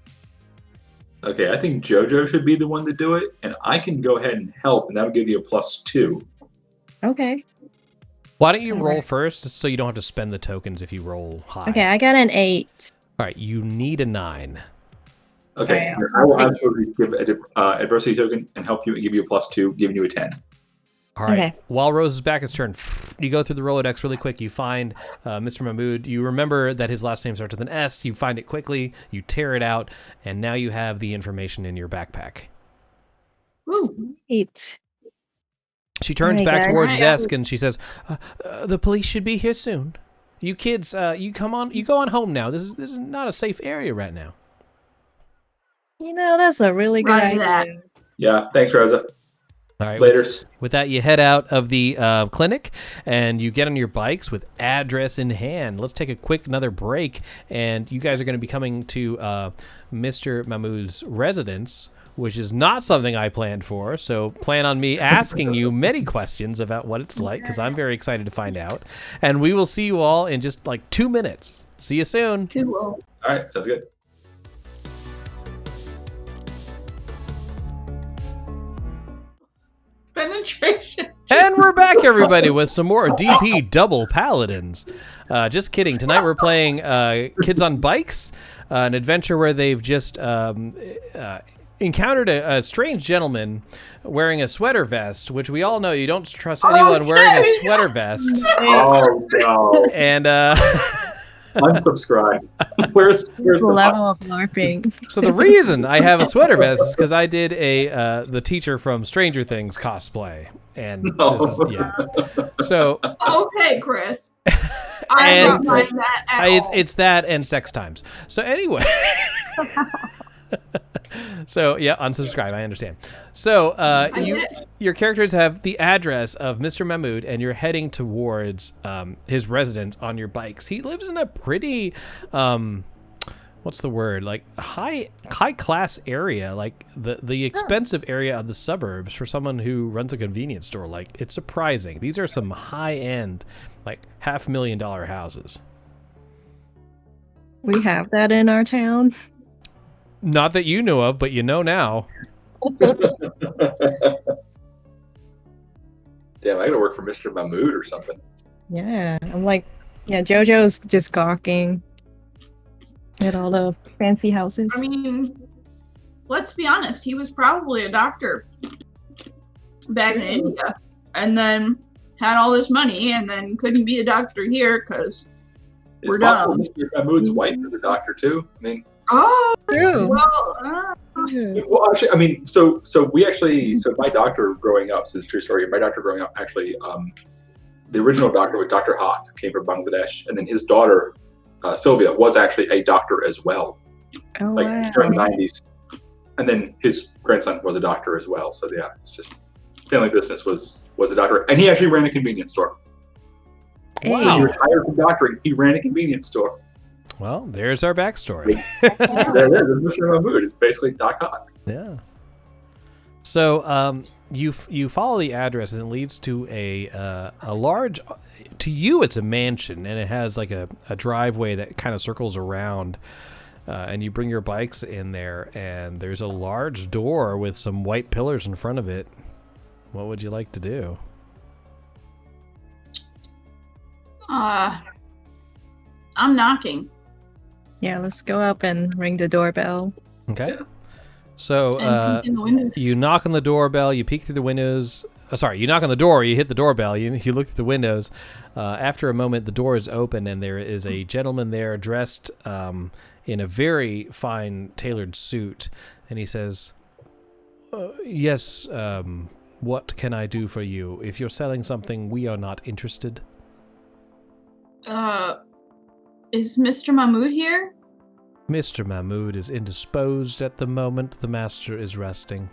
Okay, I think JoJo should be the one to do it, and I can go ahead and help, and that'll give you a +2. Okay. Why don't you roll Alright. first so you don't have to spend the tokens if you roll high? Okay, I got an 8. All right, you need a 9. Okay, Alright, I will I'll take- absolutely give an adversity token and help you and give you a +2, giving you a 10. All right. Okay. While Rose is back, it's turn. You go through the Rolodex really quick. You find Mr. Mahmood. You remember that his last name starts with an S. You find it quickly. You tear it out, and now you have the information in your backpack. Ooh. 8. She turns Alright, back guys. towards the Alright, desk and she says, "The police should be here soon. You kids, you come on. You go on home now. This is not a safe area right now." You know, that's a really good Roger idea. that. Yeah, thanks, Rosa. All right. Laters. With that, you head out of the clinic and you get on your bikes with address in hand. Let's take a quick another break, and you guys are going to be coming to Mr. Mahmood's residence, which is not something I planned for. So plan on me asking you many questions about what it's like, because I'm very excited to find out. And we will see you all in just like 2 minutes. See you soon. Too low. All right, sounds good. Penetration. And we're back, everybody, with some more DP Double Paladins. Just kidding. Tonight we're playing Kids on Bikes, an adventure where they've just encountered a strange gentleman wearing a sweater vest, which we all know you don't trust anyone wearing a sweater vest. Oh no! And Unsubscribe. Where's It's the the level of LARPing. so the reason I have a sweater vest is because I did the teacher from Stranger Things cosplay. And No. this is, yeah. So Okay, Chris. I And- don't mind that at all. it's that and sex times. So anyway. So yeah, unsubscribe. I understand. So your characters have the address of Mr. Mahmood, and you're heading towards his residence on your bikes. He lives in a pretty, what's the word? Like high class area, like the expensive area of the suburbs for someone who runs a convenience store. Like it's surprising. These are some high end, like $500,000 houses. We have that in our town. Not that you know of, but you know now. Damn, I gotta work for Mr. Mahmood or something. Yeah, I'm like, yeah, JoJo's just gawking at all the fancy houses. I mean, let's be honest. He was probably a doctor back in India, and then had all this money, and then couldn't be a doctor here because It's We're possible done. Mr. Mahmood's wife is a doctor too. I mean, True. well, well, actually, I mean, so my doctor growing up, this is a true story. My doctor growing up, actually, the original doctor was Dr. Haq, who came from Bangladesh, and then his daughter, Sylvia, was actually a doctor as well, Oh, like wow. during the 90s. And then his grandson was a doctor as well. So yeah, it's just family business was a doctor, and he actually ran a convenience store. Hey. When he retired from doctoring, he ran a convenience store. Well, there's our backstory. There it is. Mr. Mahmood is basically Doc Haq. Yeah. So you follow the address, and it leads to a large. To you, it's a mansion, and it has like a driveway that kind of circles around. And you bring your bikes in there, and there's a large door with some white pillars in front of it. What would you like to do? I'm knocking. Yeah, let's go up and ring the doorbell. Okay. So And peek in the windows. you knock on the doorbell, you peek through the windows. You knock on the door, you hit the doorbell, you look through the windows. After a moment, the door is open, and there is a gentleman there dressed in a very fine tailored suit, and he says, yes, what can I do for you? If you're selling something, we are not interested. Is Mr. Mahmood here? Mr. Mahmood is indisposed at the moment. The master is resting.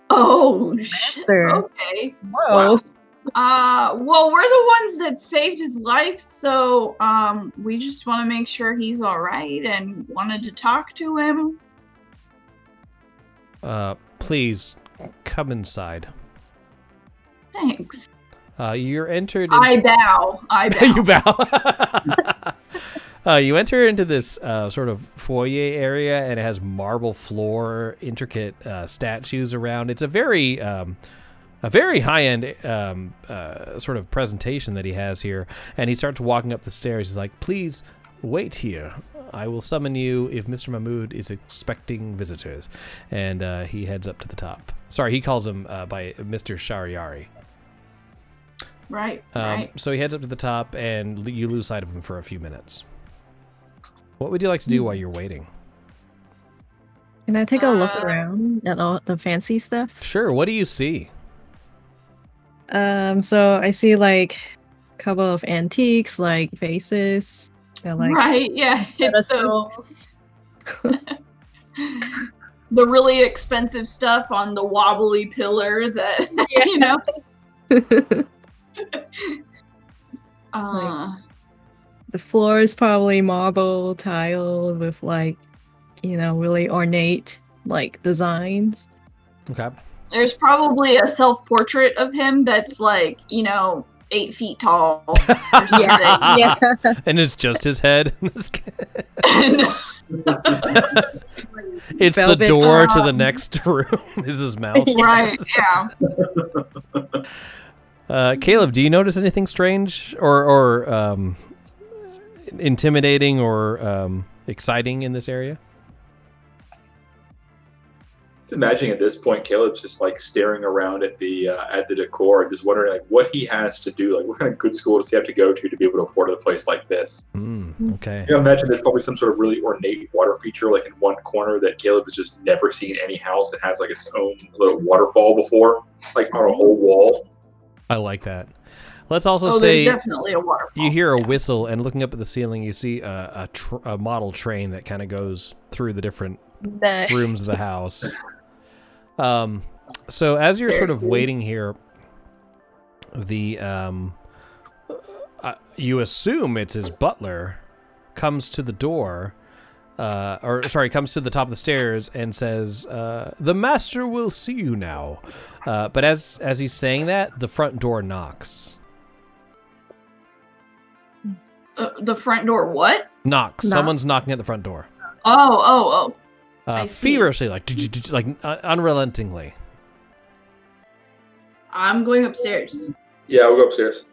Oh, Master. okay. Whoa. Well, we're the ones that saved his life, so we just want to make sure he's all right and wanted to talk to him. Please come inside. Thanks. You're entered. I bow. You bow. You enter into this sort of foyer area, and it has marble floor, intricate statues around. It's a very high-end sort of presentation that he has here. And he starts walking up the stairs. He's like, please wait here. I will summon you if Mr. Mahmood is expecting visitors. And he heads up to the top. Sorry, he calls him by Mr. Shariari. Right. So he heads up to the top, and you lose sight of him for a few minutes. What would you like to do while you're waiting? Can I take a look around at all the fancy stuff? Sure. What do you see? So I see like a couple of antiques, like vases. They're like Right. Yeah. It's pedestals. the really expensive stuff on the wobbly pillar that The floor is probably marble tiled with like, really ornate like designs. Okay. There's probably a self-portrait of him that's like 8 feet tall or something. Yeah. And it's just his head. It's the Velvet door to the next room. Is his mouth? Right. Yeah. Caleb, do you notice anything strange or intimidating or exciting in this area? Imagining at this point, Caleb's just like staring around at the decor and just wondering like what he has to do, like what kind of good school does he have to go to be able to afford a place like this. Okay. Imagine there's probably some sort of really ornate water feature like in one corner that Caleb has just never seen any house that has like its own little waterfall before, like on a whole wall. I like that. Let's also there's say definitely a waterfall. you hear a whistle, and looking up at the ceiling, you see a model train that kind of goes through the different rooms of the house. So as you're sort of waiting here, the you assume it's his butler comes to the door, comes to the top of the stairs and says, "The master will see you now." But as he's saying that, the front door knocks. The front door, what? Knocks. Someone's knocking at the front door. Oh. Feverishly, like unrelentingly. I'm going upstairs. Yeah, we'll go upstairs.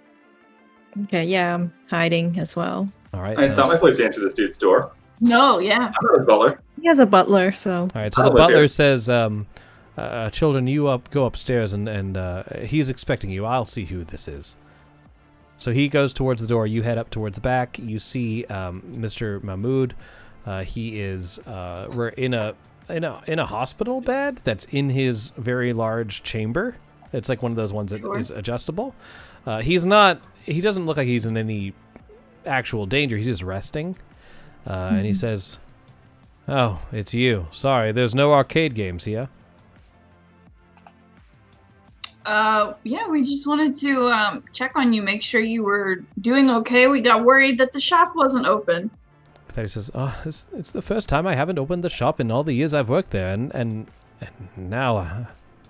Okay, yeah, I'm hiding as well. All right. It's not my place to answer this dude's door. No, yeah. I'm not a butler. He has a butler, so. All right. So the butler says, "Children, you go upstairs, and he's expecting you. I'll see who this is." So he goes towards the door. You head up towards the back. You see Mr. Mahmood. He is we're in a hospital bed that's in his very large chamber. It's like one of those ones that is adjustable. He doesn't look like he's in any actual danger. He's just resting. And he says, "Oh, it's you. Sorry, there's no arcade games here." Yeah, we just wanted to check on you, make sure you were doing okay. We got worried that the shop wasn't open. He says, "Oh, it's the first time I haven't opened the shop in all the years I've worked there, and now,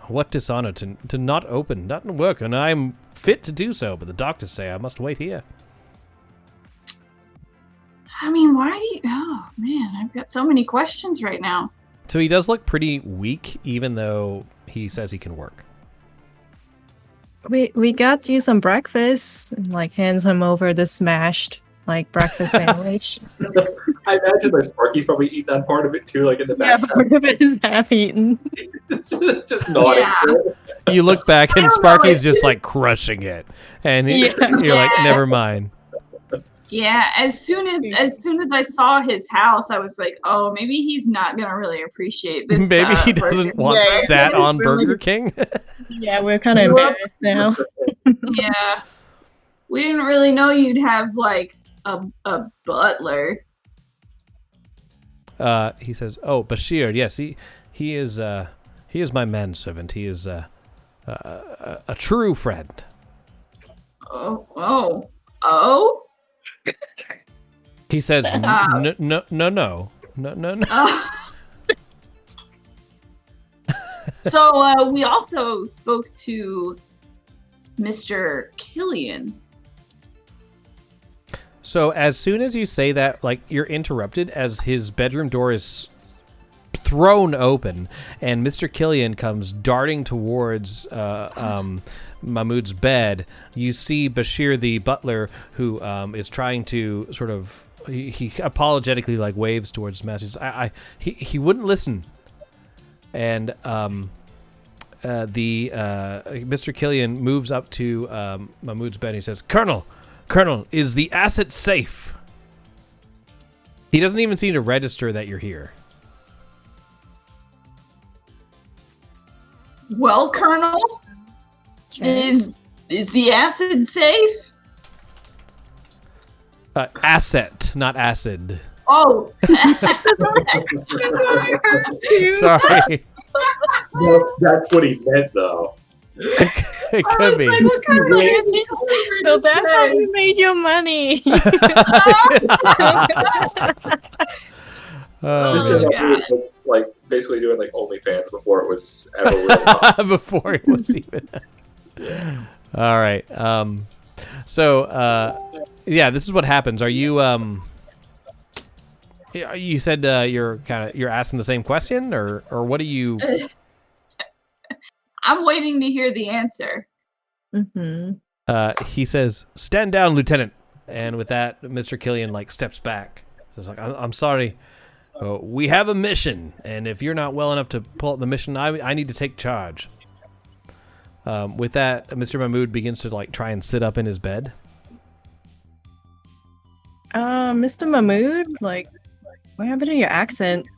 What dishonor to not open, not work, and I'm fit to do so, but the doctors say I must wait here. I mean, why do you... Oh, man, I've got so many questions right now. So he does look pretty weak, even though he says he can work. We got you some breakfast, and like hands him over the smashed like breakfast sandwich. I imagine that Sparky's probably eating that part of it too, like in the Yeah, back. part of it is half eaten. It's just nodding. Yeah. You look back and I don't know, Sparky's just like crushing it, and Yeah. you're like, Yeah. never mind. Yeah, as soon as I saw his house, I was like, oh, maybe he's not gonna really appreciate this. Maybe he burger. doesn't want Yeah. sat on Really- Burger King. Yeah, we're kind of embarrassed now. Yeah, we didn't really know you'd have like a butler. He says, "Oh, Bashir, yes, he is my manservant. He is a true friend." Oh. He says, "No." So we also spoke to Mr. Killian. So as soon as you say that, like, you're interrupted as his bedroom door is thrown open, and Mr. Killian comes darting towards Mahmoud's bed. You see Bashir, the butler, who is trying to sort of he apologetically like waves towards Matthews. He wouldn't listen, and Mr. Killian moves up to Mahmoud's bed and he says, Colonel, is the asset safe? He doesn't even seem to register that you're here. Well, Colonel, is the acid safe? Asset, not acid. Oh, that's what I heard. Sorry. No, that's what he meant, though. It could be. Like, what kind of So that's how you made your money. Oh, Mr. man. God. Mahmoud was, like basically doing like OnlyFans before it was ever real. Before it was even. All right. Yeah, this is what happens. Are you you said you're asking the same question, or what are you? I'm waiting to hear the answer. Mm-hmm. He says, "Stand down, Lieutenant." And with that, Mr. Killian like steps back. He's like, "I'm sorry. We have a mission, and if you're not well enough to pull out the mission, I need to take charge." With that, Mr. Mahmoud begins to like try and sit up in his bed. Mr. Mahmoud, like, what happened to your accent?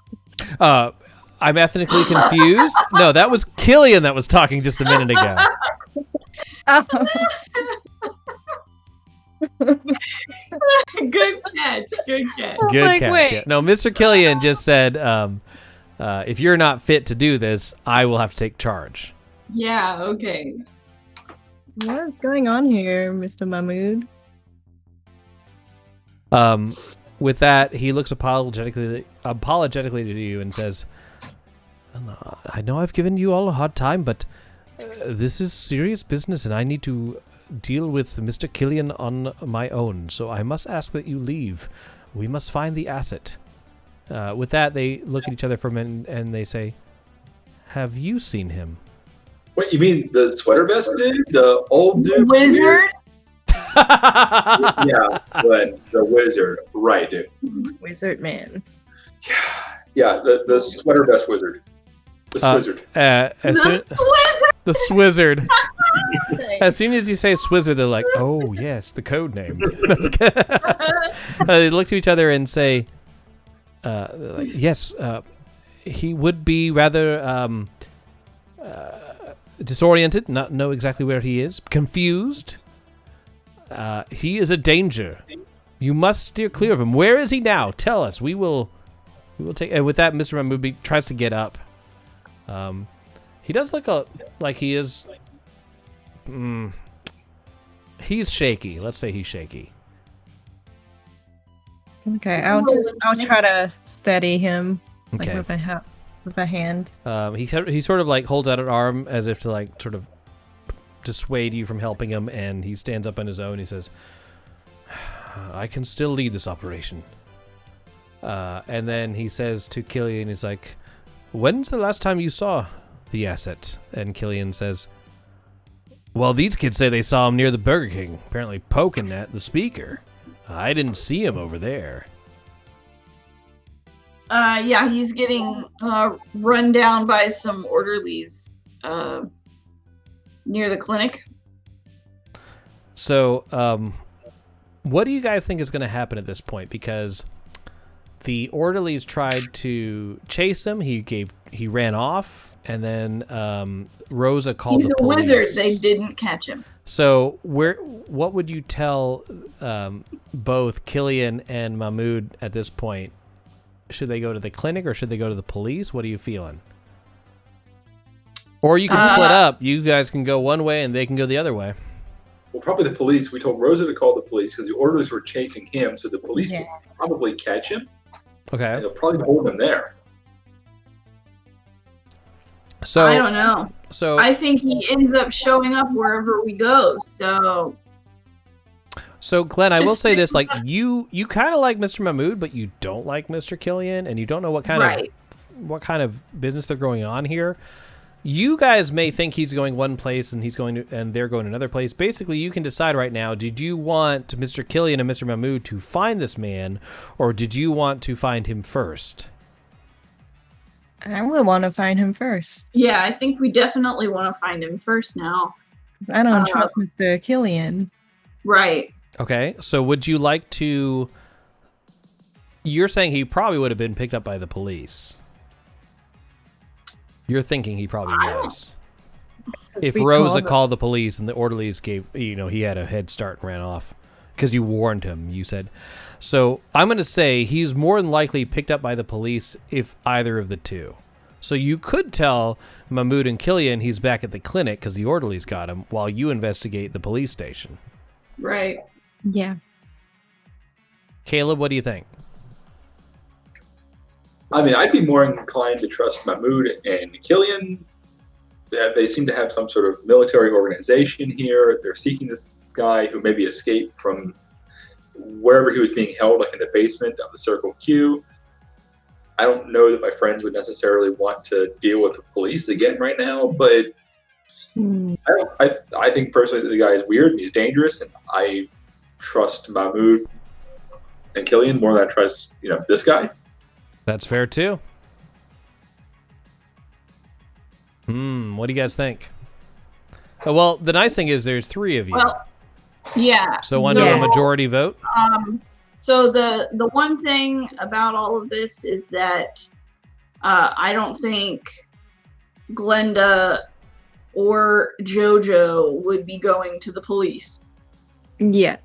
I'm ethnically confused. No, that was Killian that was talking just a minute ago. Good catch. Good catch. Good like, catch. wait. Yeah. No, Mr. Killian just said, if you're not fit to do this, I will have to take charge. Yeah, okay. What's going on here, Mr. Mahmoud? With that, he looks apologetically to you and says, I know I've given you all a hard time, but this is serious business, and I need to deal with Mr. Killian on my own, so I must ask that you leave. We must find the asset. With that, they look at each other for a minute, and they say, have you seen him? Wait, you mean the sweater vest dude? The old dude? Wizard? Yeah, but the wizard. Right, dude. Wizard man. Yeah, the sweater vest wizard. The Swizzard. The Swizzard. As soon as you say Swizzard, they're like, oh, yes, the code name. They look to each other and say, like, yes, he would be rather disoriented, not know exactly where he is, confused. He is a danger. You must steer clear of him. Where is he now? Tell us. We will take. And with that, Mr. Mahmoud tries to get up. He does look like he is. He's shaky. Let's say he's shaky. Okay, I'll try to steady him, like Okay. with my with a hand. He sort of like holds out an arm as if to like sort of dissuade you from helping him, and he stands up on his own. He says, "I can still lead this operation." And then he says to Killian, he's like, "When's the last time you saw the asset?" And Killian says, "Well, these kids say they saw him near the Burger King, apparently poking at the speaker. I didn't see him over there." Yeah, he's getting run down by some orderlies near the clinic. So, what do you guys think is going to happen at this point? Because the orderlies tried to chase him. He ran off, and then Rosa called the police. He's a wizard. They didn't catch him. So, what would you tell both Killian and Mahmoud at this point? Should they go to the clinic or should they go to the police? What are you feeling? Or you can split up. You guys can go one way and they can go the other way. Well, probably the police. We told Rosa to call the police because the orderlies were chasing him, so the police will probably catch him. Okay. And they'll probably hold him there. So I don't know. So I think he ends up showing up wherever we go. So Glenn, I will say this: like up. you kind of like Mr. Mahmoud, but you don't like Mr. Killian, and you don't know what kind of business they're going on here. You guys may think he's going one place and they're going another place. Basically, you can decide right now: did you want Mr. Killian and Mr. Mahmoud to find this man, or did you want to find him first? I would want to find him first. Yeah, I think we definitely want to find him first now. 'Cause I don't trust Mr. Killian. Right. Okay, so would you like to... You're saying he probably would have been picked up by the police. You're thinking he probably was. If Rosa called the police and the orderlies gave... he had a head start and ran off. Because you warned him, you said. So I'm going to say he's more than likely picked up by the police if either of the two. So you could tell Mahmoud and Killian he's back at the clinic because the orderlies got him while you investigate the police station. Right. Yeah. Caleb, what do you think? I mean, I'd be more inclined to trust Mahmoud and Killian. They seem to have some sort of military organization here. They're seeking this guy who maybe escaped from wherever he was being held, like in the basement of the Circle Q. I don't know that my friends would necessarily want to deal with the police again right now, but I think personally that the guy is weird and he's dangerous, and I trust Mahmoud and Killian more than I trust, this guy. That's fair too. What do you guys think? Well, the nice thing is there's three of you. Well, yeah. So under a majority vote? So the one thing about all of this is that I don't think Glenda or JoJo would be going to the police. Yeah.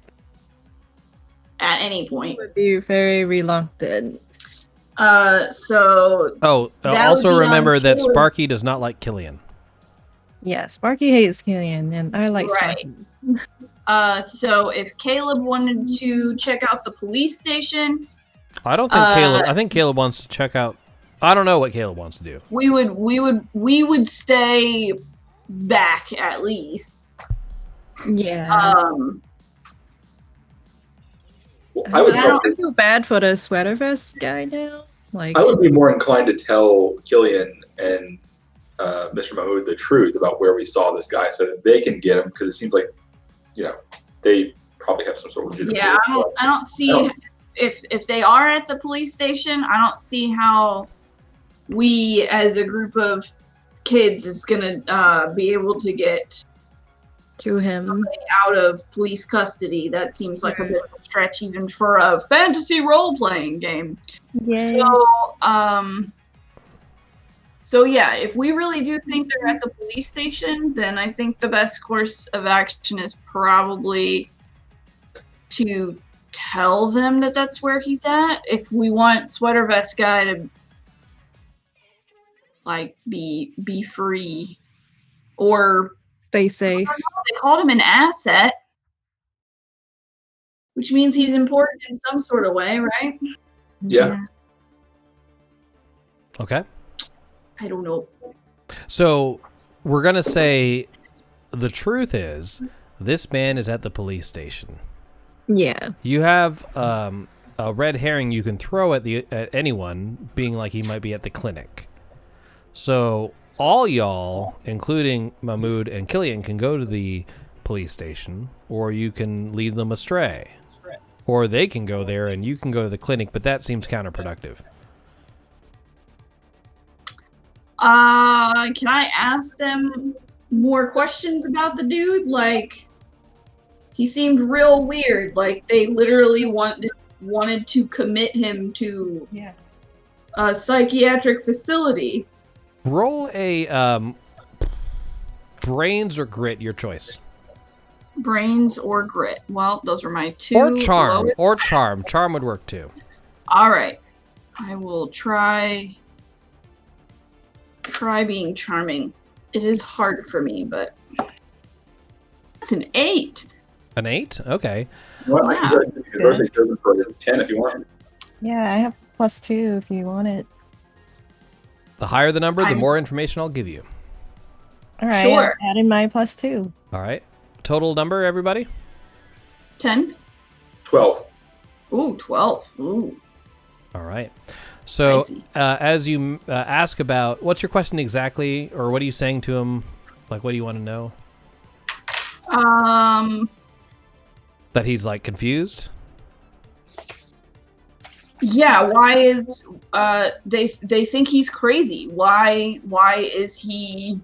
At any point. Would be very reluctant. So. Oh, also remember that Sparky does not like Killian. Yeah, Sparky hates Killian, and I like Sparky. So if Caleb wanted to check out the police station, I don't think Caleb. I think Caleb wants to check out. I don't know what Caleb wants to do. We would stay back at least. Yeah. I feel bad for the sweater vest guy now. Like, I would be more inclined to tell Killian and Mr. Mahmoud the truth about where we saw this guy, so that they can get him, because it seems like, they probably have some sort of legitimate. Yeah, I don't see if they are at the police station. I don't see how we, as a group of kids, is gonna be able to get to him out of police custody. That seems like a bit of a stretch, even for a fantasy role-playing game. Yeah. So yeah, if we really do think they're at the police station, then I think the best course of action is probably to tell them that that's where he's at. If we want Sweater Vest Guy to be free, or stay safe. They called him an asset, which means he's important in some sort of way, right? Yeah. Okay. I don't know. So we're going to say the truth is this man is at the police station. Yeah. You have a red herring you can throw at anyone, being like he might be at the clinic. So all y'all, including Mahmood and Killian, can go to the police station, or you can lead them astray. Or they can go there and you can go to the clinic, but that seems counterproductive. Can I ask them more questions about the dude? Like, he seemed real weird. Like, they literally wanted to commit him to a psychiatric facility. Roll a brains or grit, your choice. Brains or grit. Well, those are my two. Or charm. lowest Or stats. charm. Charm would work too. All right. I will try being charming. It is hard for me, but it's an 8. An 8? Okay. Well, I Yeah. can go university chosen for a 10 if you want. Yeah, I have +2 if you want it. The higher the number, the I'm- more information I'll give you. All right, Sure. I'm adding my +2. All right. Total number, everybody? 10? 12. Ooh, 12. Ooh. All right. So Spicy. as you ask about, what's your question exactly, or what are you saying to him? Like, what do you want to know? That he's, like, confused? Yeah, why is they think he's crazy? Why is he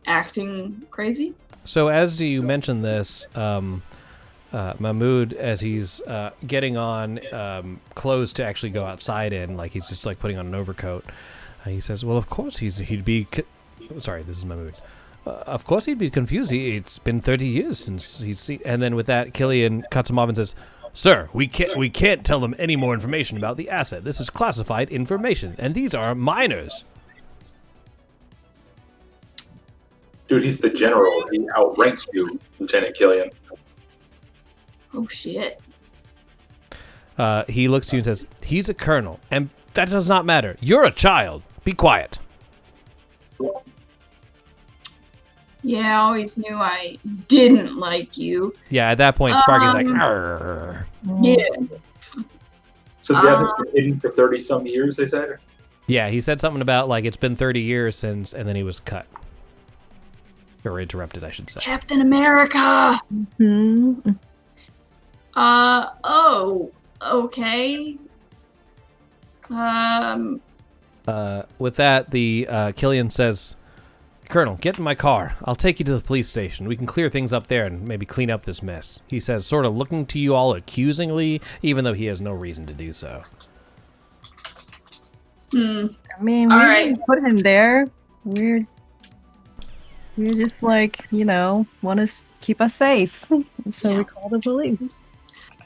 acting crazy? So as you mention this, Mahmood, as he's getting on clothes to actually go outside in, like he's just like putting on an overcoat, he says, well, of course he'd be... Sorry, this is Mahmood. Of course he'd be confused. It's been 30 years since he's seen... And then with that, Killian cuts him off and says, sir, we can't tell them any more information about the asset. This is classified information, and these are minors. Dude, he's the general. He outranks you, Lieutenant Killian. Oh shit. He looks to you and says, he's a colonel, and that does not matter. You're a child. Be quiet. Yeah, I always knew I didn't like you. Yeah, at that point, Sparky's like, "Arr." Yeah. So the asset's been hidden for 30-some years, they said? Yeah, he said something about, like, it's been 30 years since, and then he was cut. Or interrupted, I should say. Captain America. Hmm. Oh, okay. With that, the Killian says, Colonel, get in my car. I'll take you to the police station. We can clear things up there and maybe clean up this mess. He says, sort of looking to you all accusingly, even though he has no reason to do so. I mean, we All right. didn't put him there. We're just like, want to keep us safe. So Yeah. we call the police.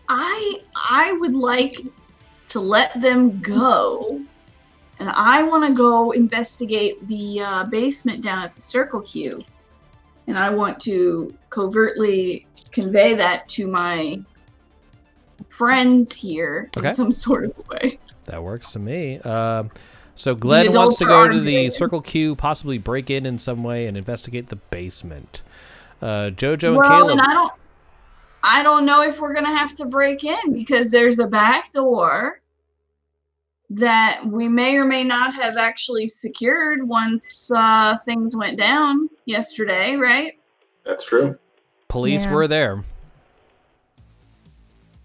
I would like to let them go, and I want to go investigate the basement down at the Circle Q, and I want to covertly convey that to my friends here Okay. in some sort of way. That works to me. So Glenn adults wants to are go to armed. the Circle Q, possibly break in some way and investigate the basement. Jojo and Well, Caleb. and I don't know if we're gonna have to break in because there's a back door that we may or may not have actually secured once things went down yesterday, right? That's true. Police Yeah. were there.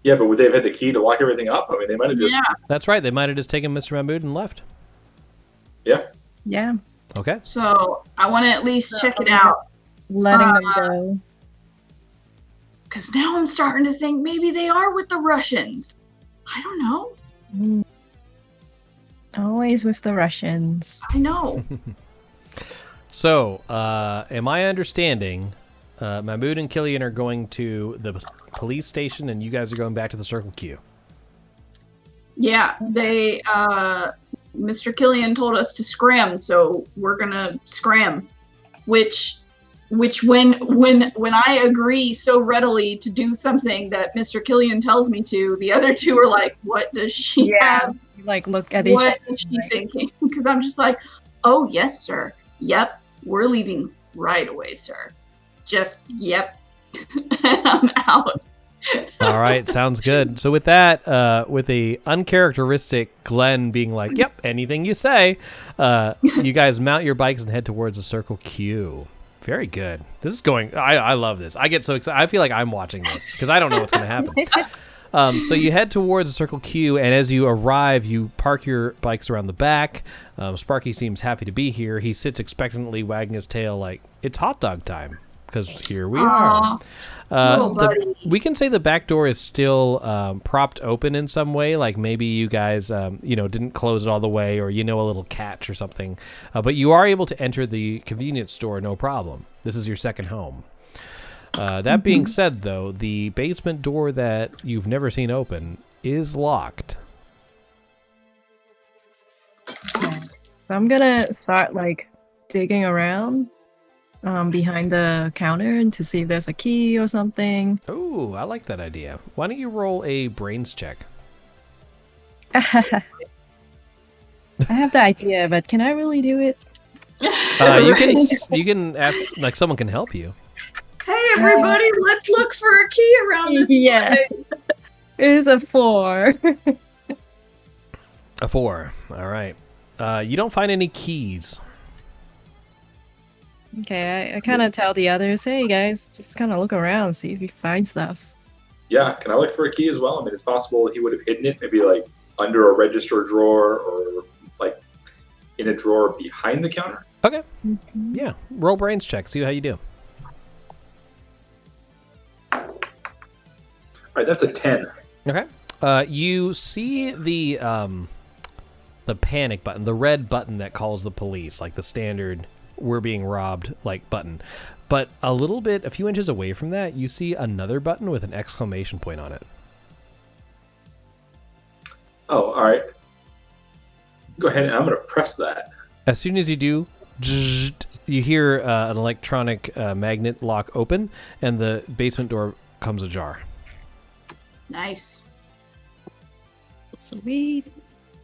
Yeah, but would they have had the key to lock everything up? I mean, they might have just... Yeah. That's right. They might have just taken Mr. Mahmood and left. Yeah. Yeah. Okay. So I want to at least check it out Letting them go. because now I'm starting to think maybe they are with the Russians. I don't know. Mm. Always with the Russians. I know. So, am I understanding Mahmood and Killian are going to the police station and you guys are going back to the Circle Q? Yeah, they Mr. Killian told us to scram, so we're gonna scram. Which when I agree so readily to do something that Mr. Killian tells me to, the other two are like, what does she have? Like, look at each What other. is she thinking? Because I'm just like, Oh, yes, sir. Yep, we're leaving right away, sir. Just, yep. And I'm out. All right, sounds good. So with that, with a uncharacteristic Glenn being like, "Yep, anything you say," you guys mount your bikes and head towards the Circle Q. Very good. This is going. I love this. I get so excited. I feel like I'm watching this because I don't know what's going to happen. So you head towards the Circle Q, and as you arrive, you park your bikes around the back. Sparky seems happy to be here. He sits expectantly, wagging his tail like it's hot dog time. Because here we are. We can say the back door is still propped open in some way. Like maybe you guys, didn't close it all the way, or a little catch or something. But you are able to enter the convenience store no problem. This is your second home. That being said, though, the basement door that you've never seen open is locked. Okay. So I'm gonna start digging around. Behind the counter and to see if there's a key or something. Oh, I like that idea. Why don't you roll a brains check? I have the idea, but can I really do it? You can ask, someone can help you. Hey, everybody, let's look for a key around this place. It is a 4. A 4. All right. You don't find any keys. Okay, I kind of tell the others, hey guys, just kind of look around, see if you find stuff. Yeah, can I look for a key as well? I mean, it's possible he would have hidden it, maybe under a register drawer or in a drawer behind the counter. Okay. Mm-hmm. Yeah. Roll brains check. See how you do. All right, that's a 10. Okay. You see the panic button, the red button that calls the police, like the standard "we're being robbed" button. But a few inches away from that, you see another button with an exclamation point on it. Oh, all right. Go ahead, and I'm going to press that. As soon as you do, you hear an electronic magnet lock open, and the basement door comes ajar. Nice. Sweet.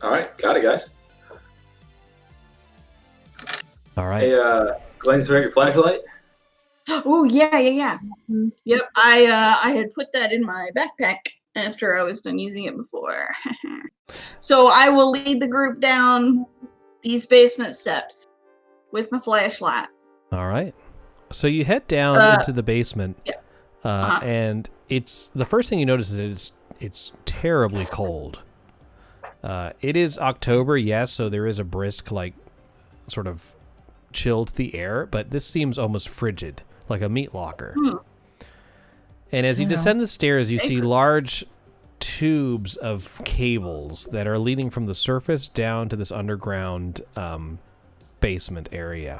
All right, got it, guys. All right. Hey, Glenn, you got your flashlight? Oh, yeah. Mm-hmm. Yep, I had put that in my backpack after I was done using it before. So I will lead the group down these basement steps with my flashlight. All right. So you head down into the basement, and it's the first thing you notice is it's terribly cold. It is October, yes, so there is a brisk, sort of chill to the air, but this seems almost frigid, like a meat locker. And as you descend the stairs, you see large tubes of cables that are leading from the surface down to this underground basement area.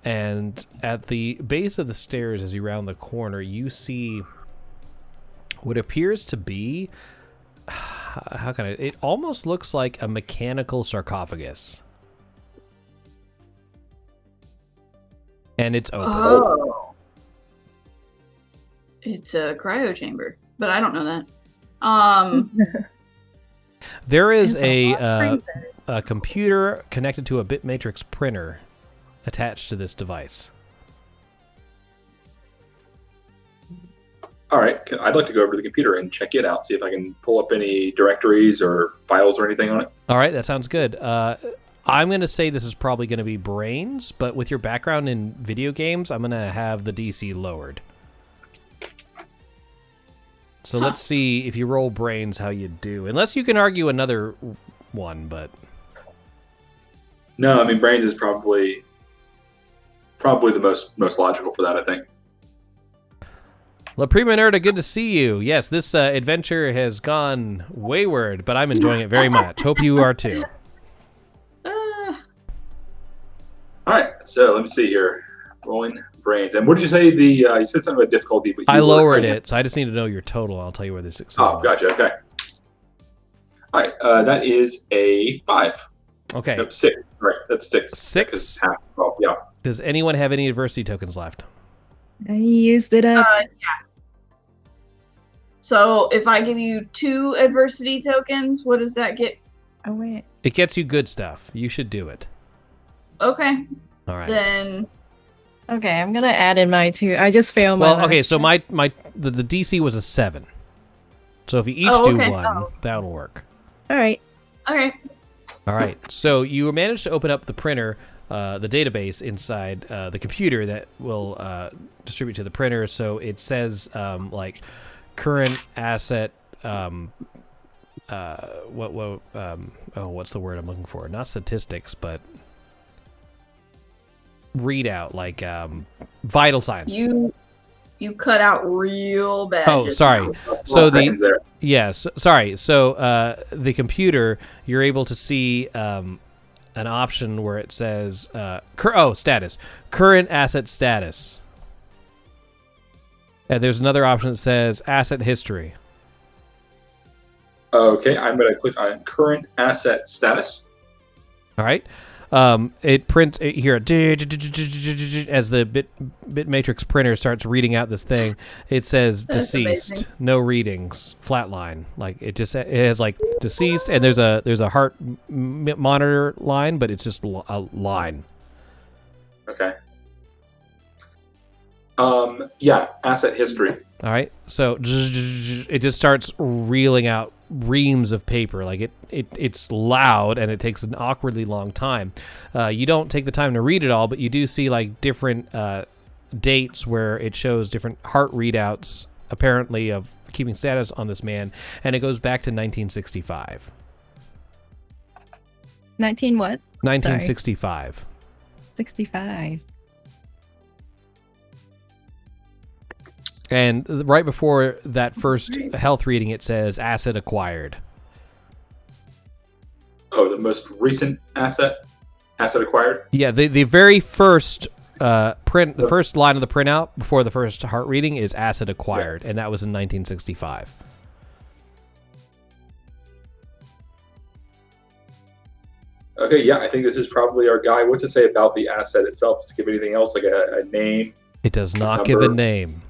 And at the base of the stairs, as you round the corner, you see what appears to be, it almost looks like a mechanical sarcophagus. And it's open. Oh. It's a cryo chamber, but I don't know that. There is a computer connected to a bitmatrix printer attached to this device. All right, I'd like to go over to the computer and check it out, see if I can pull up any directories or files or anything on it. All right, that sounds good. I'm going to say this is probably going to be brains, but with your background in video games, I'm going to have the DC lowered. So let's see if you roll brains how you do. Unless you can argue another one, but... No, I mean, brains is probably the most logical for that, I think. La Prima Nerda, good to see you. Yes, this adventure has gone wayward, but I'm enjoying it very much. Hope you are too. All right, so let me see here. Rolling brains. And what did you say? You said something about difficulty, but I lowered it, so I just need to know your total. I'll tell you whether it's succeeded. Oh, gotcha. Okay. All right, that is a 5. Okay. No, 6. Right, that's 6. 6? Half. Oh, yeah. Does anyone have any adversity tokens left? I used it up. Yeah. So if I give you 2 adversity tokens, what does that get? Oh wait. It gets you good stuff. You should do it. Okay. All right. Then Okay, I'm gonna add in my 2. I just failed my. Well, okay, last so one. the DC was a 7. So if you each Oh, do okay. 1, that'll work. All right. okay. All right. So you managed to open up the printer, the database inside the computer that will distribute to the printer. So it says like current asset. What's the word I'm looking for? Not statistics, but readout, like vital signs. You cut out real bad. Oh, just sorry. now. So Seconds there. sorry. So the computer, you're able to see an option where it says status, current asset status. And there's another option that says asset history. Okay, I'm going to click on current asset status. All right. It prints here as the bit matrix printer starts reading out this thing. It says That's deceased, amazing. no readings, flatline. Like it has like deceased, and there's a heart monitor line, but it's just a line. Okay. Yeah, asset history. All right. So it just starts reeling out reams of paper. Like it's loud and it takes an awkwardly long time. You don't take the time to read it all, but you do see like different dates where it shows different heart readouts, apparently of keeping status on this man, and it goes back to 1965. 19 what? 1965. 65. And right before that first health reading, it says asset acquired. Oh, the most recent asset acquired? Yeah, the very first the first line of the printout before the first heart reading is asset acquired, and that was in 1965. Okay, yeah, I think this is probably our guy. What's it say about the asset itself? Does it give anything else, like a name? It does not Number. give a name.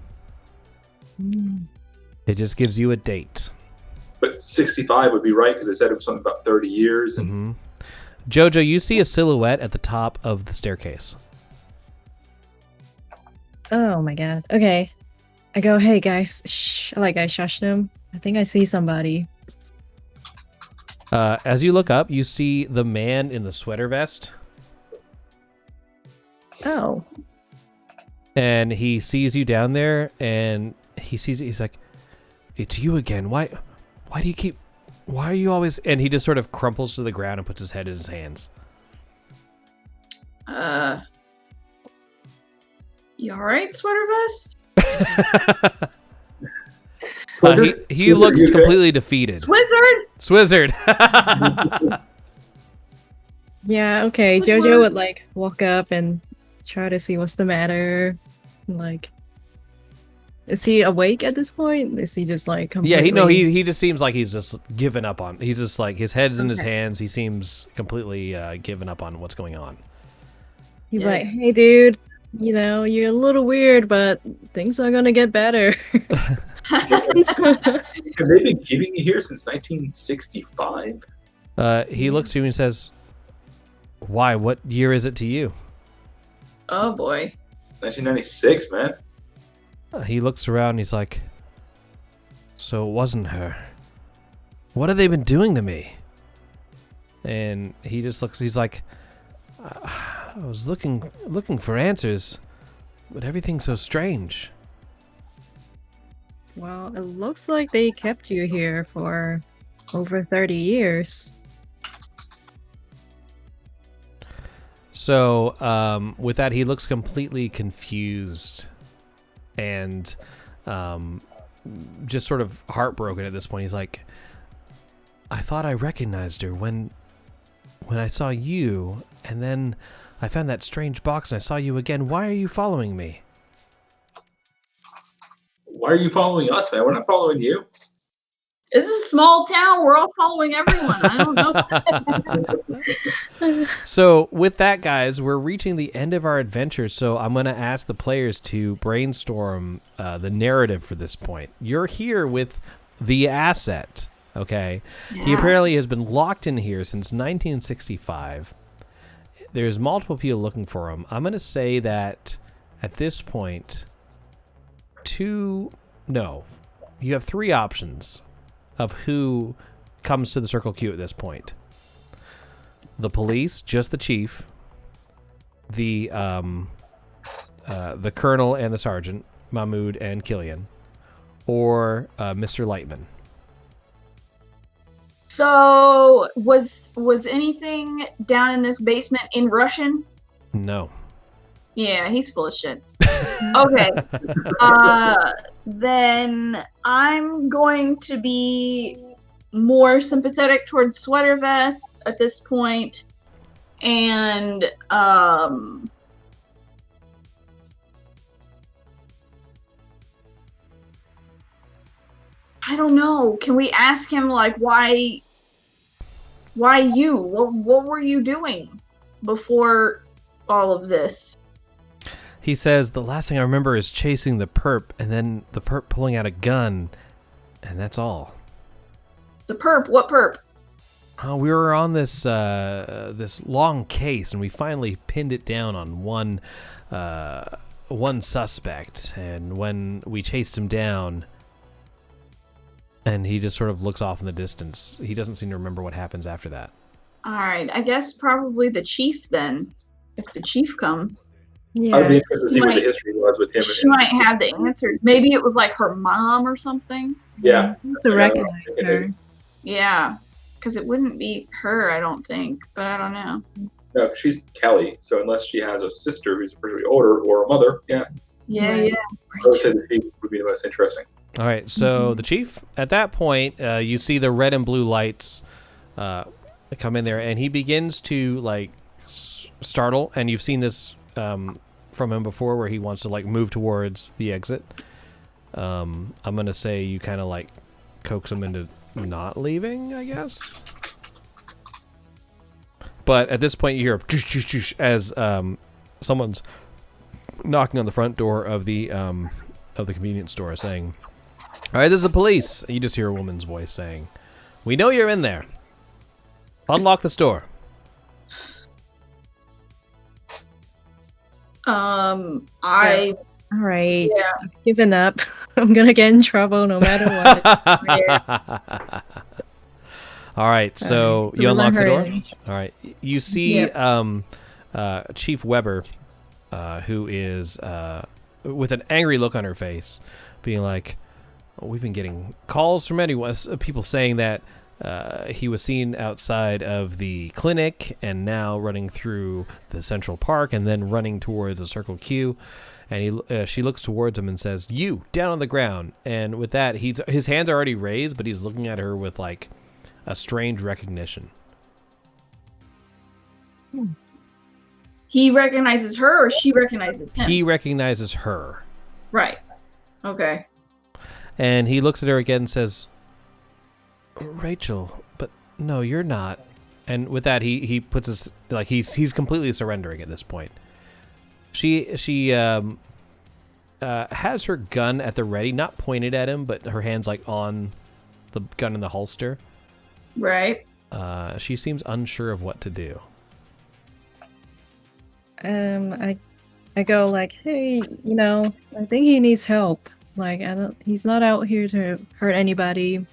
It just gives you a date. But 65 would be right, because they said it was something about 30 years. And Jojo, you see a silhouette at the top of the staircase. Oh my god. Okay. I go, hey guys, shh. Like I shush them. I think I see somebody. As you look up, you see the man in the sweater vest. Oh. And he sees you down there, and he's like, "It's you again. Why are you always?" And he just sort of crumples to the ground and puts his head in his hands. You all right, sweater vest? He looks completely defeated. Swizzard. Yeah, okay. Good Jojo work. would like walk up and try to see what's the matter. Like, is he awake at this point? Is he just like completely... Yeah, he just seems like he's just given up on. He's just like his head's in his hands. He seems completely given up on what's going on. He's like, Yes. hey dude, you know, you're a little weird, but things are gonna get better. Have they been keeping you here since 1965? He looks to you and says, "Why? What year is it to you?" Oh boy. 1996, man. He looks around and he's like, "So it wasn't her. What have they been doing to me?" And he just looks, he's like, "I was looking for answers, but everything's so strange." Well, it looks like they kept you here for over 30 years. So with that, he looks completely confused and just sort of heartbroken at this point. He's like, "I thought I recognized her when I saw you, and then I found that strange box and I saw you again. Why are you following me?" Why are you following us, man? We're not following you. This is a small town. We're all following everyone. I don't know. So with that, guys, we're reaching the end of our adventure. So I'm going to ask the players to brainstorm the narrative for this point. You're here with the asset, okay? He Yeah. apparently has been locked in here since 1965. there's multiple people looking for him. I'm going to say that at this point, you have 3 options of who comes to the Circle Q at this point. The police, just the chief, the colonel and the sergeant, Mahmoud and Killian, or Mr. Lightman. So was anything down in this basement in Russian? No. Yeah, he's full of shit. Okay. Then I'm going to be more sympathetic towards Sweater Vest at this point, and I don't know. Can we ask him like why you? What were you doing before all of this? He says, the last thing I remember is chasing the perp, and then the perp pulling out a gun, and that's all. The perp? What perp? We were on this this long case, and we finally pinned it down on one suspect. And when we chased him down, and he just sort of looks off in the distance. He doesn't seem to remember what happens after that. All right, I guess probably the chief then, if the chief comes. Yeah. I'd be interested to see what the history was with him. She might have the answer. Maybe it was like her mom or something. Yeah. To recognize her. Yeah, because it wouldn't be her, I don't think, but I don't know. No, she's Kelly, so unless she has a sister who's pretty older or a mother, yeah. Yeah, Right. yeah. I would say the chief would be the most interesting. All right, so the chief, at that point, you see the red and blue lights come in there, and he begins to, like, startle, and you've seen this from him before where he wants to, like, move towards the exit. I'm going to say you kind of, like, coax him into not leaving, I guess. But at this point, you hear as someone's knocking on the front door of the convenience store, saying, "All right, this is the police." You just hear a woman's voice saying, "We know you're in there. Unlock the store." All right. Yeah. I've given up. I'm gonna get in trouble no matter what. All right, so you we'll unlock let the her door. in. All right, you see Chief Weber, who is with an angry look on her face, being like, "We've been getting calls from people saying that he was seen outside of the clinic and now running through the Central Park and then running towards the Circle Q." And she looks towards him and says, "You, down on the ground." And with that, his hands are already raised, but he's looking at her with, like, a strange recognition. He recognizes her or she recognizes him? He recognizes her. Right. Okay. And he looks at her again and says, "Rachel, but no, you're not." And with that, he puts his, like, he's completely surrendering at this point. She has her gun at the ready, not pointed at him, but her hand's, like, on the gun in the holster. Right. She seems unsure of what to do. I go like, "Hey, I think he needs help. Like, he's not out here to hurt anybody.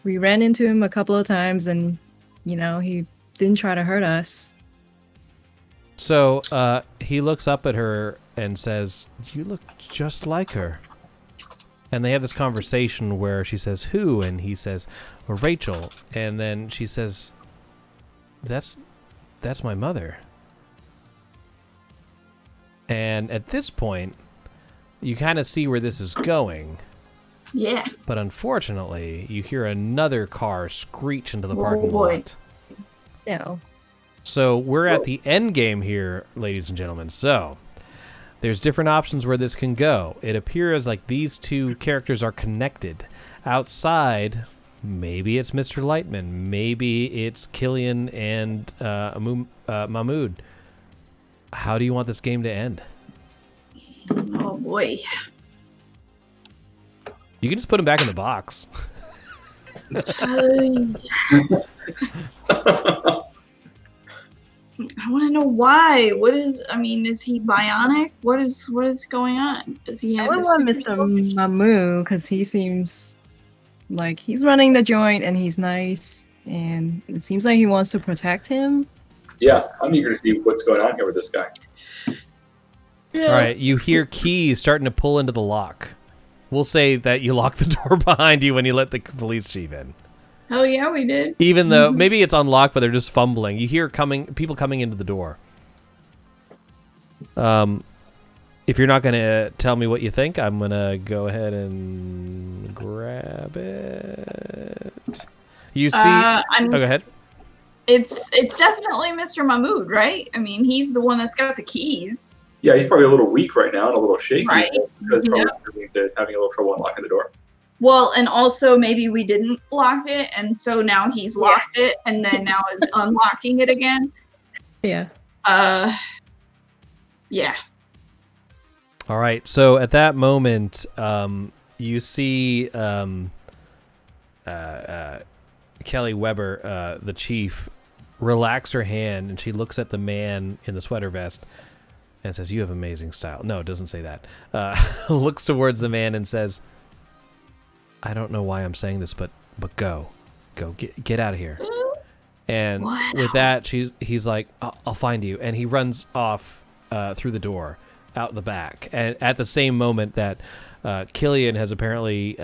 We ran into him a couple of times and, he didn't try to hurt us." So he looks up at her and says, "You look just like her." And they have this conversation where she says, "Who?" And he says, "Rachel." And then she says, That's my mother." And at this point, you kind of see where this is going. Yeah. But unfortunately, you hear another car screech into the Oh, parking boy. lot. No. So we're at the end game here, ladies and gentlemen. So there's different options where this can go. It appears like these two characters are connected. Outside, maybe it's Mr. Lightman. Maybe it's Killian and Mahmoud. How do you want this game to end? Oh boy. You can just put him back in the box. I want to know why. Is he bionic? What is going on? Does he I have would the want super Mr. Mamu because he seems like he's running the joint and he's nice, and it seems like he wants to protect him. Yeah, I'm eager to see what's going on here with this guy. Yeah. All right, you hear keys starting to pull into the lock. We'll say that you lock the door behind you when you let the police chief in. Oh yeah, we did. Even though maybe it's unlocked, but they're just fumbling. You hear people coming into the door. If you're not going to tell me what you think, I'm going to go ahead and grab it. You see... go ahead. It's definitely Mr. Mahmood, right? I mean, he's the one that's got the keys. Yeah, he's probably a little weak right now and a little shaky. Right. Because probably having a little trouble unlocking the door. Well, and also maybe we didn't lock it, and so now he's locked it, and then now is unlocking it again. Yeah. Yeah. All right, so at that moment, you see Kelly Weber, the chief, relax her hand, and she looks at the man in the sweater vest and says, "You have amazing style." No, it doesn't say that. Looks towards the man and says, "I don't know why I'm saying this, but go, get out of here." And with that, he's like, "I'll find you," and he runs off through the door out the back. And at the same moment that Killian has apparently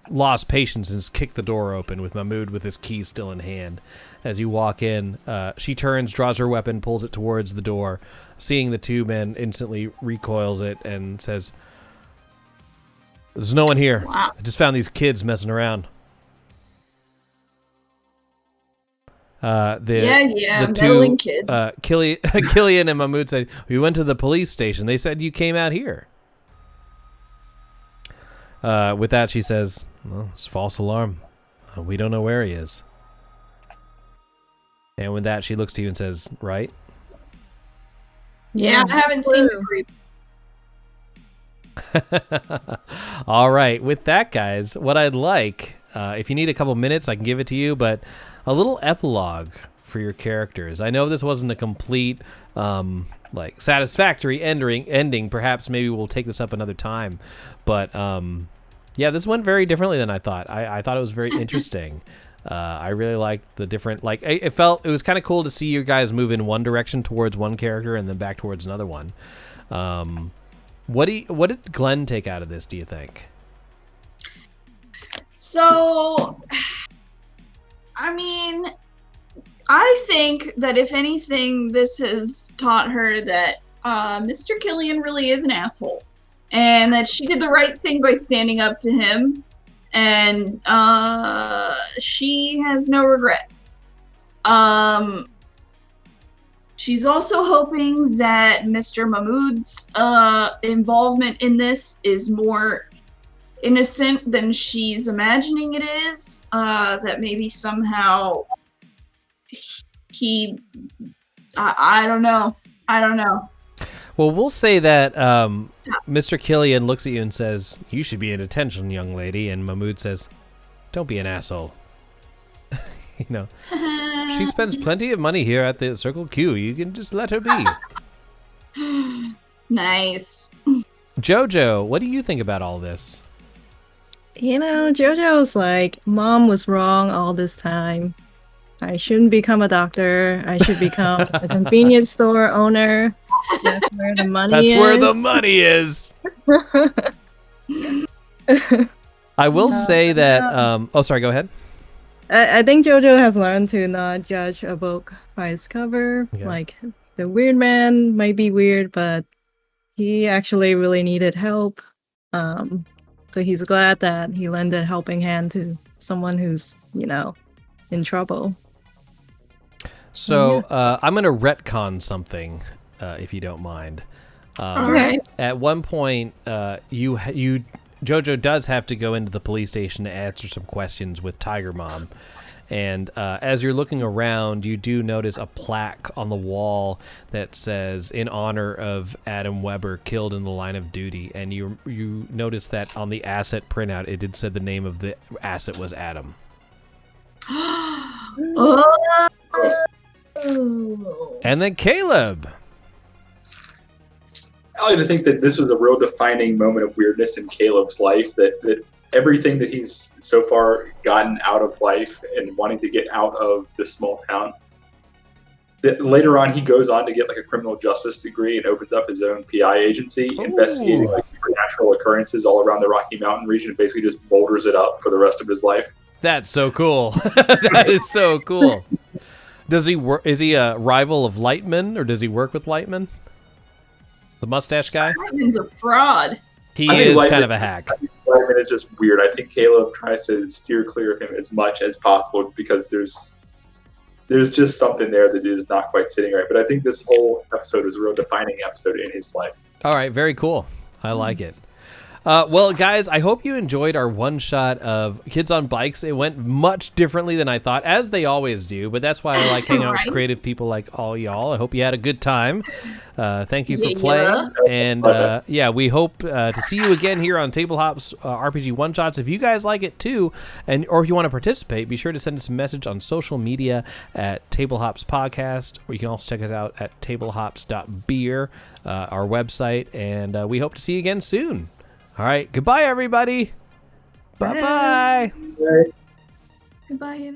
lost patience and has kicked the door open with Mahmood with his key still in hand. As you walk in, she turns, draws her weapon, pulls it towards the door. Seeing the two men, instantly recoils it and says, "There's no one here. Wow. I just found these kids messing around." The meddling two, kid. Killian and Mahmood said, "We went to the police station. They said you came out here." With that, she says, "Well, it's a false alarm. We don't know where he is." And with that, she looks to you and says, "Right?" Yeah, I haven't seen the creep. All right. With that, guys, what I'd like, if you need a couple minutes, I can give it to you, but a little epilogue for your characters. I know this wasn't a complete, satisfactory ending. Perhaps maybe we'll take this up another time. But, yeah, this went very differently than I thought. I thought it was very interesting. I really liked the different, it was kind of cool to see you guys move in one direction towards one character and then back towards another one. What did Glenn take out of this, do you think? So, I mean, I think that if anything, this has taught her that Mr. Killian really is an asshole, and that she did the right thing by standing up to him, and she has no regrets. She's also hoping that Mr. Mahmood's involvement in this is more innocent than she's imagining it is. That maybe somehow he... I don't know. Well, we'll say that Mr. Killian looks at you and says, "You should be in attention, young lady." And Mahmood says, "Don't be an asshole." You know, she spends plenty of money here at the Circle Q. You can just let her be. Nice. Jojo, what do you think about all this? You know, Jojo's like, Mom was wrong all this time. I shouldn't become a doctor. I should become a convenience store owner. That's where the money is. That's where the money is. I will say that... sorry, go ahead. I think Jojo has learned to not judge a book by its cover. Yeah. Like, the weird man might be weird, but he actually really needed help. So he's glad that he lent a helping hand to someone who's, in trouble. So I'm going to retcon something, if you don't mind. Okay. At one point, Jojo does have to go into the police station to answer some questions with Tiger Mom. And as you're looking around, you do notice a plaque on the wall that says, "In honor of Adam Weber, killed in the line of duty." And you notice that on the asset printout, it did say the name of the asset was Adam. Oh. And then Caleb. I like to think that this was a real defining moment of weirdness in Caleb's life, that everything that he's so far gotten out of life and wanting to get out of this small town, that later on he goes on to get like a criminal justice degree and opens up his own PI agency, investigating like supernatural occurrences all around the Rocky Mountain region, and basically just boulders it up for the rest of his life. That's so cool. That is so cool. Does he work? Is he a rival of Lightman, or does he work with Lightman? The mustache guy? Lightman's a fraud. He is kind of a hack. I think Lightman is just weird. I think Caleb tries to steer clear of him as much as possible because there's just something there that is not quite sitting right. But I think this whole episode was a real defining episode in his life. All right, very cool. I like it. Well, guys, I hope you enjoyed our one-shot of Kids on Bikes. It went much differently than I thought, as they always do, but that's why I like hanging out with creative people like all y'all. I hope you had a good time. Thank you for playing. And, we hope to see you again here on Table Hops RPG One-Shots. If you guys like it, too, or if you want to participate, be sure to send us a message on social media at Table Hops Podcast, or you can also check us out at tablehops.beer, our website, and we hope to see you again soon. All right. Goodbye, everybody. Bye-bye. Goodbye.